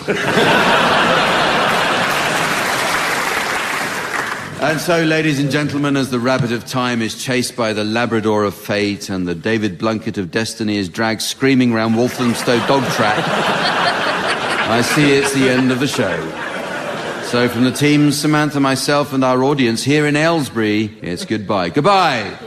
And so, ladies and gentlemen, as the rabbit of time is chased by the Labrador of fate and the David Blunkett of destiny is dragged screaming round Walthamstow dog track, I see it's the end of the show. So from the team, Samantha, myself and our audience here in Aylesbury, it's goodbye. Goodbye!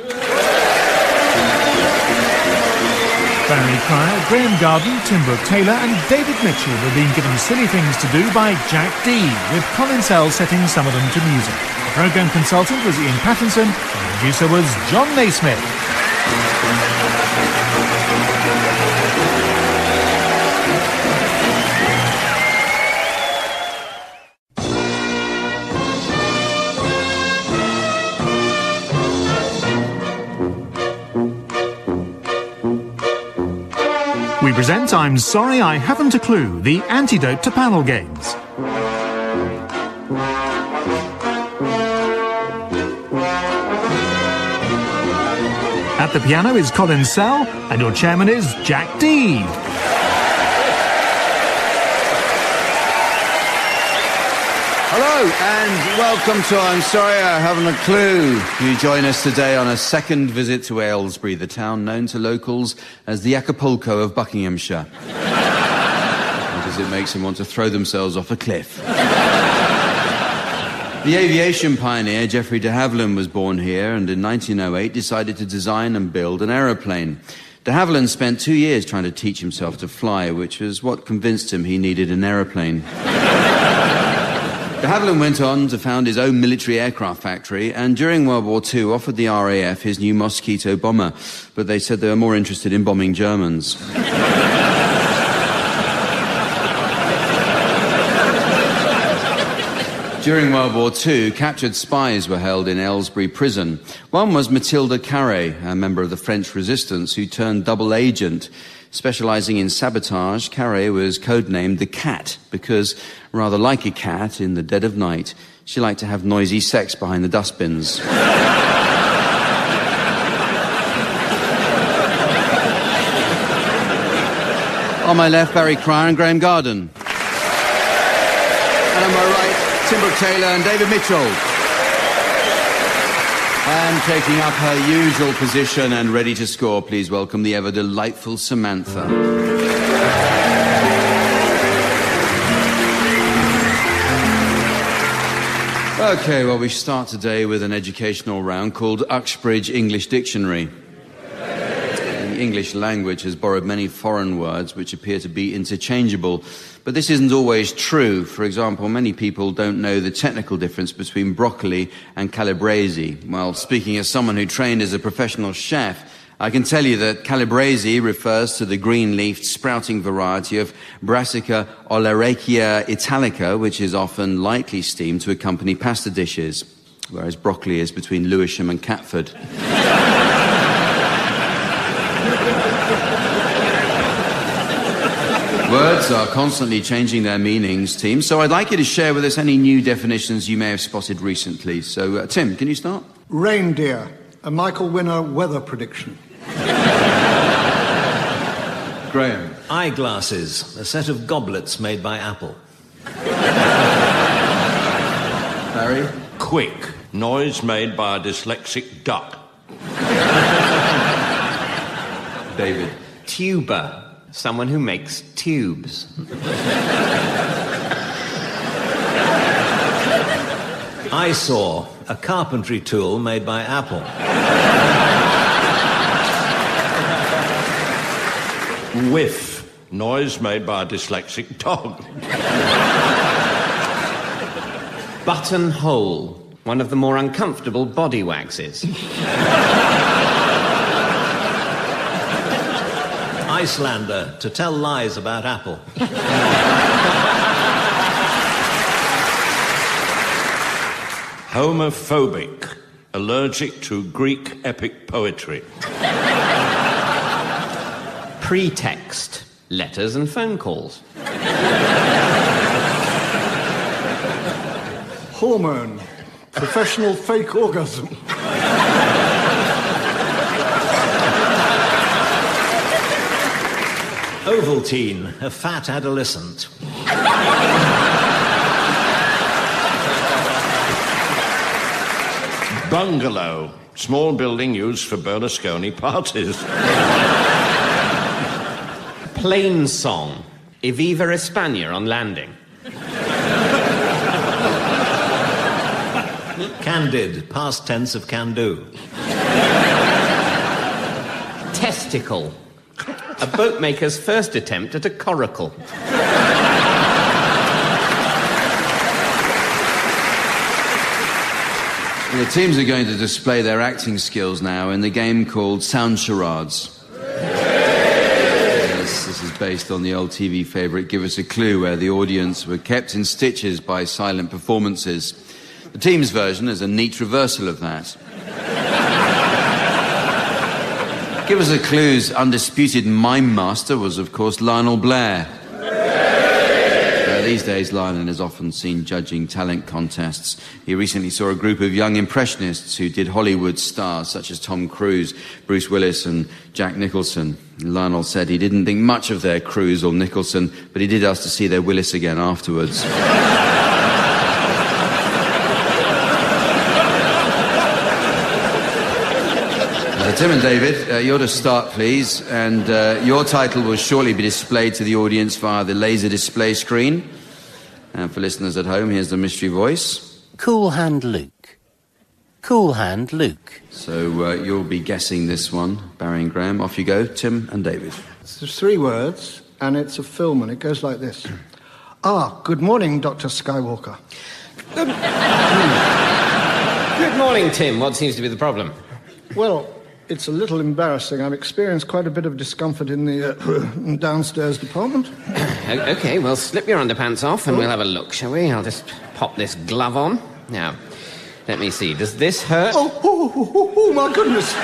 Barry Cryer, Graeme Garden, Tim Brooke-Taylor and David Mitchell were being given silly things to do by Jack Dee, with Colin Sell setting some of them to music. The programme consultant was Ian Pattinson, and the producer was John Naismith. We present I'm Sorry I Haven't a Clue, the antidote to panel games. At the piano is Colin Sell, and your chairman is Jack Dee. Hello and welcome to I'm Sorry I Haven't a Clue. You join us today on a second visit to Aylesbury, the town known to locals as the Acapulco of Buckinghamshire. Because it makes them want to throw themselves off a cliff. The aviation pioneer Geoffrey de Havilland was born here and in 1908 decided to design and build an aeroplane. De Havilland spent 2 years trying to teach himself to fly, which was what convinced him he needed an aeroplane. De Havilland went on to found his own military aircraft factory and during World War II offered the RAF his new Mosquito bomber, but they said they were more interested in bombing Germans. During World War II, captured spies were held in Aylesbury prison. One was Mathilde Carré, a member of the French resistance who turned double agent. Specialising in sabotage, Carré was codenamed the Cat because, rather like a cat in the dead of night, she liked to have noisy sex behind the dustbins. On my left, Barry Cryer and Graeme Garden. And on my right, Tim Brooke-Taylor and David Mitchell. And taking up her usual position and ready to score, please welcome the ever delightful Samantha. Okay, well, we start today with an educational round called Uxbridge English Dictionary. The English language has borrowed many foreign words which appear to be interchangeable, but this isn't always true. For example, many people don't know the technical difference between broccoli and calabrese. Well, speaking as someone who trained as a professional chef, I can tell you that calabrese refers to the green-leafed sprouting variety of Brassica oleracea italica, which is often lightly steamed to accompany pasta dishes, whereas broccoli is between Lewisham and Catford. Words are constantly changing their meanings, team, so I'd like you to share with us any new definitions you may have spotted recently. So, Tim, can you start? Reindeer, a Michael Winner weather prediction. Graeme. Eyeglasses, a set of goblets made by Apple. Barry. Quick, noise made by a dyslexic duck. David. Tuber, someone who makes tubes. Eyesore, a carpentry tool made by Apple. Whiff, noise made by a dyslexic dog. Buttonhole, one of the more uncomfortable body waxes. Icelander, to tell lies about Apple. Homophobic, allergic to Greek epic poetry. Pretext, letters and phone calls. Hormone, professional fake orgasm. Ovaltine, a fat adolescent. Bungalow, small building used for Berlusconi parties. Plain song, Eviva España on landing. Candid, past tense of can do. Testicle, A boatmaker's first attempt at a coracle. The teams are going to display their acting skills now in the game called Sound Charades. This is based on the old TV favourite Give Us a Clue, where the audience were kept in stitches by silent performances. The team's version is a neat reversal of that. Give Us a Clue's undisputed mime master was, of course, Lionel Blair. These days, Lionel is often seen judging talent contests. He recently saw a group of young impressionists who did Hollywood stars such as Tom Cruise, Bruce Willis and Jack Nicholson. Lionel said he didn't think much of their Cruise or Nicholson, but he did ask to see their Willis again afterwards. Tim and David, you're to start, please, and your title will shortly be displayed to the audience via the laser display screen. And for listeners at home, here's the mystery voice. Cool Hand Luke. Cool Hand Luke. So you'll be guessing this one, Barry and Graeme. Off you go, Tim and David. There's 3 words, and it's a film, and it goes like this. Good morning, Dr. Skywalker. Good morning, Tim. What seems to be the problem? Well, it's a little embarrassing. I've experienced quite a bit of discomfort in the downstairs department. OK, well, slip your underpants off and we'll have a look, shall we? I'll just pop this glove on. Now, let me see. Does this hurt? Oh, my goodness. Oh,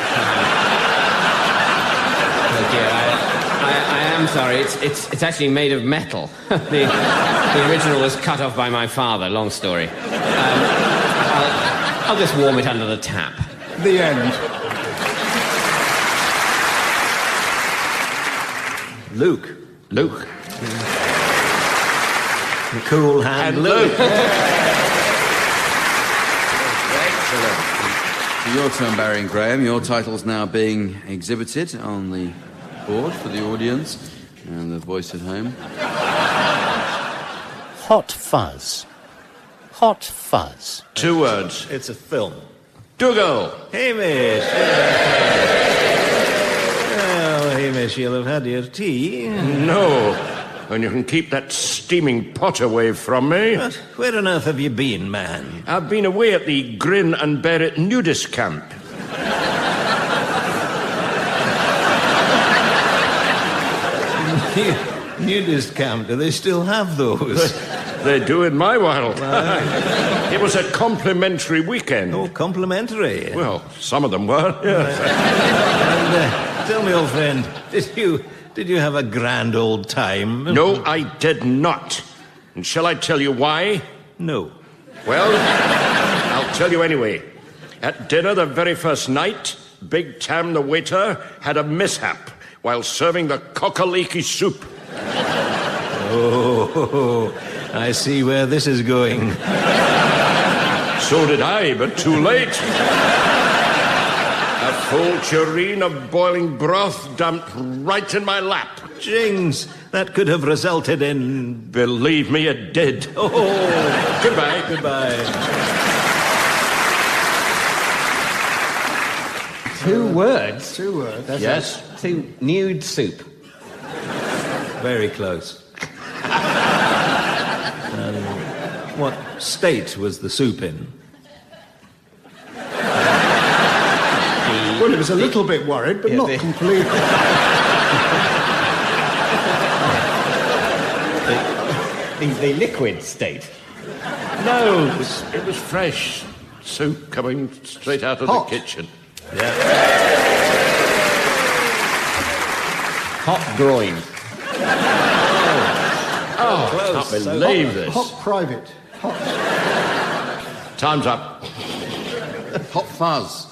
dear, I am sorry. It's actually made of metal. The original was cut off by my father. Long story. I'll just warm it under the tap. The end. Luke. Luke. Cool Hand Luke. Excellent. Your turn, Barry and Graeme. Your title's now being exhibited on the board for the audience and the voice at home. Hot Fuzz. Hot Fuzz. 2 words. It's a film. Dougal. Hamish. Well, Hamish, you'll have had your tea. No. And you can keep that steaming pot away from me. But where on earth have you been, man? I've been away at the Grin and Bear It nudist camp. Nudist camp, do they still have those? They do in my world. It was a complimentary weekend. Oh, complimentary. Well, some of them were, yes. And, tell me, old friend, did you have a grand old time? No, I did not. And shall I tell you why? No. Well, I'll tell you anyway. At dinner the very first night, Big Tam, the waiter, had a mishap while serving the cock-a-leaky soup. Oh, I see where this is going. So did I, but too late. A full tureen of boiling broth dumped right in my lap. Jings, that could have resulted in... Believe me, it did. Oh, Goodbye. Goodbye. 2 words? 2 words. That's Yes? To nude soup. Very close. What state was the soup in? Well, it was a little bit worried, but not completely. The liquid state. No, it was fresh. Soup coming straight out of Hot. the kitchen. Yeah. Hot groin. Oh, I can't believe this. Hot private. Hot. Time's up. Hot Fuzz.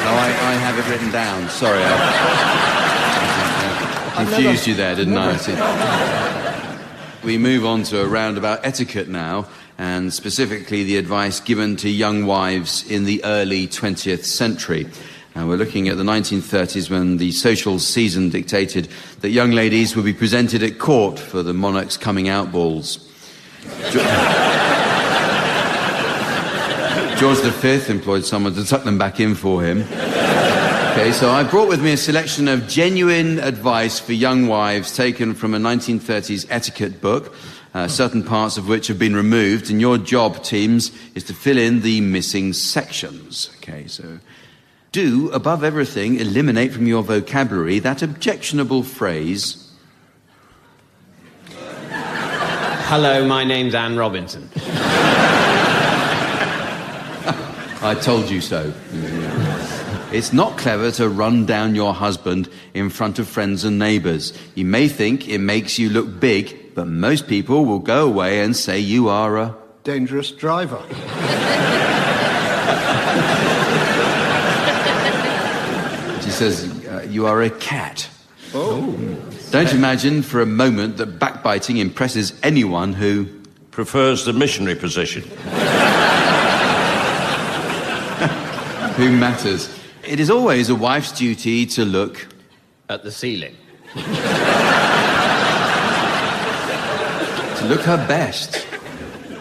No, I have it written down. Sorry, I confused you there, didn't I? We move on to a round about etiquette now, and specifically the advice given to young wives in the early 20th century. And we're looking at the 1930s when the social season dictated that young ladies would be presented at court for the monarch's coming out balls. George V employed someone to tuck them back in for him. Okay, so I brought with me a selection of genuine advice for young wives taken from a 1930s etiquette book, certain parts of which have been removed, and your job, teams, is to fill in the missing sections. Okay, so do, above everything, eliminate from your vocabulary that objectionable phrase, Hello, my name's Anne Robinson. I told you so. It's not clever to run down your husband in front of friends and neighbours. You may think it makes you look big, but most people will go away and say you are a dangerous driver. She says you are a cat. Oh. Don't imagine for a moment that backbiting impresses anyone who prefers the missionary position. Who matters. It is always a wife's duty to look At the ceiling. to look her best.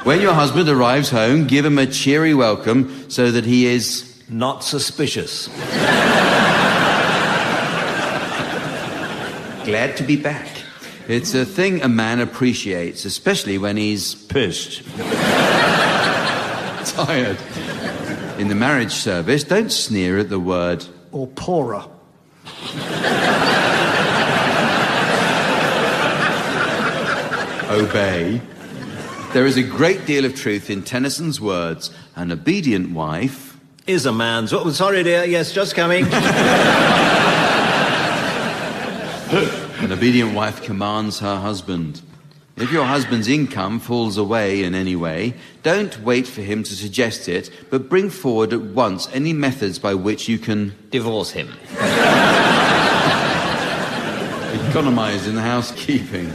When your husband arrives home, give him a cheery welcome so that he is Not suspicious. glad to be back. It's a thing a man appreciates, especially when he's Pissed. tired. In the marriage service, don't sneer at the word Or poorer. obey. There is a great deal of truth in Tennyson's words. An obedient wife Is a man's... Oh, sorry, dear. Yes, just coming. An obedient wife commands her husband. If your husband's income falls away in any way, don't wait for him to suggest it, but bring forward at once any methods by which you can Divorce him. economise in the housekeeping.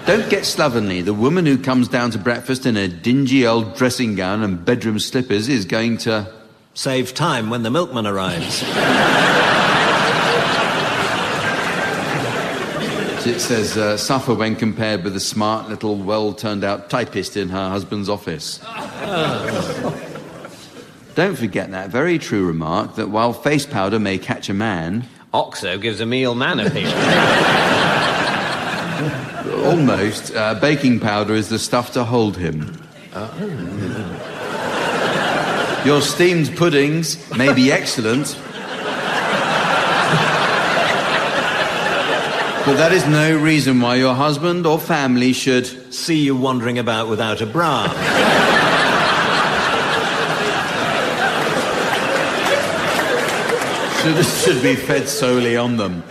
Don't get slovenly. The woman who comes down to breakfast in a dingy old dressing gown and bedroom slippers is going to Save time when the milkman arrives. It says, suffer when compared with the smart little well-turned-out typist in her husband's office. Don't forget that very true remark that while face powder may catch a man... Oxo gives a meal man appeal. Almost, baking powder is the stuff to hold him. Your steamed puddings may be excellent, but that is no reason why your husband or family should See you wandering about without a bra. should be fed solely on them.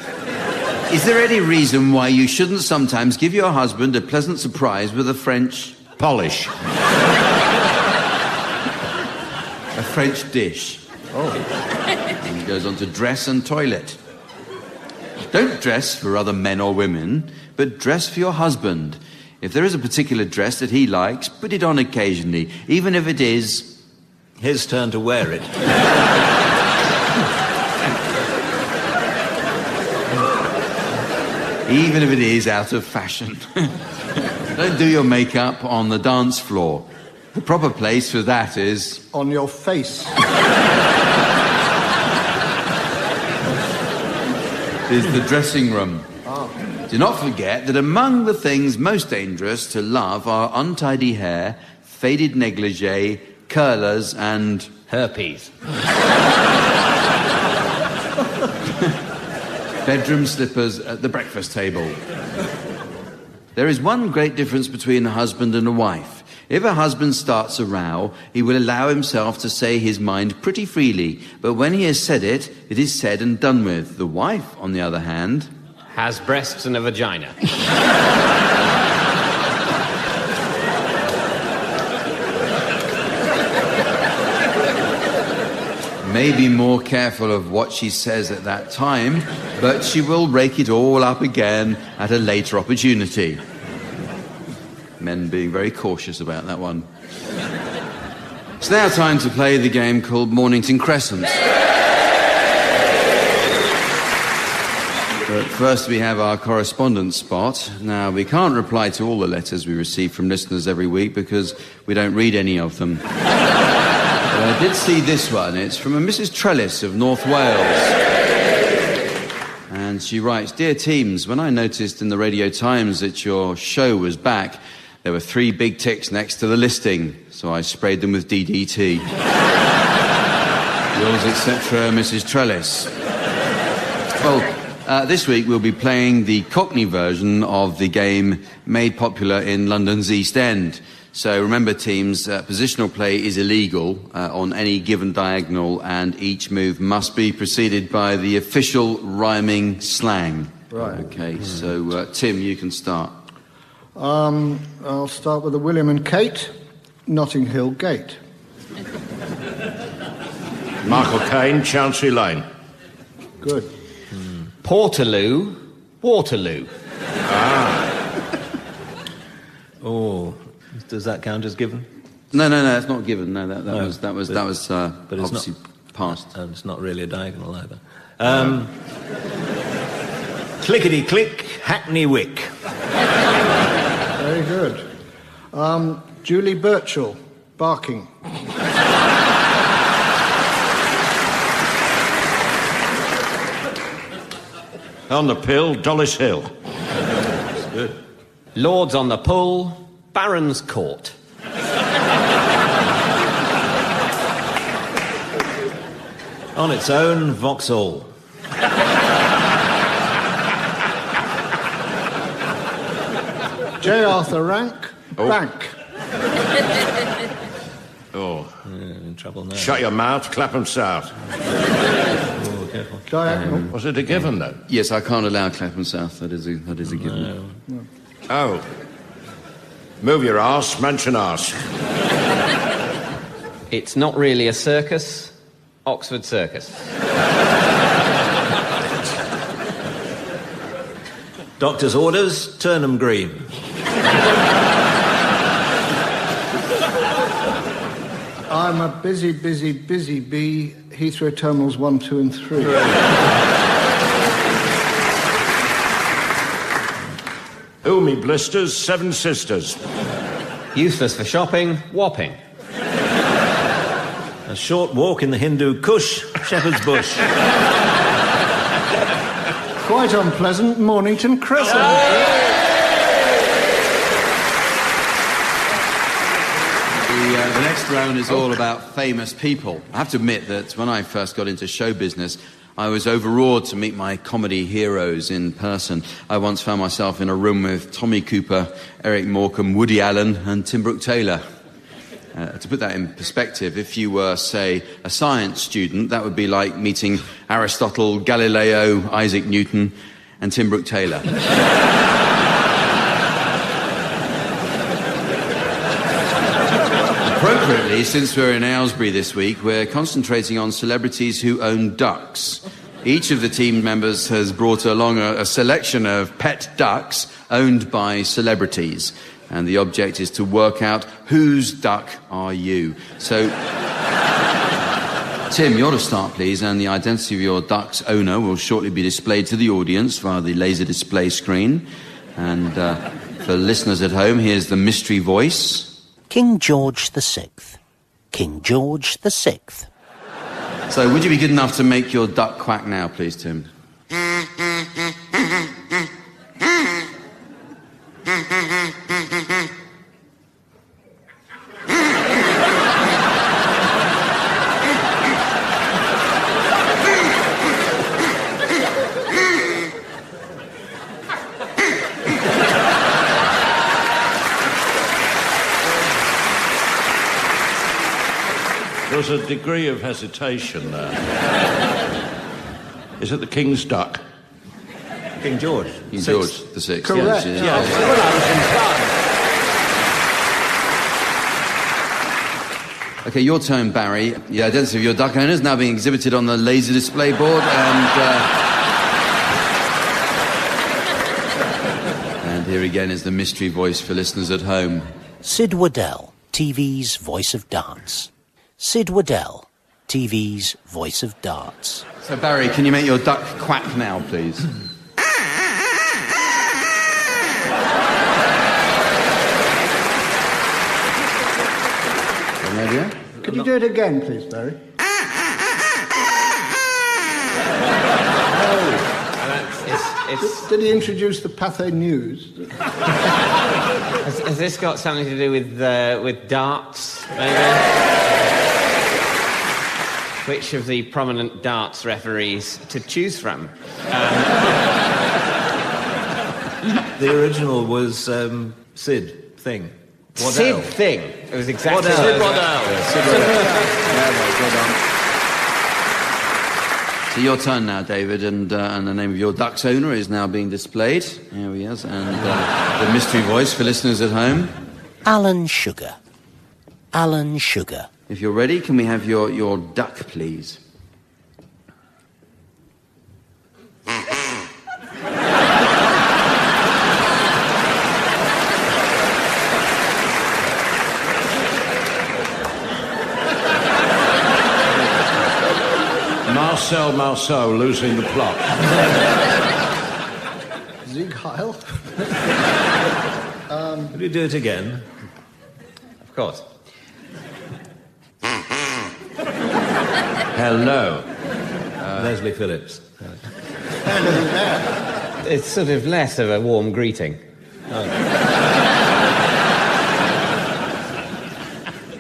Is there any reason why you shouldn't sometimes give your husband a pleasant surprise with a French Polish. a French dish? Oh. And he goes on to dress and toilet. Don't dress for other men or women, but dress for your husband. If there is a particular dress that he likes, put it on occasionally, even if it is His turn to wear it. even if it is out of fashion. Don't do your makeup on the dance floor. The proper place for that is On your face. the dressing room. Do not forget that among the things most dangerous to love are untidy hair, faded negligee, curlers, and Herpes. bedroom slippers at the breakfast table. There is one great difference between a husband and a wife. If a husband starts a row, he will allow himself to say his mind pretty freely, but when he has said it, it is said and done with. The wife, on the other hand, Has breasts and a vagina. may be more careful of what she says at that time, but she will rake it all up again at a later opportunity. Men being very cautious about that one. It's now time to play the game called Mornington Crescents. But first we have our correspondence spot. Now, we can't reply to all the letters we receive from listeners every week because we don't read any of them. But I did see this one. It's from a Mrs. Trellis of North Wales. And she writes, "Dear teams, when I noticed in the Radio Times that your show was back, there were 3 big ticks next to the listing, so I sprayed them with DDT. Yours, etc., Mrs. Trellis." Well, this week we'll be playing the Cockney version of the game made popular in London's East End. So remember, teams, positional play is illegal on any given diagonal, and each move must be preceded by the official rhyming slang. Right. Okay, so Tim, you can start. I'll start with the William and Kate, Notting Hill Gate. Michael Caine, Chancery Lane. Good. Portaloo, Waterloo. Oh, does that count as given? No, it's not given. No, that was but it's obviously past. And it's not really a diagonal either. Clickety-click, Hackney Wick. Very good. Julie Birchall, Barking. On the Pill, Dollis Hill. That's good. Lords on the Pull, Baron's Court. On its own, Vauxhall. J. Arthur Rank, Rank. Oh. In trouble now. Shut your mouth, Clapham South. Oh, careful. Diagonal. Was it a given, though? Yes, I can't allow Clapham South. That is a given. No. Oh. Move your arse, mention arse. It's not really a circus, Oxford Circus. Doctor's orders, Turnham Green. I'm a busy bee, Heathrow Terminals 1, 2 and 3. Ooh, me blisters, 7 sisters. Useless for shopping, Wapping. A short walk in the Hindu Kush, Shepherd's Bush. Quite unpleasant, Mornington Crescent. The next round is all about famous people. I have to admit that when I first got into show business, I was overawed to meet my comedy heroes in person. I once found myself in a room with Tommy Cooper, Eric Morecambe, Woody Allen and Tim Brooke-Taylor. To put that in perspective, if you were, say, a science student, that would be like meeting Aristotle, Galileo, Isaac Newton and Tim Brooke-Taylor. Appropriately, since we're in Aylesbury this week, we're concentrating on celebrities who own ducks. Each of the team members has brought along a selection of pet ducks owned by celebrities. And the object is to work out whose duck are you. So, Tim, you're to start, please, and the identity of your duck's owner will shortly be displayed to the audience via the laser display screen. And for listeners at home, here's the mystery voice. King George VI. King George VI. So, would you be good enough to make your duck quack now, please, Tim? There was a degree of hesitation there. Is it the King's duck? King George. King George the Sixth. Correct. Yes, Yeah. Okay, your turn, Barry. The identity of your duck owner is now being exhibited on the laser display board, and here again is the mystery voice for listeners at home. Sid Waddell, TV's voice of darts. Sid Waddell, TV's voice of darts. So, Barry, can you make your duck quack now, please? Ready? Could you do it again, please, Barry? Did he introduce the Pathé News? Has this got something to do with darts, maybe? Which of the prominent darts referees to choose from? The original was Sid Thing. Waddell. Sid Thing. It was exactly Waddell. Sid Waddell. So your turn now, David, and the name of your duck's owner is now being displayed. Here he is, and the mystery voice for listeners at home. Alan Sugar. Alan Sugar. If you're ready, can we have your duck, please? Marceau losing the plot. Sieg Heil? Could you do it again? Of course. Hello. Leslie Phillips. It's sort of less of a warm greeting.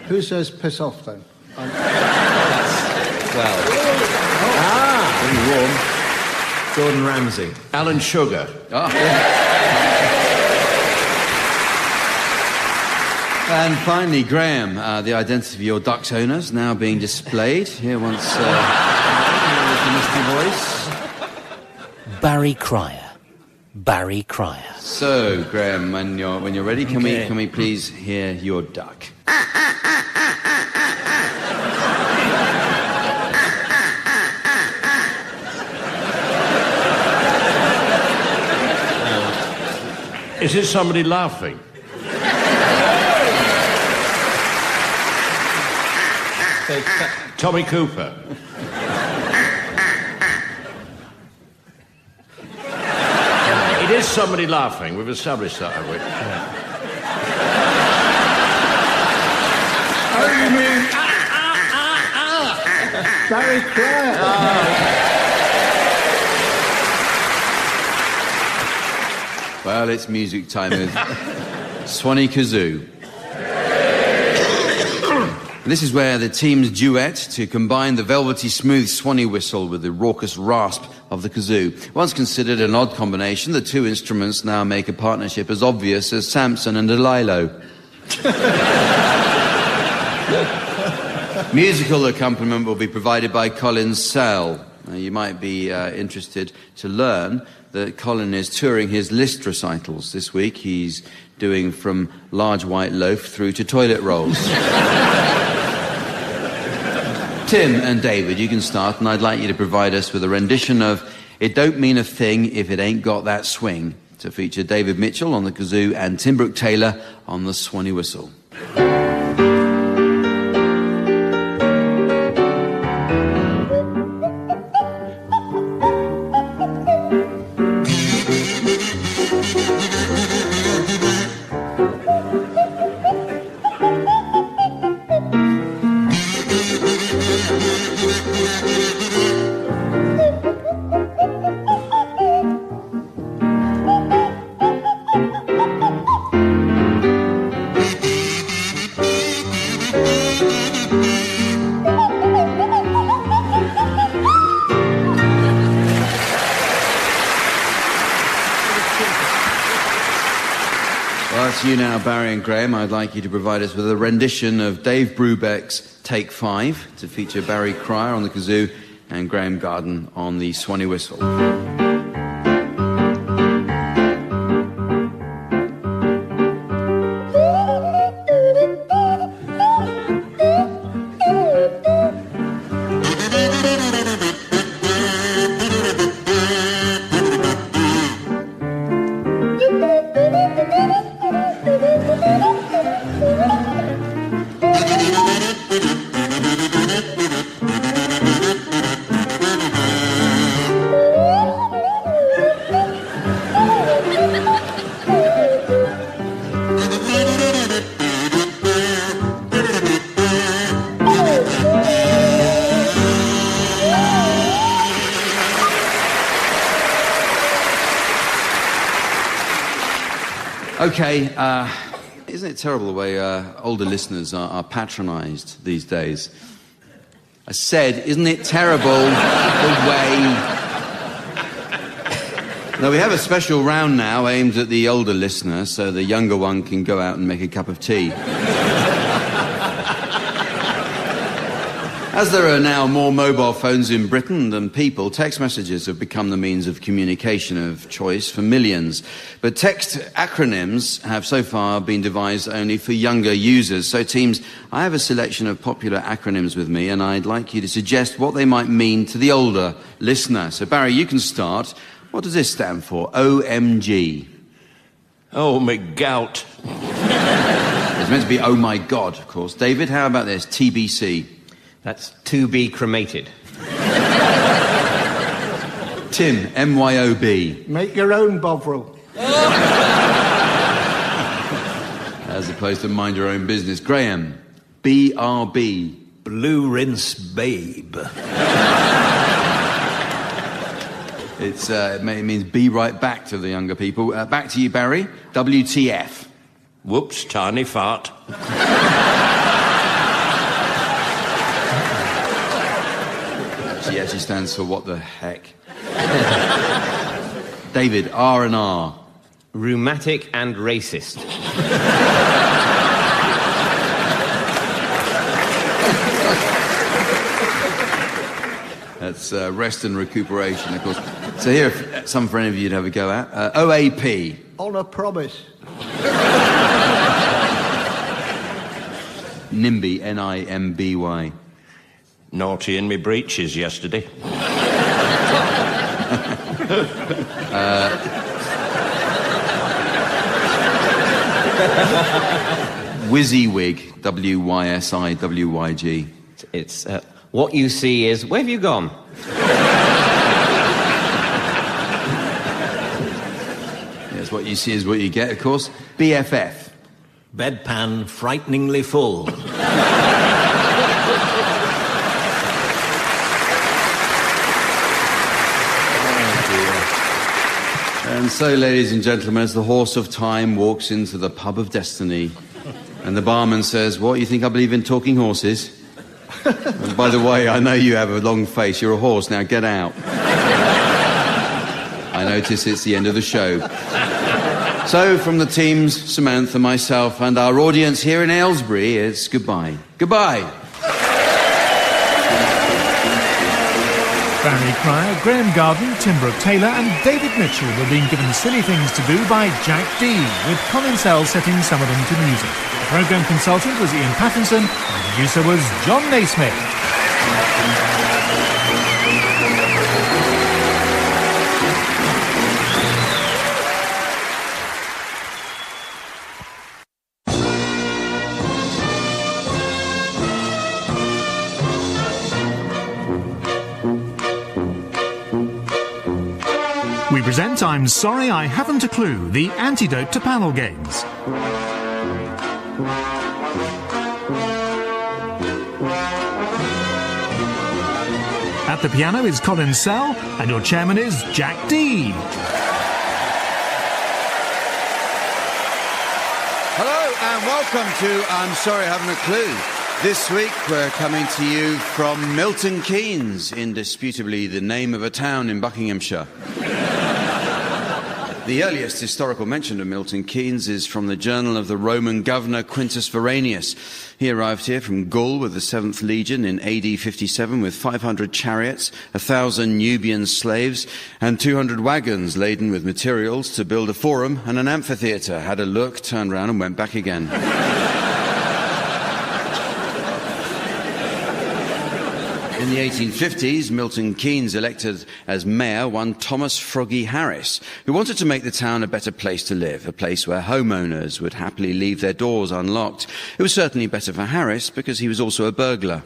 Who says piss off, then? Well, Pretty warm. Gordon Ramsay. Alan Sugar. And finally, Graeme, the identity of your duck's owners now being displayed. Here once the mystery voice. Barry Cryer. Barry Cryer. So, Graeme, when you're ready, can we please hear your duck? Is it somebody laughing? Tommy Cooper. It is somebody laughing. We've established that, have we? Oh, you mean... Barry Cryer. Well, it's music time with Swanee Kazoo. This is where the teams duet to combine the velvety smooth Swanee whistle with the raucous rasp of the kazoo. Once considered an odd combination, the two instruments now make a partnership as obvious as Samson and Delilah. Musical accompaniment will be provided by Colin Sell. Now, you might be interested to learn that Colin is touring his list recitals this week. He's doing from Large White Loaf through to toilet rolls. Tim and David, you can start, and I'd like you to provide us with a rendition of It Don't Mean a Thing If It Ain't Got That Swing, to feature David Mitchell on the kazoo and Tim Brooke-Taylor on the Swanee whistle. You now, Barry and Graeme, I'd like you to provide us with a rendition of Dave Brubeck's Take 5 to feature Barry Cryer on the kazoo and Graeme Garden on the Swanee whistle. Okay, isn't it terrible the way older listeners are patronised these days? I said, isn't it terrible the way... Now, we have a special round now aimed at the older listener, so the younger one can go out and make a cup of tea. As there are now more mobile phones in Britain than people, text messages have become the means of communication of choice for millions. But text acronyms have so far been devised only for younger users. So, teams, I have a selection of popular acronyms with me, and I'd like you to suggest what they might mean to the older listener. So, Barry, you can start. What does this stand for? OMG. Oh, my gout. It's meant to be oh my God, of course. David, how about this? TBC. That's to be cremated. Tim, MYOB. Make your own Bovril. As opposed to mind your own business. Graham, BRB. Blue rinse babe. It means be right back to the younger people. Back to you, Barry. WTF. Whoops, tiny fart. She actually stands for what the heck. David, R&R. Rheumatic and racist. That's rest and recuperation, of course. So here, some for any of you to have a go at. OAP. On a promise. NIMBY, NIMBY. Naughty in me breeches yesterday. WYSIWYG, WYSIWYG. It's what you see is, where have you gone? Yes, what you see is what you get, of course. BFF. Bedpan frighteningly full. And so, ladies and gentlemen, as the horse of time walks into the pub of destiny, and the barman says, "What, you think I believe in talking horses?" And by the way, I know you have a long face. You're a horse. Now get out. I notice it's the end of the show. So, from the teams, Samantha, myself, and our audience here in Aylesbury, it's goodbye. Goodbye. Barry Cryer, Graeme Garden, Tim Brooke-Taylor and David Mitchell were being given silly things to do by Jack Dee, with Colin Sell setting some of them to music. The programme consultant was Ian Pattinson, and the producer was John Naismith. We present I'm Sorry I Haven't a Clue, the antidote to panel games. At the piano is Colin Sell, and your chairman is Jack Dee. Hello and welcome to I'm Sorry I Haven't a Clue. This week we're coming to you from Milton Keynes, indisputably the name of a town in Buckinghamshire. The earliest historical mention of Milton Keynes is from the journal of the Roman governor Quintus Veranius. He arrived here from Gaul with the 7th Legion in AD 57 with 500 chariots, 1,000 Nubian slaves, and 200 wagons laden with materials to build a forum and an amphitheatre. Had a look, turned round and went back again. In the 1850s, Milton Keynes elected as mayor one Thomas Froggy Harris, who wanted to make the town a better place to live, a place where homeowners would happily leave their doors unlocked. It was certainly better for Harris because he was also a burglar.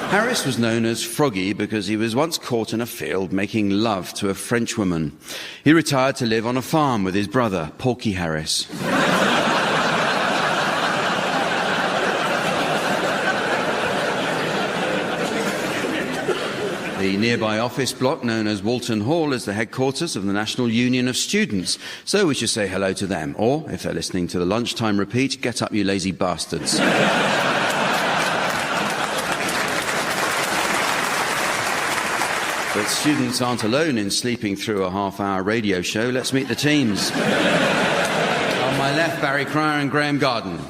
Harris was known as Froggy because he was once caught in a field making love to a French woman. He retired to live on a farm with his brother, Porky Harris. The nearby office block, known as Walton Hall, is the headquarters of the National Union of Students. So we should say hello to them. Or, if they're listening to the lunchtime repeat, get up, you lazy bastards. But students aren't alone in sleeping through a half-hour radio show. Let's meet the teams. On my left, Barry Cryer and Graeme Garden. And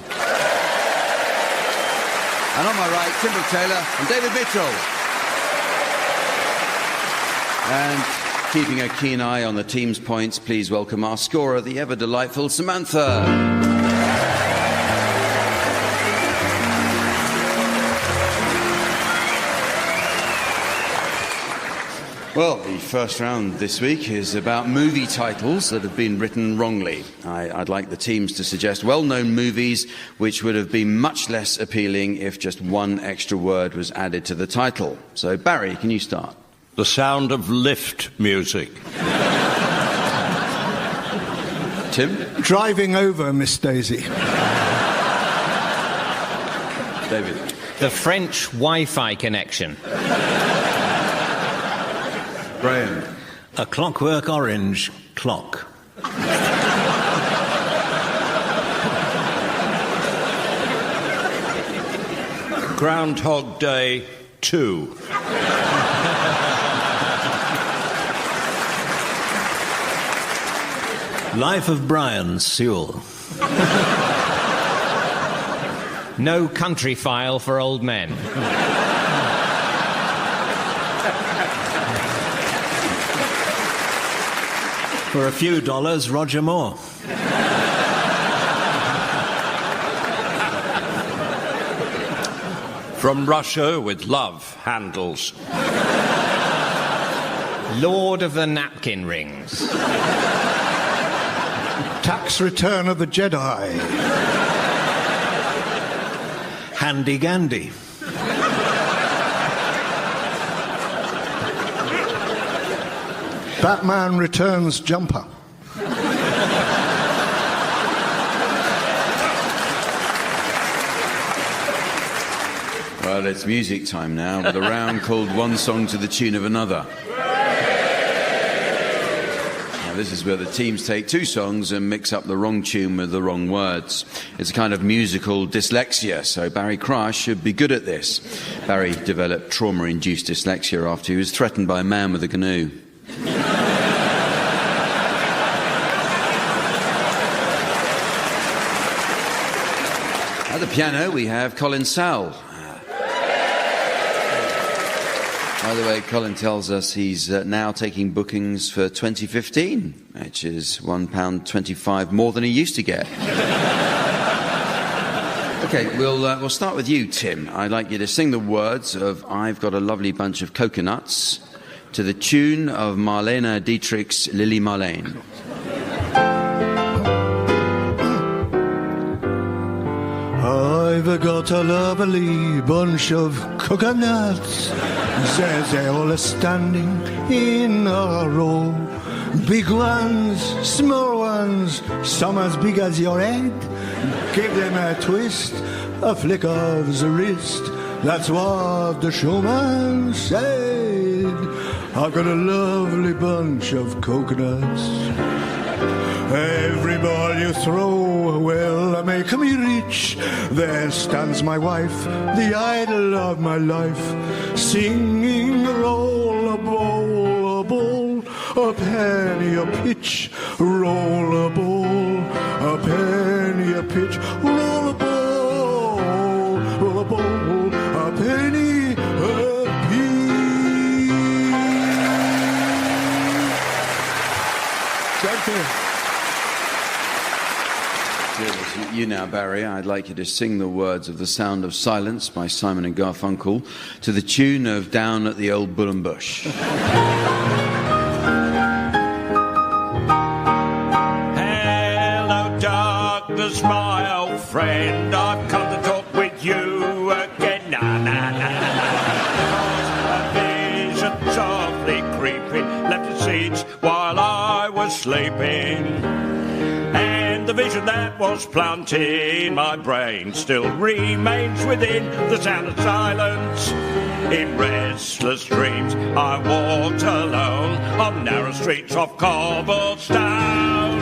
on my right, Tim Brooke-Taylor and David Mitchell. And keeping a keen eye on the team's points, please welcome our scorer, the ever-delightful Samantha. Well, the first round this week is about movie titles that have been written wrongly. I'd like the teams to suggest well-known movies which would have been much less appealing if just one extra word was added to the title. So, Barry, can you start? The Sound of Lift music. Tim? Driving over Miss Daisy. David? The French Wi-Fi connection. Graeme? A Clockwork Orange clock. Groundhog Day 2. Life of Brian Sewell. No Country File for Old Men. For a few dollars, Roger Moore. From Russia with Love Handles. Lord of the Napkin Rings. Tax Return of the Jedi. Handy Gandy. Batman Returns Jumper. Well, it's music time now, with a round called One Song to the Tune of Another. Now, this is where the teams take two songs and mix up the wrong tune with the wrong words. It's a kind of musical dyslexia, so Barry Cryer should be good at this. Barry developed trauma-induced dyslexia after he was threatened by a man with a canoe. At the piano, we have Colin Sal. By the way, Colin tells us he's now taking bookings for 2015, which is £1.25 more than he used to get. OK, we'll start with you, Tim. I'd like you to sing the words of I've Got a Lovely Bunch of Coconuts to the tune of Marlene Dietrich's Lily Marlene. I've got a lovely bunch of coconuts. They're all standing in a row. Big ones, small ones, some as big as your head. Give them a twist, a flick of the wrist. That's what the showman said. I've got a lovely bunch of coconuts. Every ball you throw will make me rich. There stands my wife, the idol of my life, singing roll a ball, a ball, a penny a pitch. Roll a ball, a penny a pitch. Roll a ball, a penny a pitch. Thank you. You now, Barry, I'd like you to sing the words of The Sound of Silence by Simon and Garfunkel to the tune of Down at the Old Bull and Bush. Hello, darkness, my old friend. I've come to talk with you again. Na, na, na, na. A vision softly creeping left its seats while I was sleeping. The vision that was planted in my brain still remains within the sound of silence. In restless dreams I walked alone on narrow streets of cobblestone.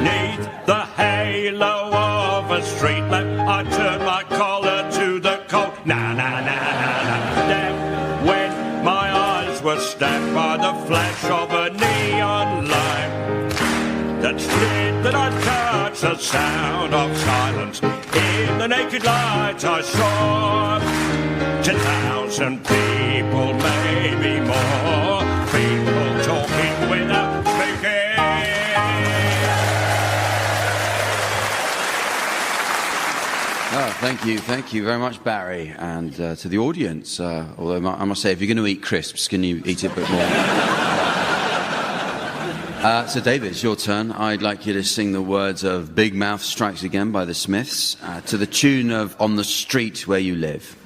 Neath the halo of a street lamp I turned my collar to the cold. Na na na na na. Then when my eyes were stabbed by the flash of a neon light that did that I touched the sound of silence. In the naked light I saw 10,000 people, maybe more, people talking without speaking. Oh, thank you very much, Barry, and to the audience. Although I must say, if you're going to eat crisps, can you eat it a bit more? So, David, it's your turn. I'd like you to sing the words of Big Mouth Strikes Again by the Smiths to the tune of On the Street Where You Live.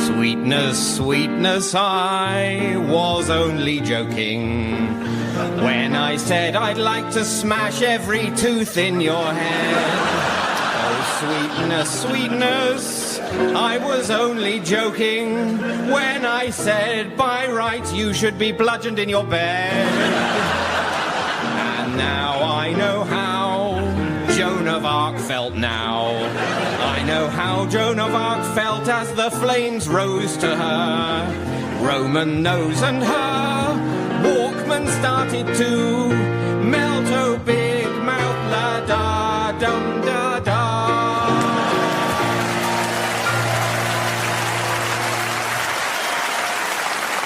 Sweetness, sweetness, I was only joking when I said I'd like to smash every tooth in your head. Oh, sweetness, sweetness, I was only joking when I said by rights you should be bludgeoned in your bed. And now I know how Joan of Arc felt now. I know how Joan of Arc felt as the flames rose to her Roman nose, and her Walkman started to melt. Oh, big mouth, la da dum da da.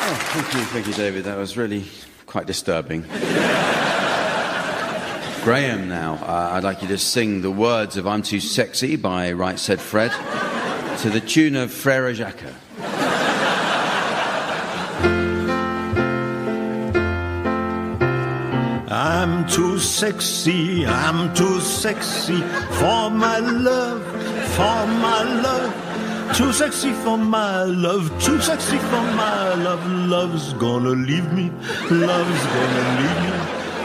Oh, thank you, David. That was really quite disturbing. Graeme, now, I'd like you to sing the words of I'm Too Sexy by Right Said Fred to the tune of Frère Jacques. I'm too sexy for my love, for my love. Too sexy for my love, too sexy for my love. Love's gonna leave me, love's gonna leave me.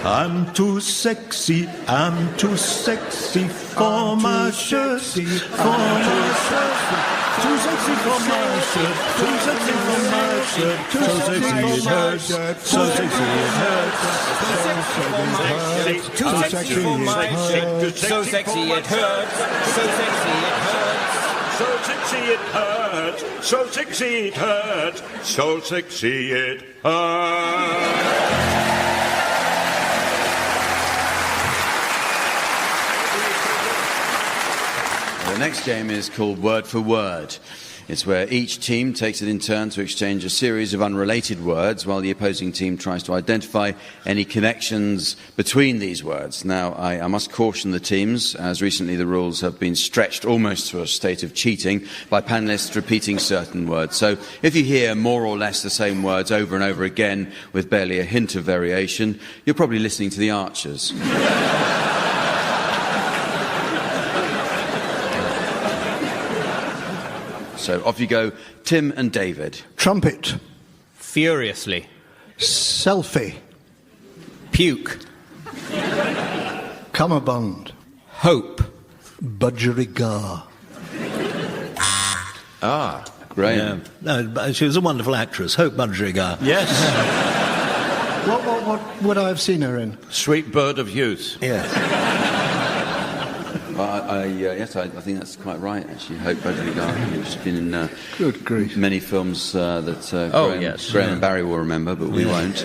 I'm too sexy for my shirt, for my shirt. Too sexy for my shirt, too sexy for my shirt. So sexy it hurts, so sexy it hurts. Too sexy for my shirt, so sexy it hurts, so sexy it hurts. So sexy it hurts, so sexy it hurts, so sexy it hurts. The next game is called Word for Word. It's where each team takes it in turn to exchange a series of unrelated words while the opposing team tries to identify any connections between these words. Now, I must caution the teams, as recently the rules have been stretched almost to a state of cheating by panellists repeating certain words. So if you hear more or less the same words over and over again with barely a hint of variation, you're probably listening to the Archers. So off you go, Tim and David. Trumpet. Furiously. Selfie. Puke. Cummerbund. Hope. Budgerigar. Graeme. Yeah. No, she was a wonderful actress, Hope Budgerigar. Yes. What would I have seen her in? Sweet Bird of Youth. Yes. Yes, I think that's quite right, actually. Hope Budgerigar. She's been in Good grief. many films that yes. Graeme and Barry will remember, but we won't.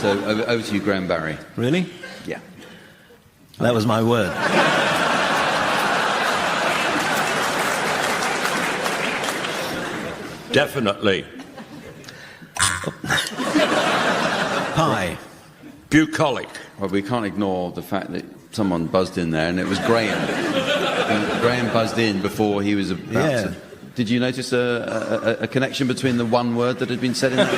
So over to you, Graeme, Barry. Really? Yeah. That was my word. Definitely. Pie. Bucolic. Well, we can't ignore the fact that someone buzzed in there, and it was Graeme. And Graeme buzzed in before he was about to... Did you notice a connection between the one word that had been said in the game?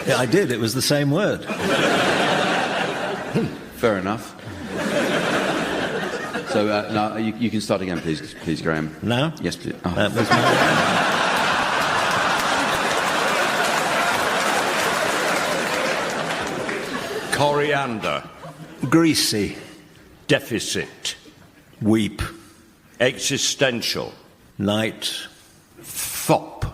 Yeah, I did. It was the same word. Fair enough. So now you can start again, please, Graeme. Now? Yes, please. Oh. That was my... Coriander. Greasy. Deficit. Weep. Existential. Light. Fop.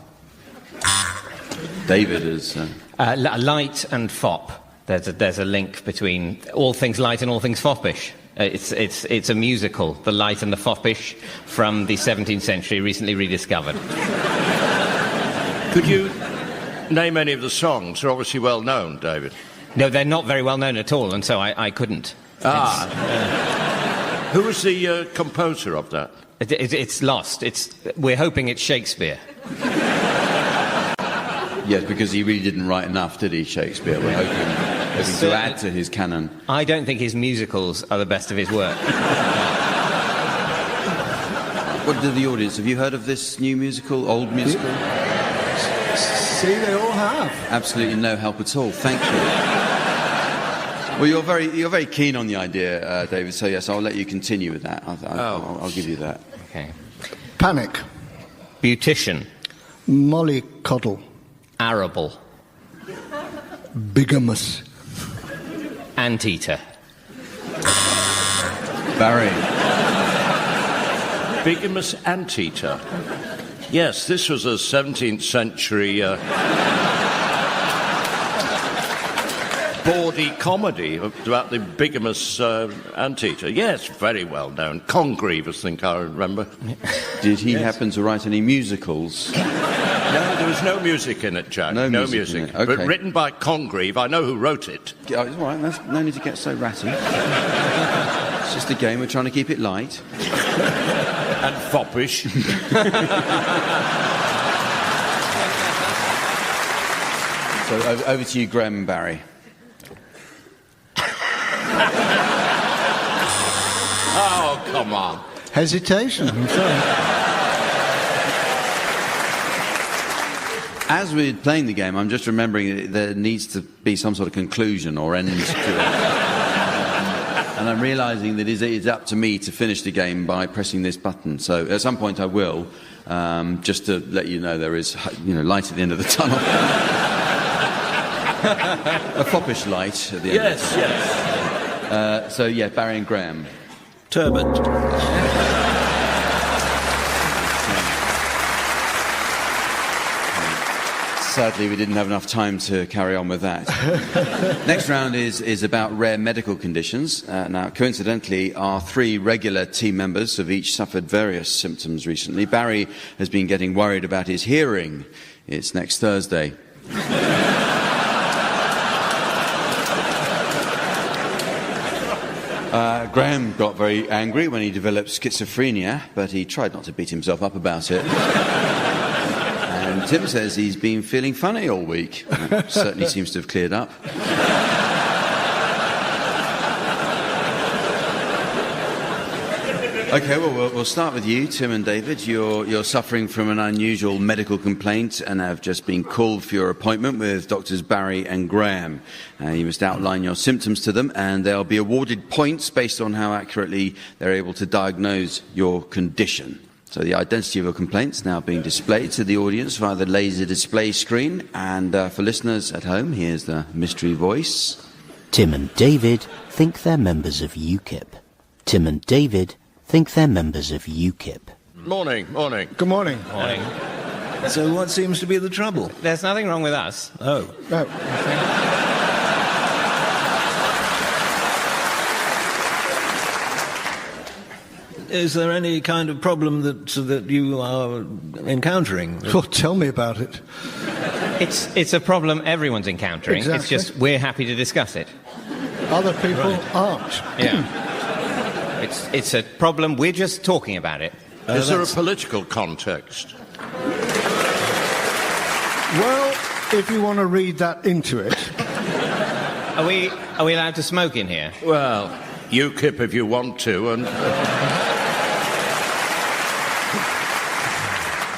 David is... Light and fop. There's a link between all things light and all things foppish. It's a musical, The Light and the Foppish, from the 17th century, recently rediscovered. Could you name any of the songs? They're obviously well known, David. No, they're not very well known at all, and so I couldn't. Who was the composer of that? It's lost. We're hoping it's Shakespeare. Yes, because he really didn't write enough, did he, Shakespeare? We're hoping to add to his canon. I don't think his musicals are the best of his work. What did the audience? Have you heard of this new musical, old musical? See, they all have. Absolutely no help at all. Thank you. Well, you're very keen on the idea, David. So yes, I'll let you continue with that. I'll give you that. Okay. Panic. Beautician. Mollycoddle. Arable. Bigamous. Anteater. Barry. Bigamous Anteater. Yes, this was a 17th century bawdy comedy about the bigamous anteater. Yes, very well known. Congreve, I think I remember. Did he happen to write any musicals? No, there was no music in it, Jack. No music in it. Okay. But written by Congreve. I know who wrote it. Oh, it's all right. No need to get so ratty. It's just a game. We're trying to keep it light. And foppish. So over to you, Graeme and Barry. Oh, come on. Hesitation. I'm sorry. As we're playing the game, I'm just remembering that there needs to be some sort of conclusion or end to it. And I'm realising that it's up to me to finish the game by pressing this button. So at some point I will, just to let you know there is light at the end of the tunnel. A foppish light at the end. Yes, yes. So yeah, Barry and Graeme. Turbot. Sadly, we didn't have enough time to carry on with that. Next round is about rare medical conditions. Now, coincidentally, our three regular team members have each suffered various symptoms recently. Barry has been getting worried about his hearing. It's next Thursday. Graeme got very angry when he developed schizophrenia, but he tried not to beat himself up about it. And Tim says he's been feeling funny all week. That certainly seems to have cleared up. Okay, well, we'll start with you, Tim and David. You're suffering from an unusual medical complaint and have just been called for your appointment with Doctors Barry and Graeme. You must outline your symptoms to them, and they'll be awarded points based on how accurately they're able to diagnose your condition. So the identity of your complaint's now being displayed to the audience via the laser display screen. And for listeners at home, here's the mystery voice. Tim and David think they're members of UKIP. Tim and David think they're members of UKIP. Morning. Good morning. Morning. So what seems to be the trouble? There's nothing wrong with us. Oh. No. Is there any kind of problem that you are encountering? Well, tell me about it. It's a problem everyone's encountering. Exactly. It's just we're happy to discuss it. Other people aren't. Yeah. It's a problem. We're just talking about it. Is there a political context? Well, if you want to read that into it. Are we allowed to smoke in here? Well, UKIP if you want to, and...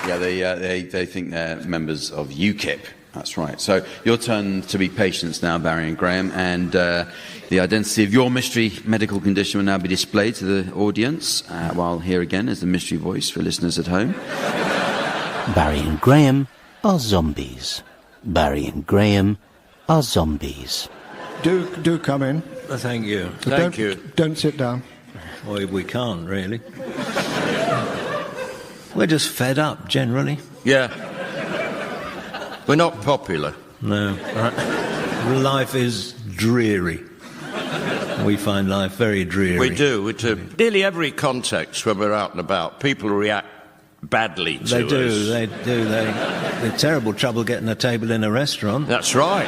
Yeah, they think they're members of UKIP. That's right. So your turn to be patients now, Barry and Graeme, and the identity of your mystery medical condition will now be displayed to the audience, while here again is the mystery voice for listeners at home. Barry and Graeme are zombies. Barry and Graeme are zombies. Do come in. Thank you. Thank you. Don't sit down. Well, we can't, really. We're just fed up, generally. Yeah. We're not popular. No. Life is dreary. We find life very dreary. We do. Nearly every context when we're out and about, people react badly to us. They do. They're terrible trouble getting a table in a restaurant. That's right.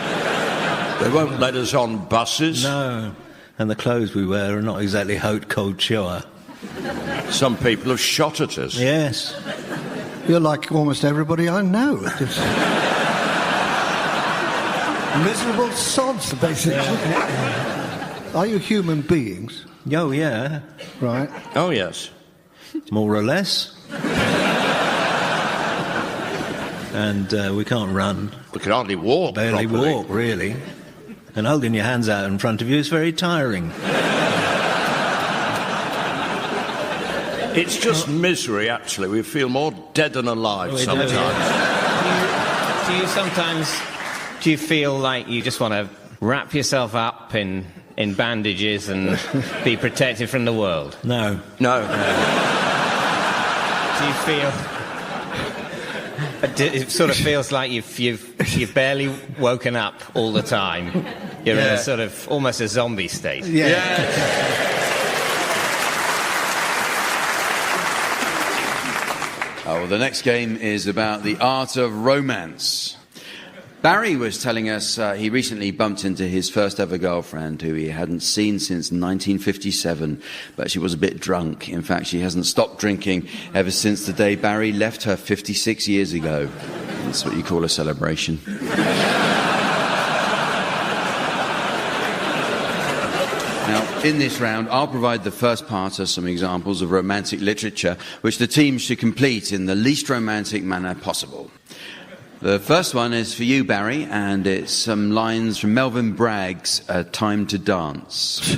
They won't let us on buses. No. And the clothes we wear are not exactly haute couture. Some people have shot at us. Yes. You're like almost everybody I know. Just miserable sods, basically. Are you human beings? Oh, yeah. Right. Oh, yes. More or less. And we can't run. We can hardly walk Barely properly. walk, really. And holding your hands out in front of you is very tiring. It's just misery, actually. We feel more dead than alive sometimes. Do you feel like you just want to wrap yourself up in bandages and be protected from the world? No. No. Do you feel... It sort of feels like you've barely woken up all the time. You're in a sort of almost a zombie state. Yeah. Oh, the next game is about the art of romance. Barry was telling us he recently bumped into his first ever girlfriend who he hadn't seen since 1957, but she was a bit drunk. In fact, she hasn't stopped drinking ever since the day Barry left her 56 years ago. That's what you call a celebration. Now, in this round, I'll provide the first part of some examples of romantic literature, which the team should complete in the least romantic manner possible. The first one is for you, Barry, and it's some lines from Melvin Bragg's Time to Dance.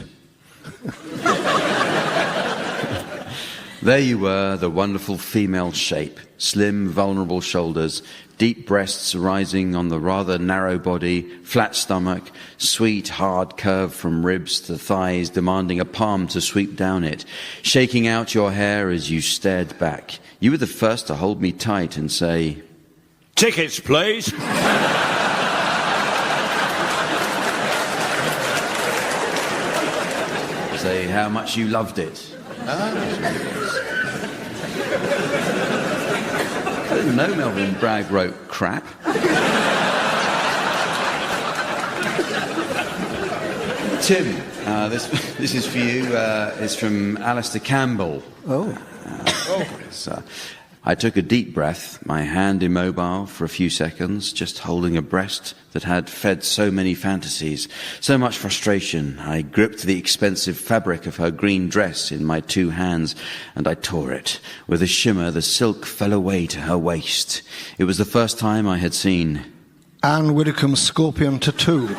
There you were, the wonderful female shape, slim, vulnerable shoulders, deep breasts rising on the rather narrow body, flat stomach, sweet, hard curve from ribs to thighs, demanding a palm to sweep down it, shaking out your hair as you stared back. You were the first to hold me tight and say... Tickets, please. Say how much you loved it. I didn't know Melvin Bragg wrote crap. Tim, this is for you. It's from Alistair Campbell. I took a deep breath, my hand immobile for a few seconds, just holding a breast that had fed so many fantasies, so much frustration. I gripped the expensive fabric of her green dress in my two hands, and I tore it. With a shimmer, the silk fell away to her waist. It was the first time I had seen... Anne Widdecombe's scorpion tattoo.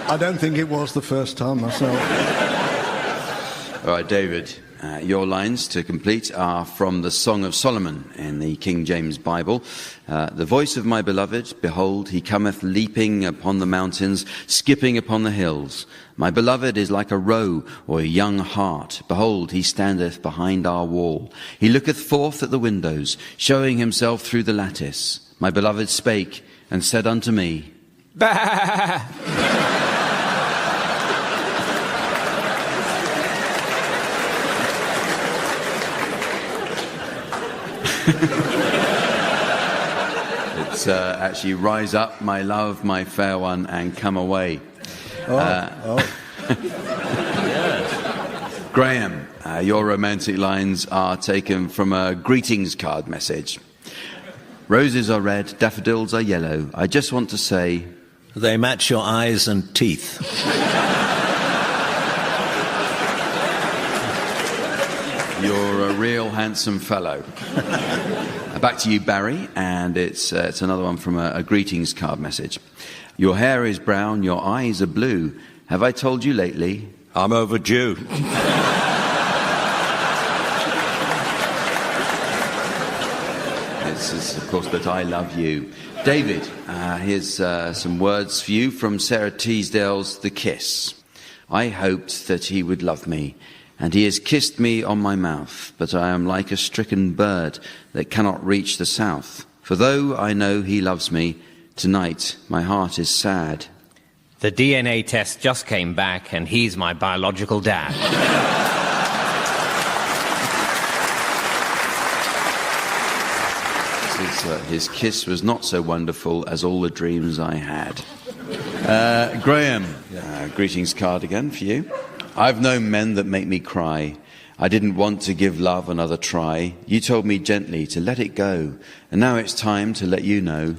I don't think it was the first time myself. All right, David, your lines to complete are from the Song of Solomon in the King James Bible. The voice of my beloved, behold, he cometh leaping upon the mountains, skipping upon the hills. My beloved is like a roe or a young hart. Behold, he standeth behind our wall. He looketh forth at the windows, showing himself through the lattice. My beloved spake and said unto me, Bah! It's actually rise up, my love, my fair one, and come away. Graeme, your romantic lines are taken from a greetings card message. Roses are red, daffodils are yellow. I just want to say... They match your eyes and teeth. You're a real handsome fellow. Back to you, Barry, and it's another one from a greetings card message. Your hair is brown, your eyes are blue. Have I told you lately? I'm overdue. is, of course, that I love you. David, here's some words for you from Sarah Teasdale's The Kiss. I hoped that he would love me, and he has kissed me on my mouth, but I am like a stricken bird that cannot reach the south. For though I know he loves me, tonight my heart is sad. The DNA test just came back, and he's my biological dad. His kiss was not so wonderful as all the dreams I had. Graeme, greetings card again for you. I've known men that make me cry. I didn't want to give love another try. You told me gently to let it go, and now it's time to let you know.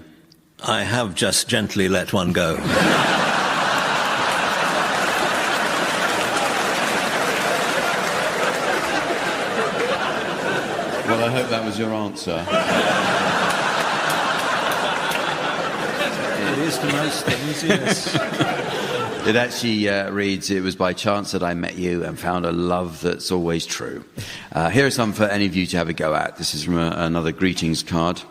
I have just gently let one go. Well, I hope that was your answer. It is to most things, yes. It actually reads, it was by chance that I met you and found a love that's always true. Here are some for any of you to have a go at. This is from another greetings card.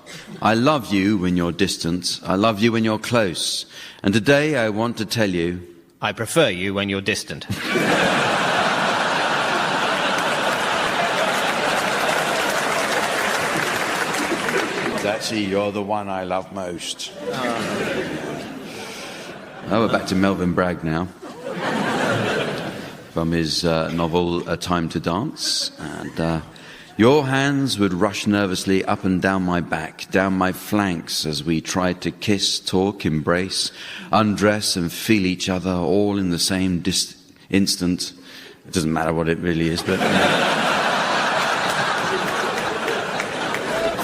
I love you when you're distant. I love you when you're close. And today I want to tell you... I prefer you when you're distant. Actually, you're the one I love most. Oh, we're back to Melvyn Bragg now. From his novel A Time to Dance. And your hands would rush nervously up and down my back, down my flanks as we tried to kiss, talk, embrace, undress and feel each other all in the same instant. It doesn't matter what it really is, but...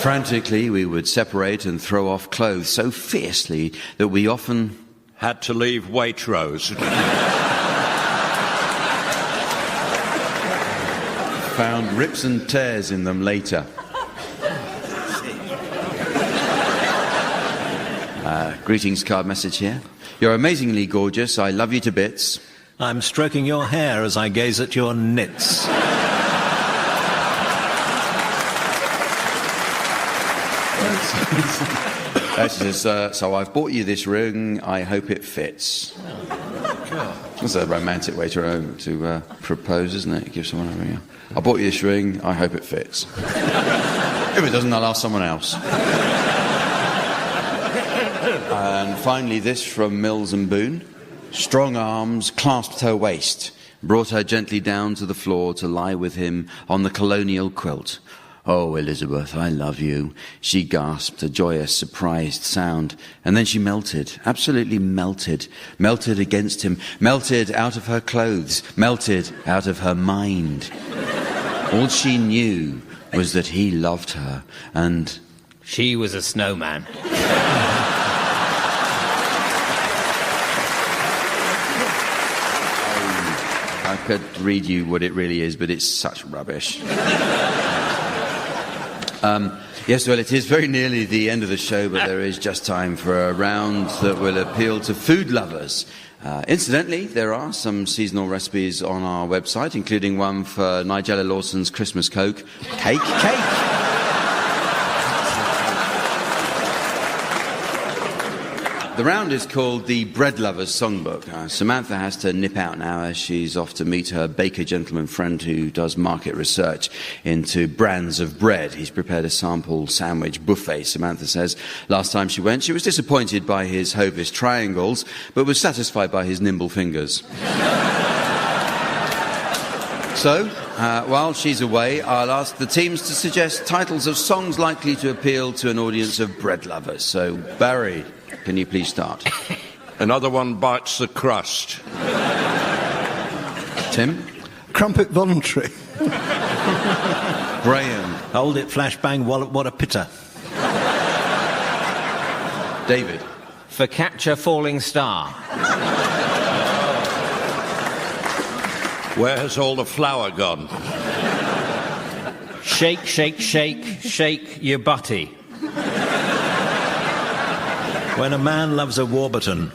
Frantically, we would separate and throw off clothes so fiercely that we often had to leave Waitrose. Found rips and tears in them later. Greetings card message here. You're amazingly gorgeous. I love you to bits. I'm stroking your hair as I gaze at your knits. Actually says, so I've bought you this ring, I hope it fits. That's a romantic way to propose, isn't it? Give someone a ring. I bought you this ring, I hope it fits. If it doesn't, I'll ask someone else. And finally this from Mills and Boone. Strong arms clasped her waist, brought her gently down to the floor to lie with him on the colonial quilt. Oh, Elizabeth, I love you. She gasped, a joyous, surprised sound. And then she melted, absolutely melted. Melted against him, melted out of her clothes, melted out of her mind. All she knew was that he loved her, and... She was a snowman. I could read you what it really is, but it's such rubbish. Yes, well, it is very nearly the end of the show, but there is just time for a round that will appeal to food lovers. Incidentally, there are some seasonal recipes on our website, including one for Nigella Lawson's Christmas Cake. Cake. The round is called the Bread Lovers Songbook. Samantha has to nip out now as she's off to meet her baker gentleman friend who does market research into brands of bread. He's prepared a sample sandwich buffet, Samantha says. Last time she went, she was disappointed by his Hovis triangles, but was satisfied by his nimble fingers. So, while she's away, I'll ask the teams to suggest titles of songs likely to appeal to an audience of bread lovers. So, Barry... Can you please start? Another one bites the crust. Tim? Crumpet voluntary. Graeme? Hold it, flashbang, what a pitter. David? Focaccia falling star. Where has all the flour gone? Shake, shake, shake, shake your butty. When a man loves a Warburton.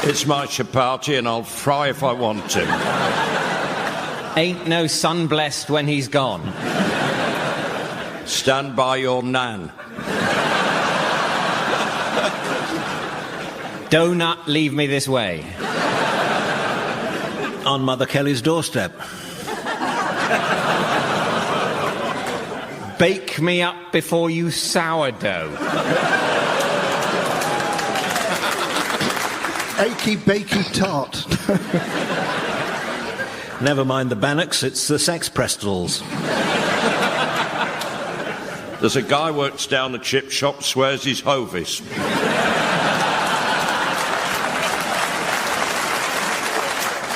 It's my chapati and I'll fry if I want to. Ain't no son blessed when he's gone. Stand by your nan. Do not leave me this way. On Mother Kelly's doorstep. Bake me up before you sourdough. Achy, bakey tart. Never mind the bannocks, it's the Sex Prestals. There's a guy works down the chip shop, swears he's Hovis.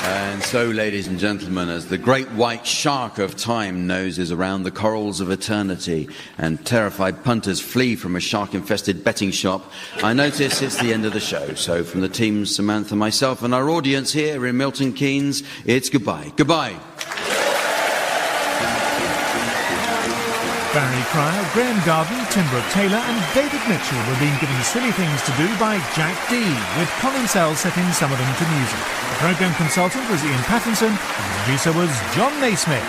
And so, ladies and gentlemen, as the great white shark of time noses around the corals of eternity and terrified punters flee from a shark-infested betting shop, I notice it's the end of the show. So from the team, Samantha, myself and our audience here in Milton Keynes, it's goodbye. Goodbye. Barry Cryer, Graeme Garden, Tim Brooke-Taylor and David Mitchell were being given silly things to do by Jack Dee, with Colin Sell setting some of them to music. The programme consultant was Ian Pattinson and the producer was John Naismith.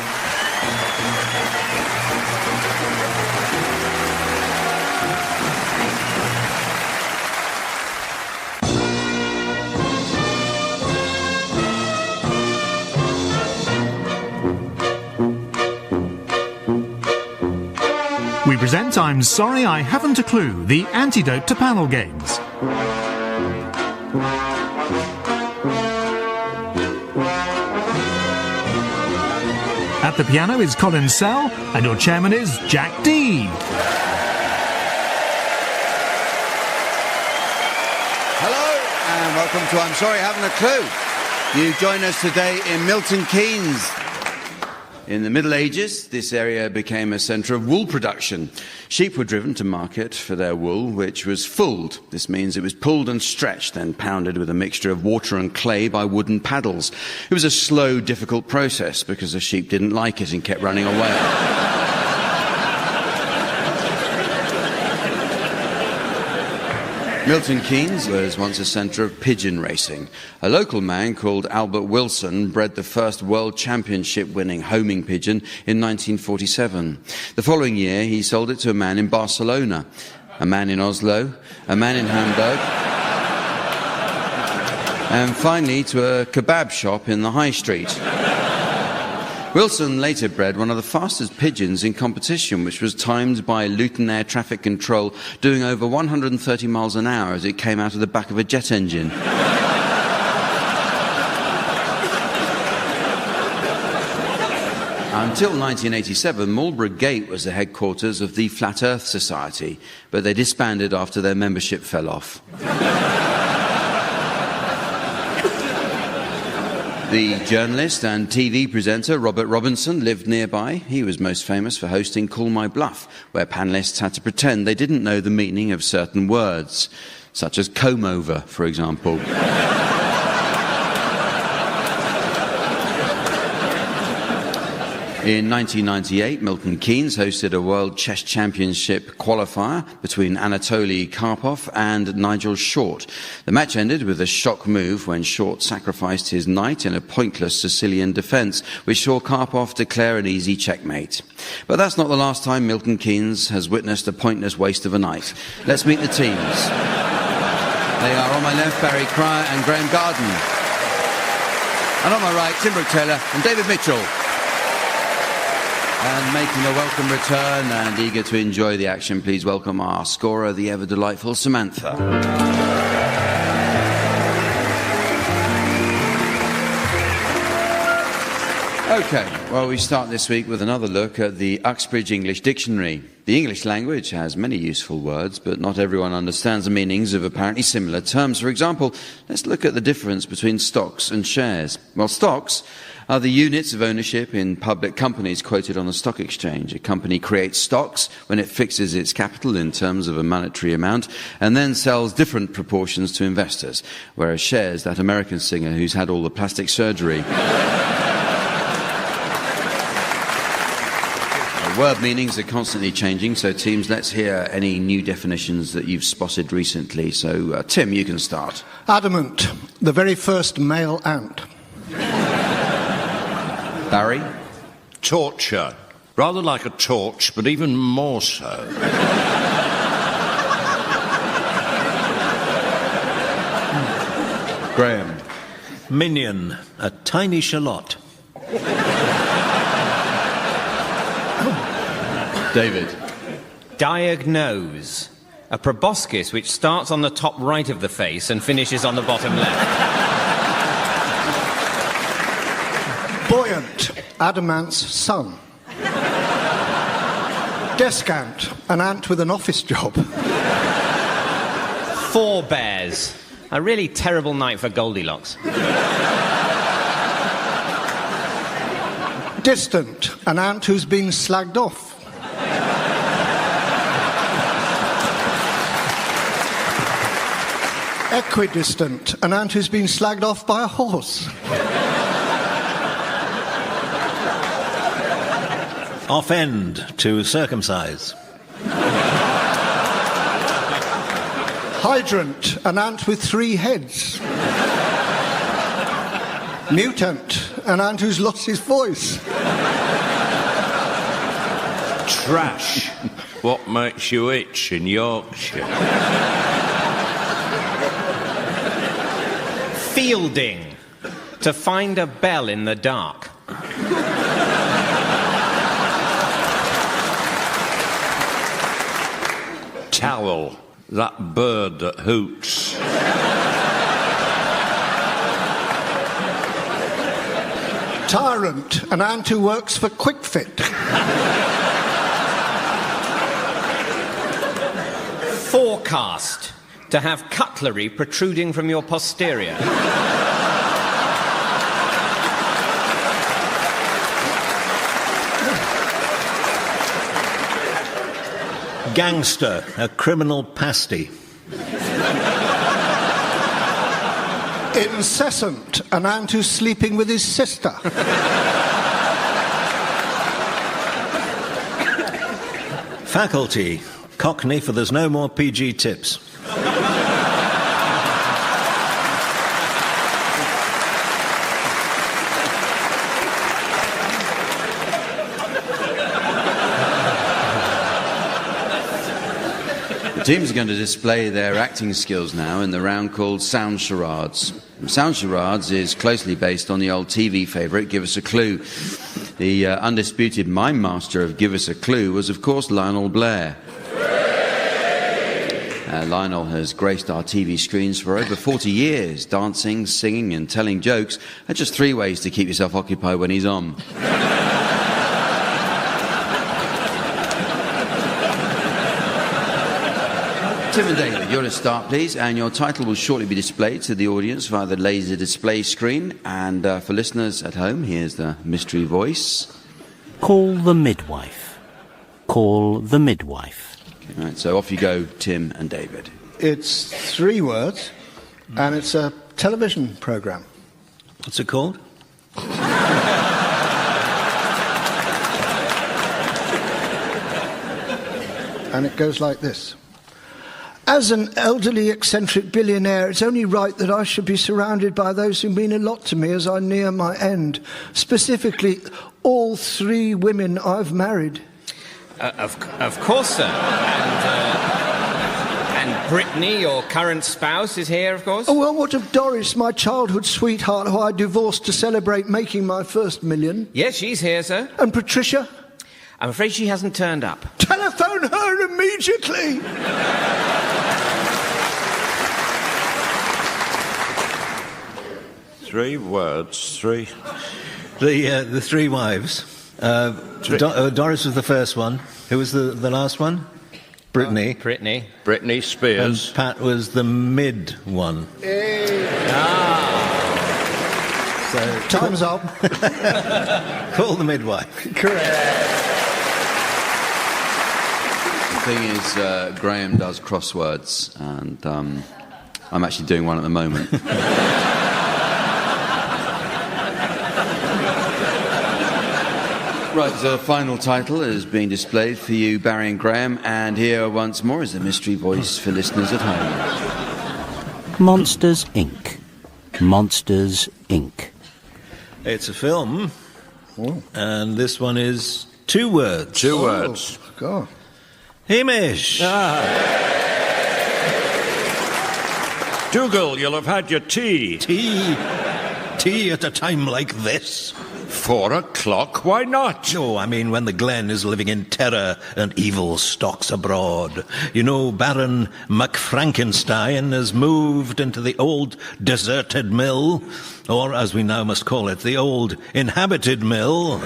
We present I'm Sorry I Haven't a Clue, the antidote to panel games. At the piano is Colin Sell, and your chairman is Jack Dee. Hello, and welcome to I'm Sorry I Haven't a Clue. You join us today in Milton Keynes. In the Middle Ages, this area became a centre of wool production. Sheep were driven to market for their wool, which was fulled. This means it was pulled and stretched, then pounded with a mixture of water and clay by wooden paddles. It was a slow, difficult process because the sheep didn't like it and kept running away. Milton Keynes was once a centre of pigeon racing. A local man called Albert Wilson bred the first world championship winning homing pigeon in 1947. The following year he sold it to a man in Barcelona, a man in Oslo, a man in Hamburg, and finally to a kebab shop in the high street. Wilson later bred one of the fastest pigeons in competition, which was timed by Luton Air Traffic Control doing over 130 miles an hour as it came out of the back of a jet engine. Until 1987, Marlborough Gate was the headquarters of the Flat Earth Society, but they disbanded after their membership fell off. The journalist and TV presenter Robert Robinson lived nearby. He was most famous for hosting Call My Bluff, where panellists had to pretend they didn't know the meaning of certain words, such as comb over, for example. In 1998, Milton Keynes hosted a World Chess Championship qualifier between Anatoly Karpov and Nigel Short. The match ended with a shock move when Short sacrificed his knight in a pointless Sicilian defence, which saw Karpov declare an easy checkmate. But that's not the last time Milton Keynes has witnessed a pointless waste of a knight. Let's meet the teams. They are on my left, Barry Cryer and Graeme Garden. And on my right, Tim Brooke-Taylor and David Mitchell. And making a welcome return and eager to enjoy the action, please welcome our scorer, the ever-delightful Samantha. OK, well, we start this week with another look at the Uxbridge English Dictionary. The English language has many useful words, but not everyone understands the meanings of apparently similar terms. For example, let's look at the difference between stocks and shares. Well, stocks are the units of ownership in public companies quoted on the stock exchange. A company creates stocks when it fixes its capital in terms of a monetary amount and then sells different proportions to investors, whereas shares, that American singer who's had all the plastic surgery. Word meanings are constantly changing, so teams, let's hear any new definitions that you've spotted recently. So, Tim, you can start. Adamant, the very first male ant. Barry? Torture. Rather like a torch, but even more so. Graeme? Minion, a tiny shallot. David? Diagnose. A proboscis which starts on the top right of the face and finishes on the bottom left. Buoyant, Adamant's son. Descant, an ant with an office job. Forebears. A really terrible night for Goldilocks. Distant, an ant who's been slagged off. Equidistant, an ant who's been slagged off by a horse. Offend, to circumcise. Hydrant, an ant with 3 heads. Mutant, an ant who's lost his voice. Trash. What makes you itch in Yorkshire? Fielding. To find a bell in the dark. Towel. That bird that hoots. Tyrant, an ant who works for QuickFit. Forecast. To have cutlery protruding from your posterior. Gangster, a criminal pasty. Incessant, an ant who's sleeping with his sister. Faculty, Cockney for there's no more PG tips. The team's going to display their acting skills now in the round called Sound Charades. Sound Charades is closely based on the old TV favourite Give Us a Clue. The undisputed mime master of Give Us a Clue was, of course, Lionel Blair. Lionel has graced our TV screens for over 40 years. Dancing, singing and telling jokes are just 3 ways to keep yourself occupied when he's on. Tim and David, you're to start, please, and your title will shortly be displayed to the audience via the laser display screen. And for listeners at home, here's the mystery voice. Call the midwife. Call the midwife. Okay, right, so off you go, Tim and David. It's 3 words, and it's a television programme. What's it called? And it goes like this. As an elderly, eccentric billionaire, it's only right that I should be surrounded by those who mean a lot to me as I near my end. Specifically, all 3 women I've married. Of course, sir. And Brittany, your current spouse, is here, of course? Oh, well, what of Doris, my childhood sweetheart, who I divorced to celebrate making my first million? Yes, she's here, sir. And Patricia? I'm afraid she hasn't turned up. Telephone her immediately! Three words, 3... The 3 wives. Doris was the first one. Who was the last one? Brittany. Brittany. Britney Spears. And Pat was the mid one. Hey. So Time's up. Call the midwife. Correct. The thing is, Graeme does crosswords, and I'm actually doing one at the moment. Right, the final title is being displayed for you, Barry and Graeme, and here once more is the mystery voice for listeners at home. Monsters, Inc. Monsters, Inc. It's a film And this one is 2 words. 2 words. God. Hamish. Dougal, you'll have had your tea. Tea at a time like this. 4 o'clock? Why not? No, I mean when the Glen is living in terror and evil stalks abroad. You know, Baron McFrankenstein has moved into the old deserted mill, or as we now must call it, the old inhabited mill.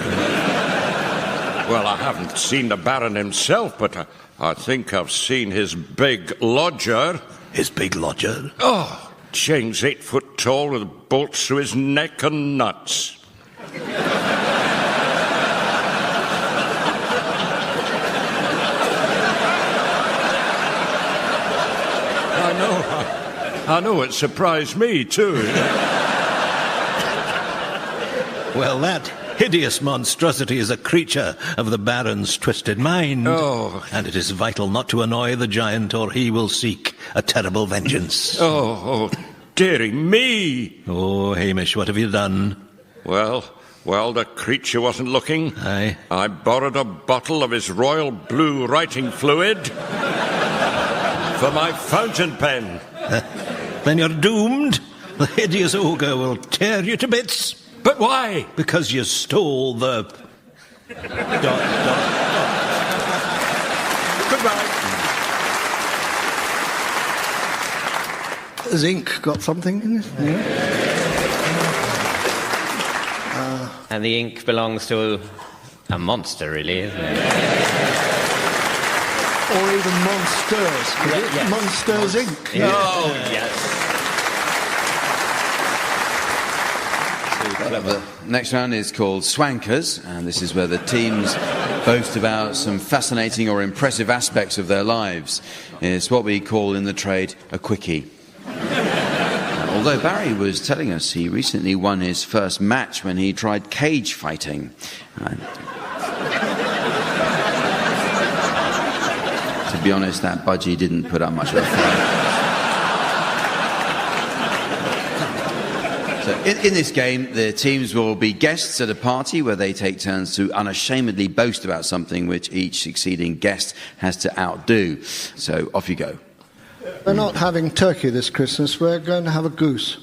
Well, I haven't seen the Baron himself, but I think I've seen his big lodger. His big lodger? Oh, James 8 foot tall with bolts through his neck and nuts. I know, it surprised me too. Well, that hideous monstrosity is a creature of the Baron's twisted mind. Oh. And it is vital not to annoy the giant, or he will seek a terrible vengeance. Oh, dearie me. Oh, Hamish, what have you done? Well, the creature wasn't looking. Aye. I borrowed a bottle of his royal blue writing fluid for my fountain pen. Then you're doomed. The hideous ogre will tear you to bits. But why? Because you stole the... Goodbye. Has ink got something in it? Yeah. And the ink belongs to a monster, really, isn't it? Or even monsters. Yes. Monsters Inc. Yeah. Oh, yes. The next round is called Swankers, and this is where the teams boast about some fascinating or impressive aspects of their lives. It's what we call in the trade a quickie. Although Barry was telling us he recently won his first match when he tried cage fighting. To be honest, that budgie didn't put up much of a fight. So in this game, the teams will be guests at a party where they take turns to unashamedly boast about something which each succeeding guest has to outdo. So off you go. We're not having turkey this Christmas. We're going to have a goose.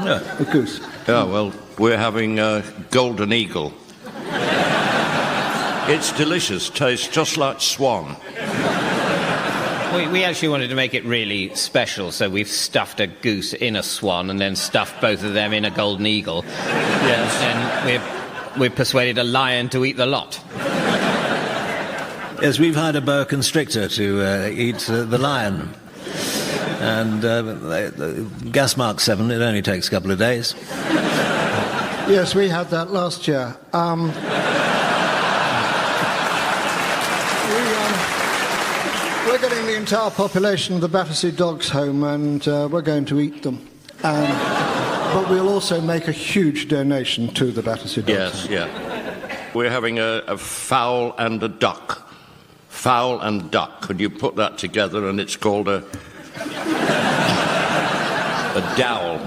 No. A goose. Oh, well, we're having a golden eagle. It's delicious. Tastes just like swan. We actually wanted to make it really special, so we've stuffed a goose in a swan and then stuffed both of them in a golden eagle. Yes. And we've persuaded a lion to eat the lot. Yes, we've hired a boa constrictor to eat the lion. And gas mark 7, it only takes a couple of days. Yes, we had that last year. We're getting the entire population of the Battersea Dogs home, and we're going to eat them. But we'll also make a huge donation to the Battersea Dogs home. Yeah. We're having a fowl and a duck. Fowl and duck. Could you put that together and it's called a dowel.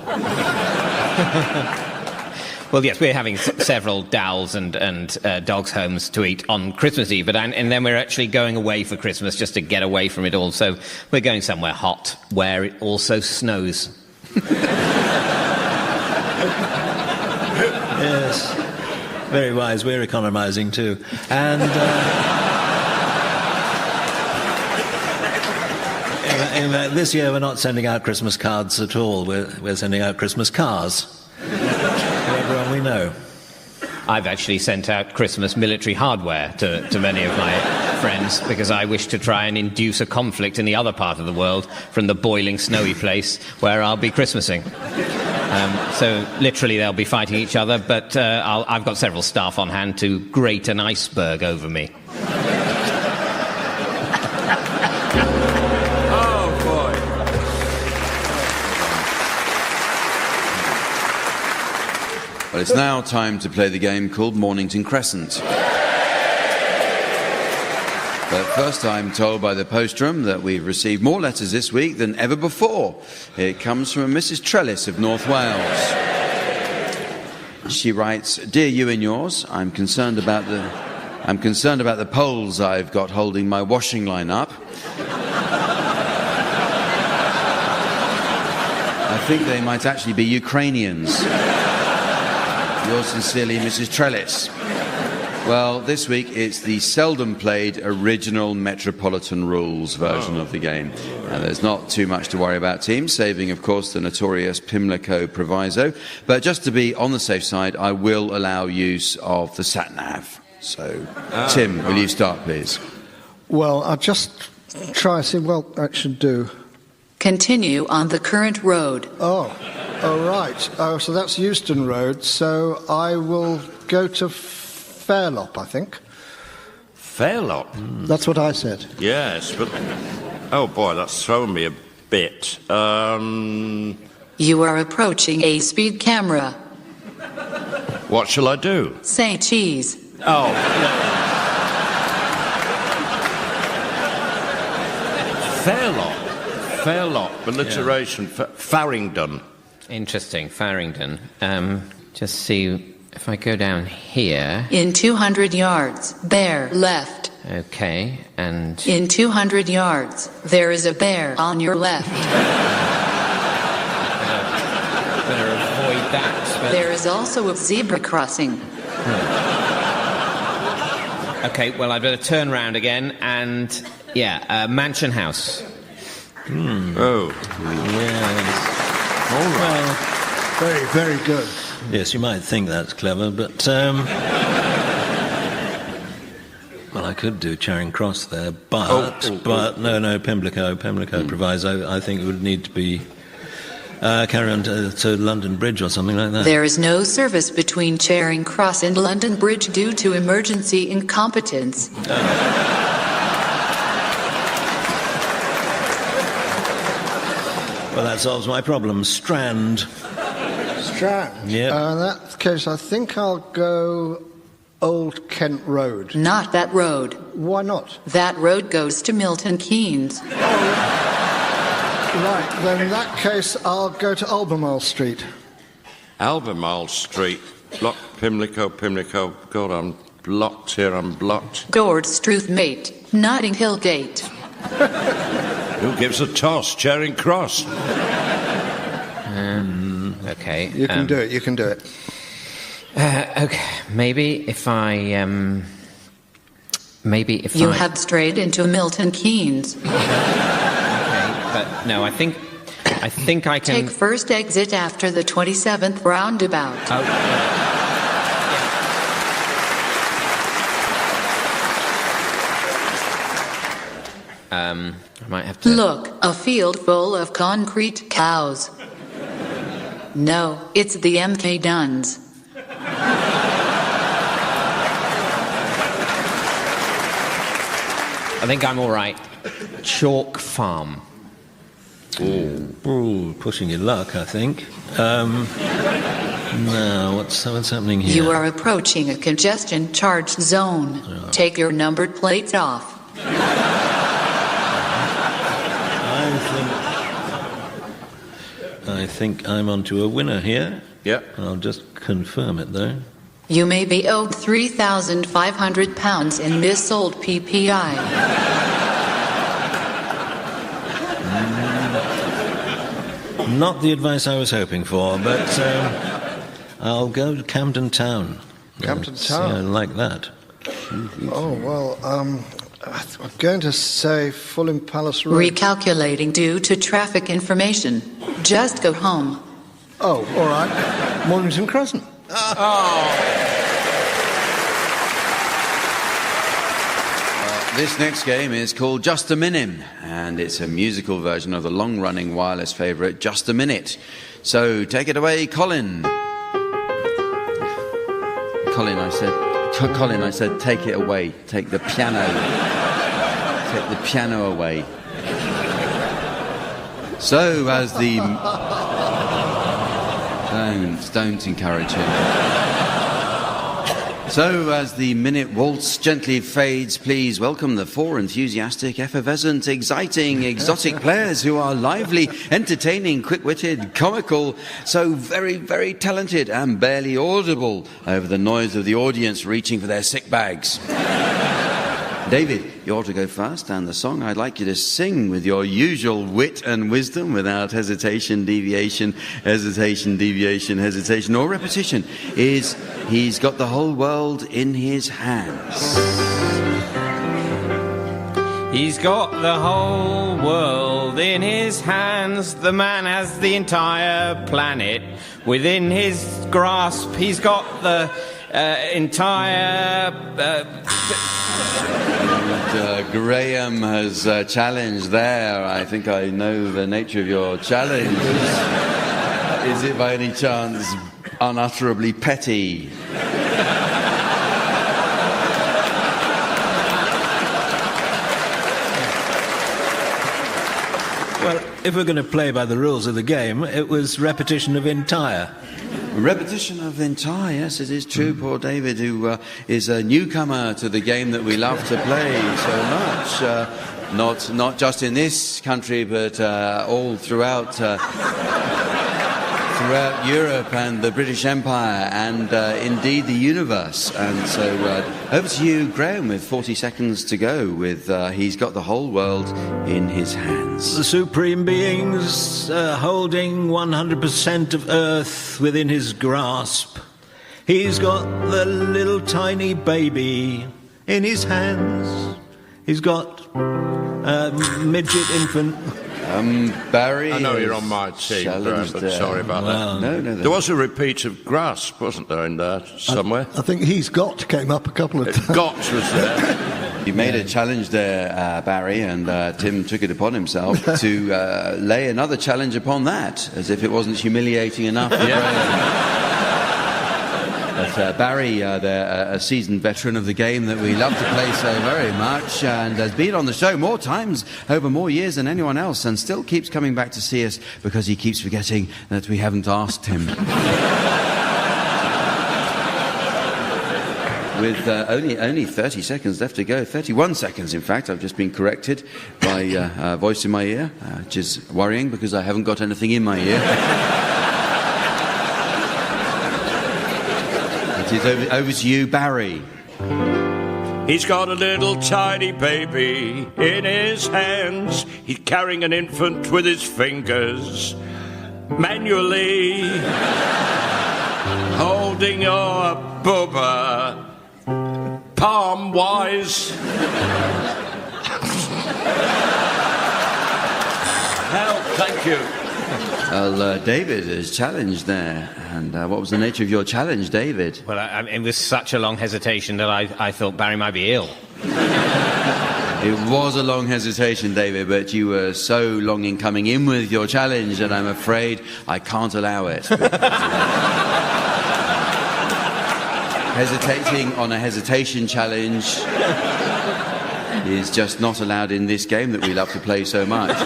Well, yes, we're having several dowels and dogs' homes to eat on Christmas Eve, and then we're actually going away for Christmas just to get away from it all. So we're going somewhere hot where it also snows. Yes, very wise. We're economising too. And in fact, this year we're not sending out Christmas cards at all. We're sending out Christmas cars. Everyone we know. I've actually sent out Christmas military hardware to many of my friends because I wish to try and induce a conflict in the other part of the world from the boiling snowy place where I'll be Christmasing. So literally they'll be fighting each other, but I've got several staff on hand to grate an iceberg over me. Well, it's now time to play the game called Mornington Crescent. But first, I'm told by the postrum that we've received more letters this week than ever before. It comes from a Mrs. Trellis of North Wales. She writes, "Dear you and yours, I'm concerned about the poles I've got holding my washing line up. I think they might actually be Ukrainians. Yours sincerely, Mrs. Trellis." Well, this week it's the seldom played original Metropolitan Rules version of the game. And there's not too much to worry about, team, saving, of course, the notorious Pimlico proviso. But just to be on the safe side, I will allow use of the sat-nav. So, Tim, will you start, please? Well, I'll just try and see what I should do. Continue on the current road. Oh, right. Oh, so that's Euston Road. So I will go to Fairlop, I think. Fairlop? That's what I said. Yes, but... Oh, boy, that's thrown me a bit. You are approaching a speed camera. What shall I do? Say cheese. Oh. Fairlop, alliteration, Farringdon. Interesting, Farringdon. Just see if I go down here. In 200 yards, bear left. Okay, and... In 200 yards, there is a bear on your left. Better avoid that. But... There is also a zebra crossing. Okay, well, I'd better turn round again and... Yeah, Mansion House. Oh. Yes. All right. Very, very good. Yes, you might think that's clever, but... Well, I could do Charing Cross there, but no, Pimlico proviso. I think it would need to be carry on to London Bridge or something like that. There is no service between Charing Cross and London Bridge due to emergency incompetence. Well, that solves my problem. Strand. Yeah. In that case, I think I'll go Old Kent Road. Not that road. Why not? That road goes to Milton Keynes. Right, then in that case, I'll go to Albemarle Street. Albemarle Street. Block Pimlico. God, I'm blocked here, I'm blocked. Goers Struth Mate. Notting Hill Gate. Who gives a toss? Charing Cross. Okay. You can do it. Okay, maybe if I... You have strayed into Milton Keynes. Okay, but no, I think I can... Take first exit after the 27th roundabout. Oh. I might have to... Look, a field full of concrete cows. No, it's the MK Duns. I think I'm all right. Chalk Farm. Ooh, pushing your luck, I think. Now, what's happening here? You are approaching a congestion charge zone. Take your numbered plates off. I think I'm onto a winner here. Yep. I'll just confirm it, though. You may be owed £3,500 in missold PPI. Not the advice I was hoping for, but I'll go to Camden Town. Camden Town? I like that. Oh, well, I'm going to say Fulham Palace Road. Recalculating due to traffic information. Just go home. Oh, all right. Mornington Crescent. This next game is called Just a Minim, and it's a musical version of the long-running wireless favourite Just a Minute. So take it away, Colin. Colin, I said, take it away. Take the piano. Take the piano away. So as the... Don't encourage him. So, as the minute waltz gently fades, please welcome the four enthusiastic, effervescent, exciting, exotic players who are lively, entertaining, quick-witted, comical, so very, very talented and barely audible over the noise of the audience reaching for their sick bags. David, you ought to go first, and the song I'd like you to sing with your usual wit and wisdom, without hesitation, deviation, or repetition, is He's Got the Whole World in His Hands. He's got the whole world in his hands. The man has the entire planet within his grasp. He's got the entire... Graeme has challenged there. I think I know the nature of your challenge. Is it by any chance unutterably petty? Well, if we're going to play by the rules of the game, it was repetition of entire. Repetition of entire, yes, it is true. Poor David, who is a newcomer to the game that we love to play so much. Not just in this country, but all throughout Europe and the British Empire and indeed the universe. And so over to you, Graeme, with 40 seconds to go with He's Got the Whole World in His Hands. The supreme beings holding 100% of Earth within his grasp. He's got the little tiny baby in his hands. He's got a midget infant. Barry, I know you're on my team, Graham, but sorry about that. No. There was a repeat of grasp, wasn't there, in there somewhere? I think He's Got came up a couple of times. Got was there. You made a challenge there, Barry, and Tim took it upon himself to lay another challenge upon that, as if it wasn't humiliating enough. But Barry, a seasoned veteran of the game that we love to play so very much, and has been on the show more times over more years than anyone else, and still keeps coming back to see us because he keeps forgetting that we haven't asked him. With only 30 seconds left to go, 31 seconds in fact. I've just been corrected by a voice in my ear, which is worrying because I haven't got anything in my ear. It is over to you, Barry. He's got a little tiny baby in his hands. He's carrying an infant with his fingers, manually holding your bubba palm-wise. Help, thank you. Well, David is challenged there. And what was the nature of your challenge, David? Well, it was such a long hesitation that I thought Barry might be ill. It was a long hesitation, David, but you were so long in coming in with your challenge that I'm afraid I can't allow it. Hesitating on a hesitation challenge is just not allowed in this game that we love to play so much.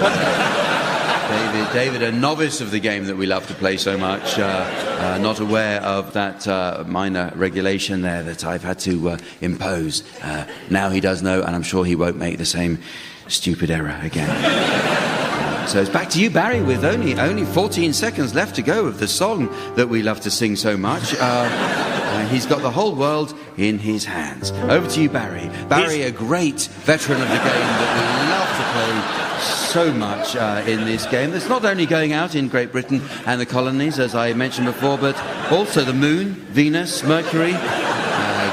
David, a novice of the game that we love to play so much, not aware of that minor regulation there that I've had to impose. Now he does know, and I'm sure he won't make the same stupid error again. So it's back to you, Barry, with only 14 seconds left to go of the song that we love to sing so much. He's got the whole world in his hands. Over to you, Barry. Barry, a great veteran of the game that we love to play so much in this game. That's not only going out in Great Britain and the colonies, as I mentioned before, but also the Moon, Venus, Mercury,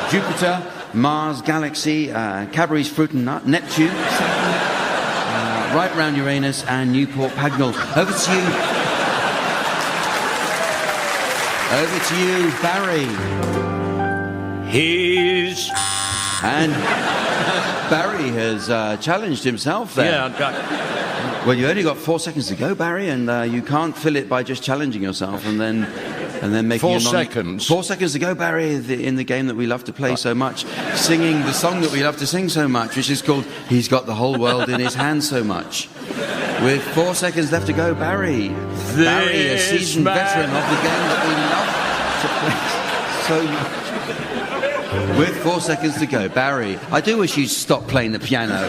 Jupiter, Mars, Galaxy, Cadbury's Fruit and Nut, Neptune, Saturn, right round Uranus and Newport Pagnell. Over to you, Barry. And Barry has challenged himself there. Yeah. Well, you only got 4 seconds to go, Barry, and you can't fill it by just challenging yourself and then making 4 seconds. 4 seconds to go, Barry, in the game that we love to play so much, singing the song that we love to sing so much, which is called He's Got the Whole World in His Hands so much. With 4 seconds left to go, Barry. Barry, a seasoned veteran of the game that we love to play so much. With 4 seconds to go, Barry, I do wish you'd stop playing the piano.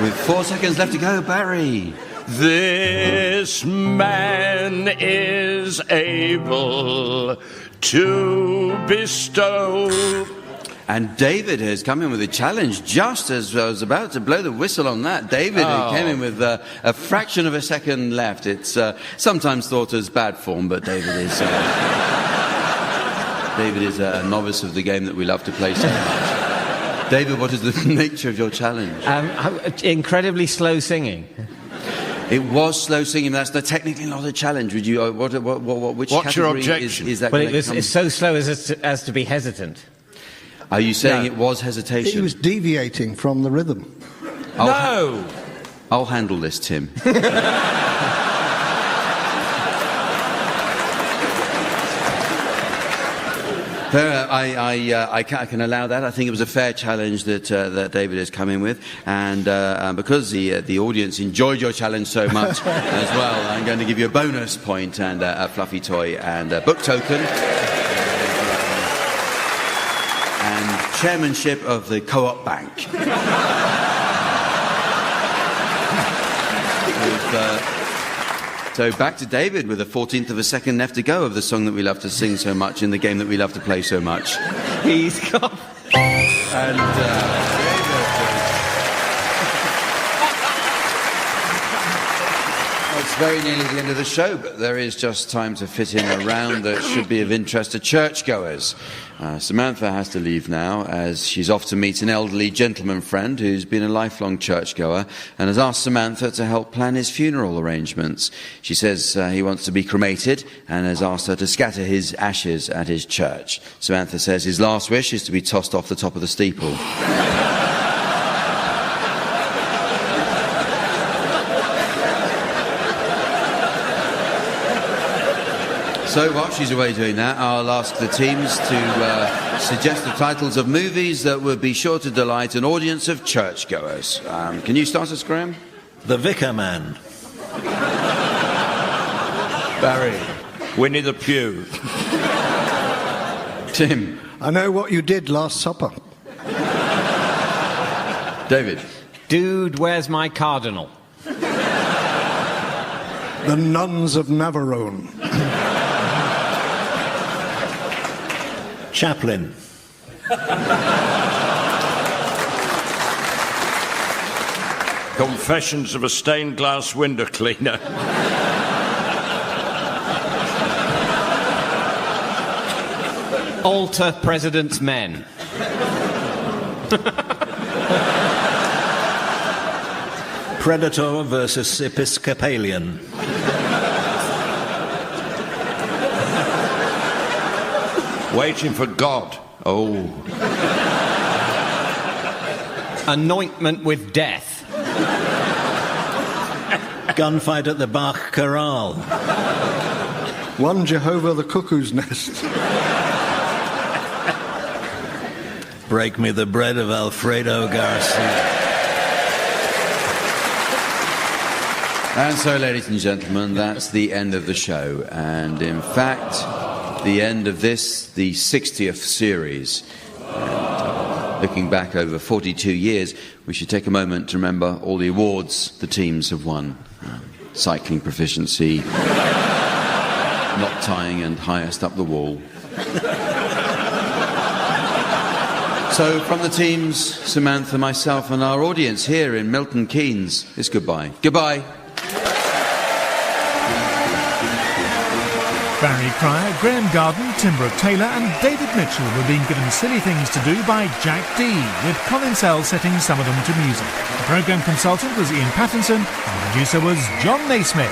With 4 seconds left to go, Barry. This man is able to bestow. And David has come in with a challenge just as I was about to blow the whistle on that. David came in with a fraction of a second left. It's sometimes thought as bad form, but David is a novice of the game that we love to play so much. David, what is the nature of your challenge? Incredibly slow singing. It was slow singing. That's technically not a challenge. Would you? Which What's your category objection? is that? Well, it's so slow as to be hesitant. Are you saying No. it was hesitation? He was deviating from the rhythm. I'll handle this, Tim. I can allow that. I think it was a fair challenge that David has come in with, and because the audience enjoyed your challenge so much as well, I'm going to give you a bonus point and a fluffy toy and a book token. And chairmanship of the Co-op Bank. So back to David with a 14th of a second left to go of the song that we love to sing so much in the game that we love to play so much. He's got... And it's very nearly the end of the show, but there is just time to fit in a round that should be of interest to churchgoers. Samantha has to leave now as she's off to meet an elderly gentleman friend who's been a lifelong churchgoer and has asked Samantha to help plan his funeral arrangements. She says he wants to be cremated and has asked her to scatter his ashes at his church. Samantha says his last wish is to be tossed off the top of the steeple. So while she's away doing that, I'll ask the teams to suggest the titles of movies that would be sure to delight an audience of churchgoers. Can you start us, Graeme? The Vicar Man. Barry. Winnie the Pooh. Tim. I Know What You Did Last Supper. David. Dude, where's my cardinal? The Nuns of Navarone. Chaplin. Confessions of a Stained Glass Window Cleaner. Alter President's Men. Predator versus Episcopalian. Waiting for God. Oh. Anointment with Death. Gunfight at the Bach Chorale. One Jehovah the Cuckoo's Nest. Break Me the Bread of Alfredo Garcia. And so, ladies and gentlemen, that's the end of the show. And in fact, the end of this, the 60th series. And, looking back over 42 years, we should take a moment to remember all the awards the teams have won. Cycling proficiency, knot tying and highest up the wall. So from the teams, Samantha, myself and our audience here in Milton Keynes, it's goodbye. Goodbye. Barry Cryer, Graeme Garden, Tim Brooke-Taylor and David Mitchell were being given silly things to do by Jack Dee, with Colin Sell setting some of them to music. The programme consultant was Ian Pattinson and the producer was John Naismith.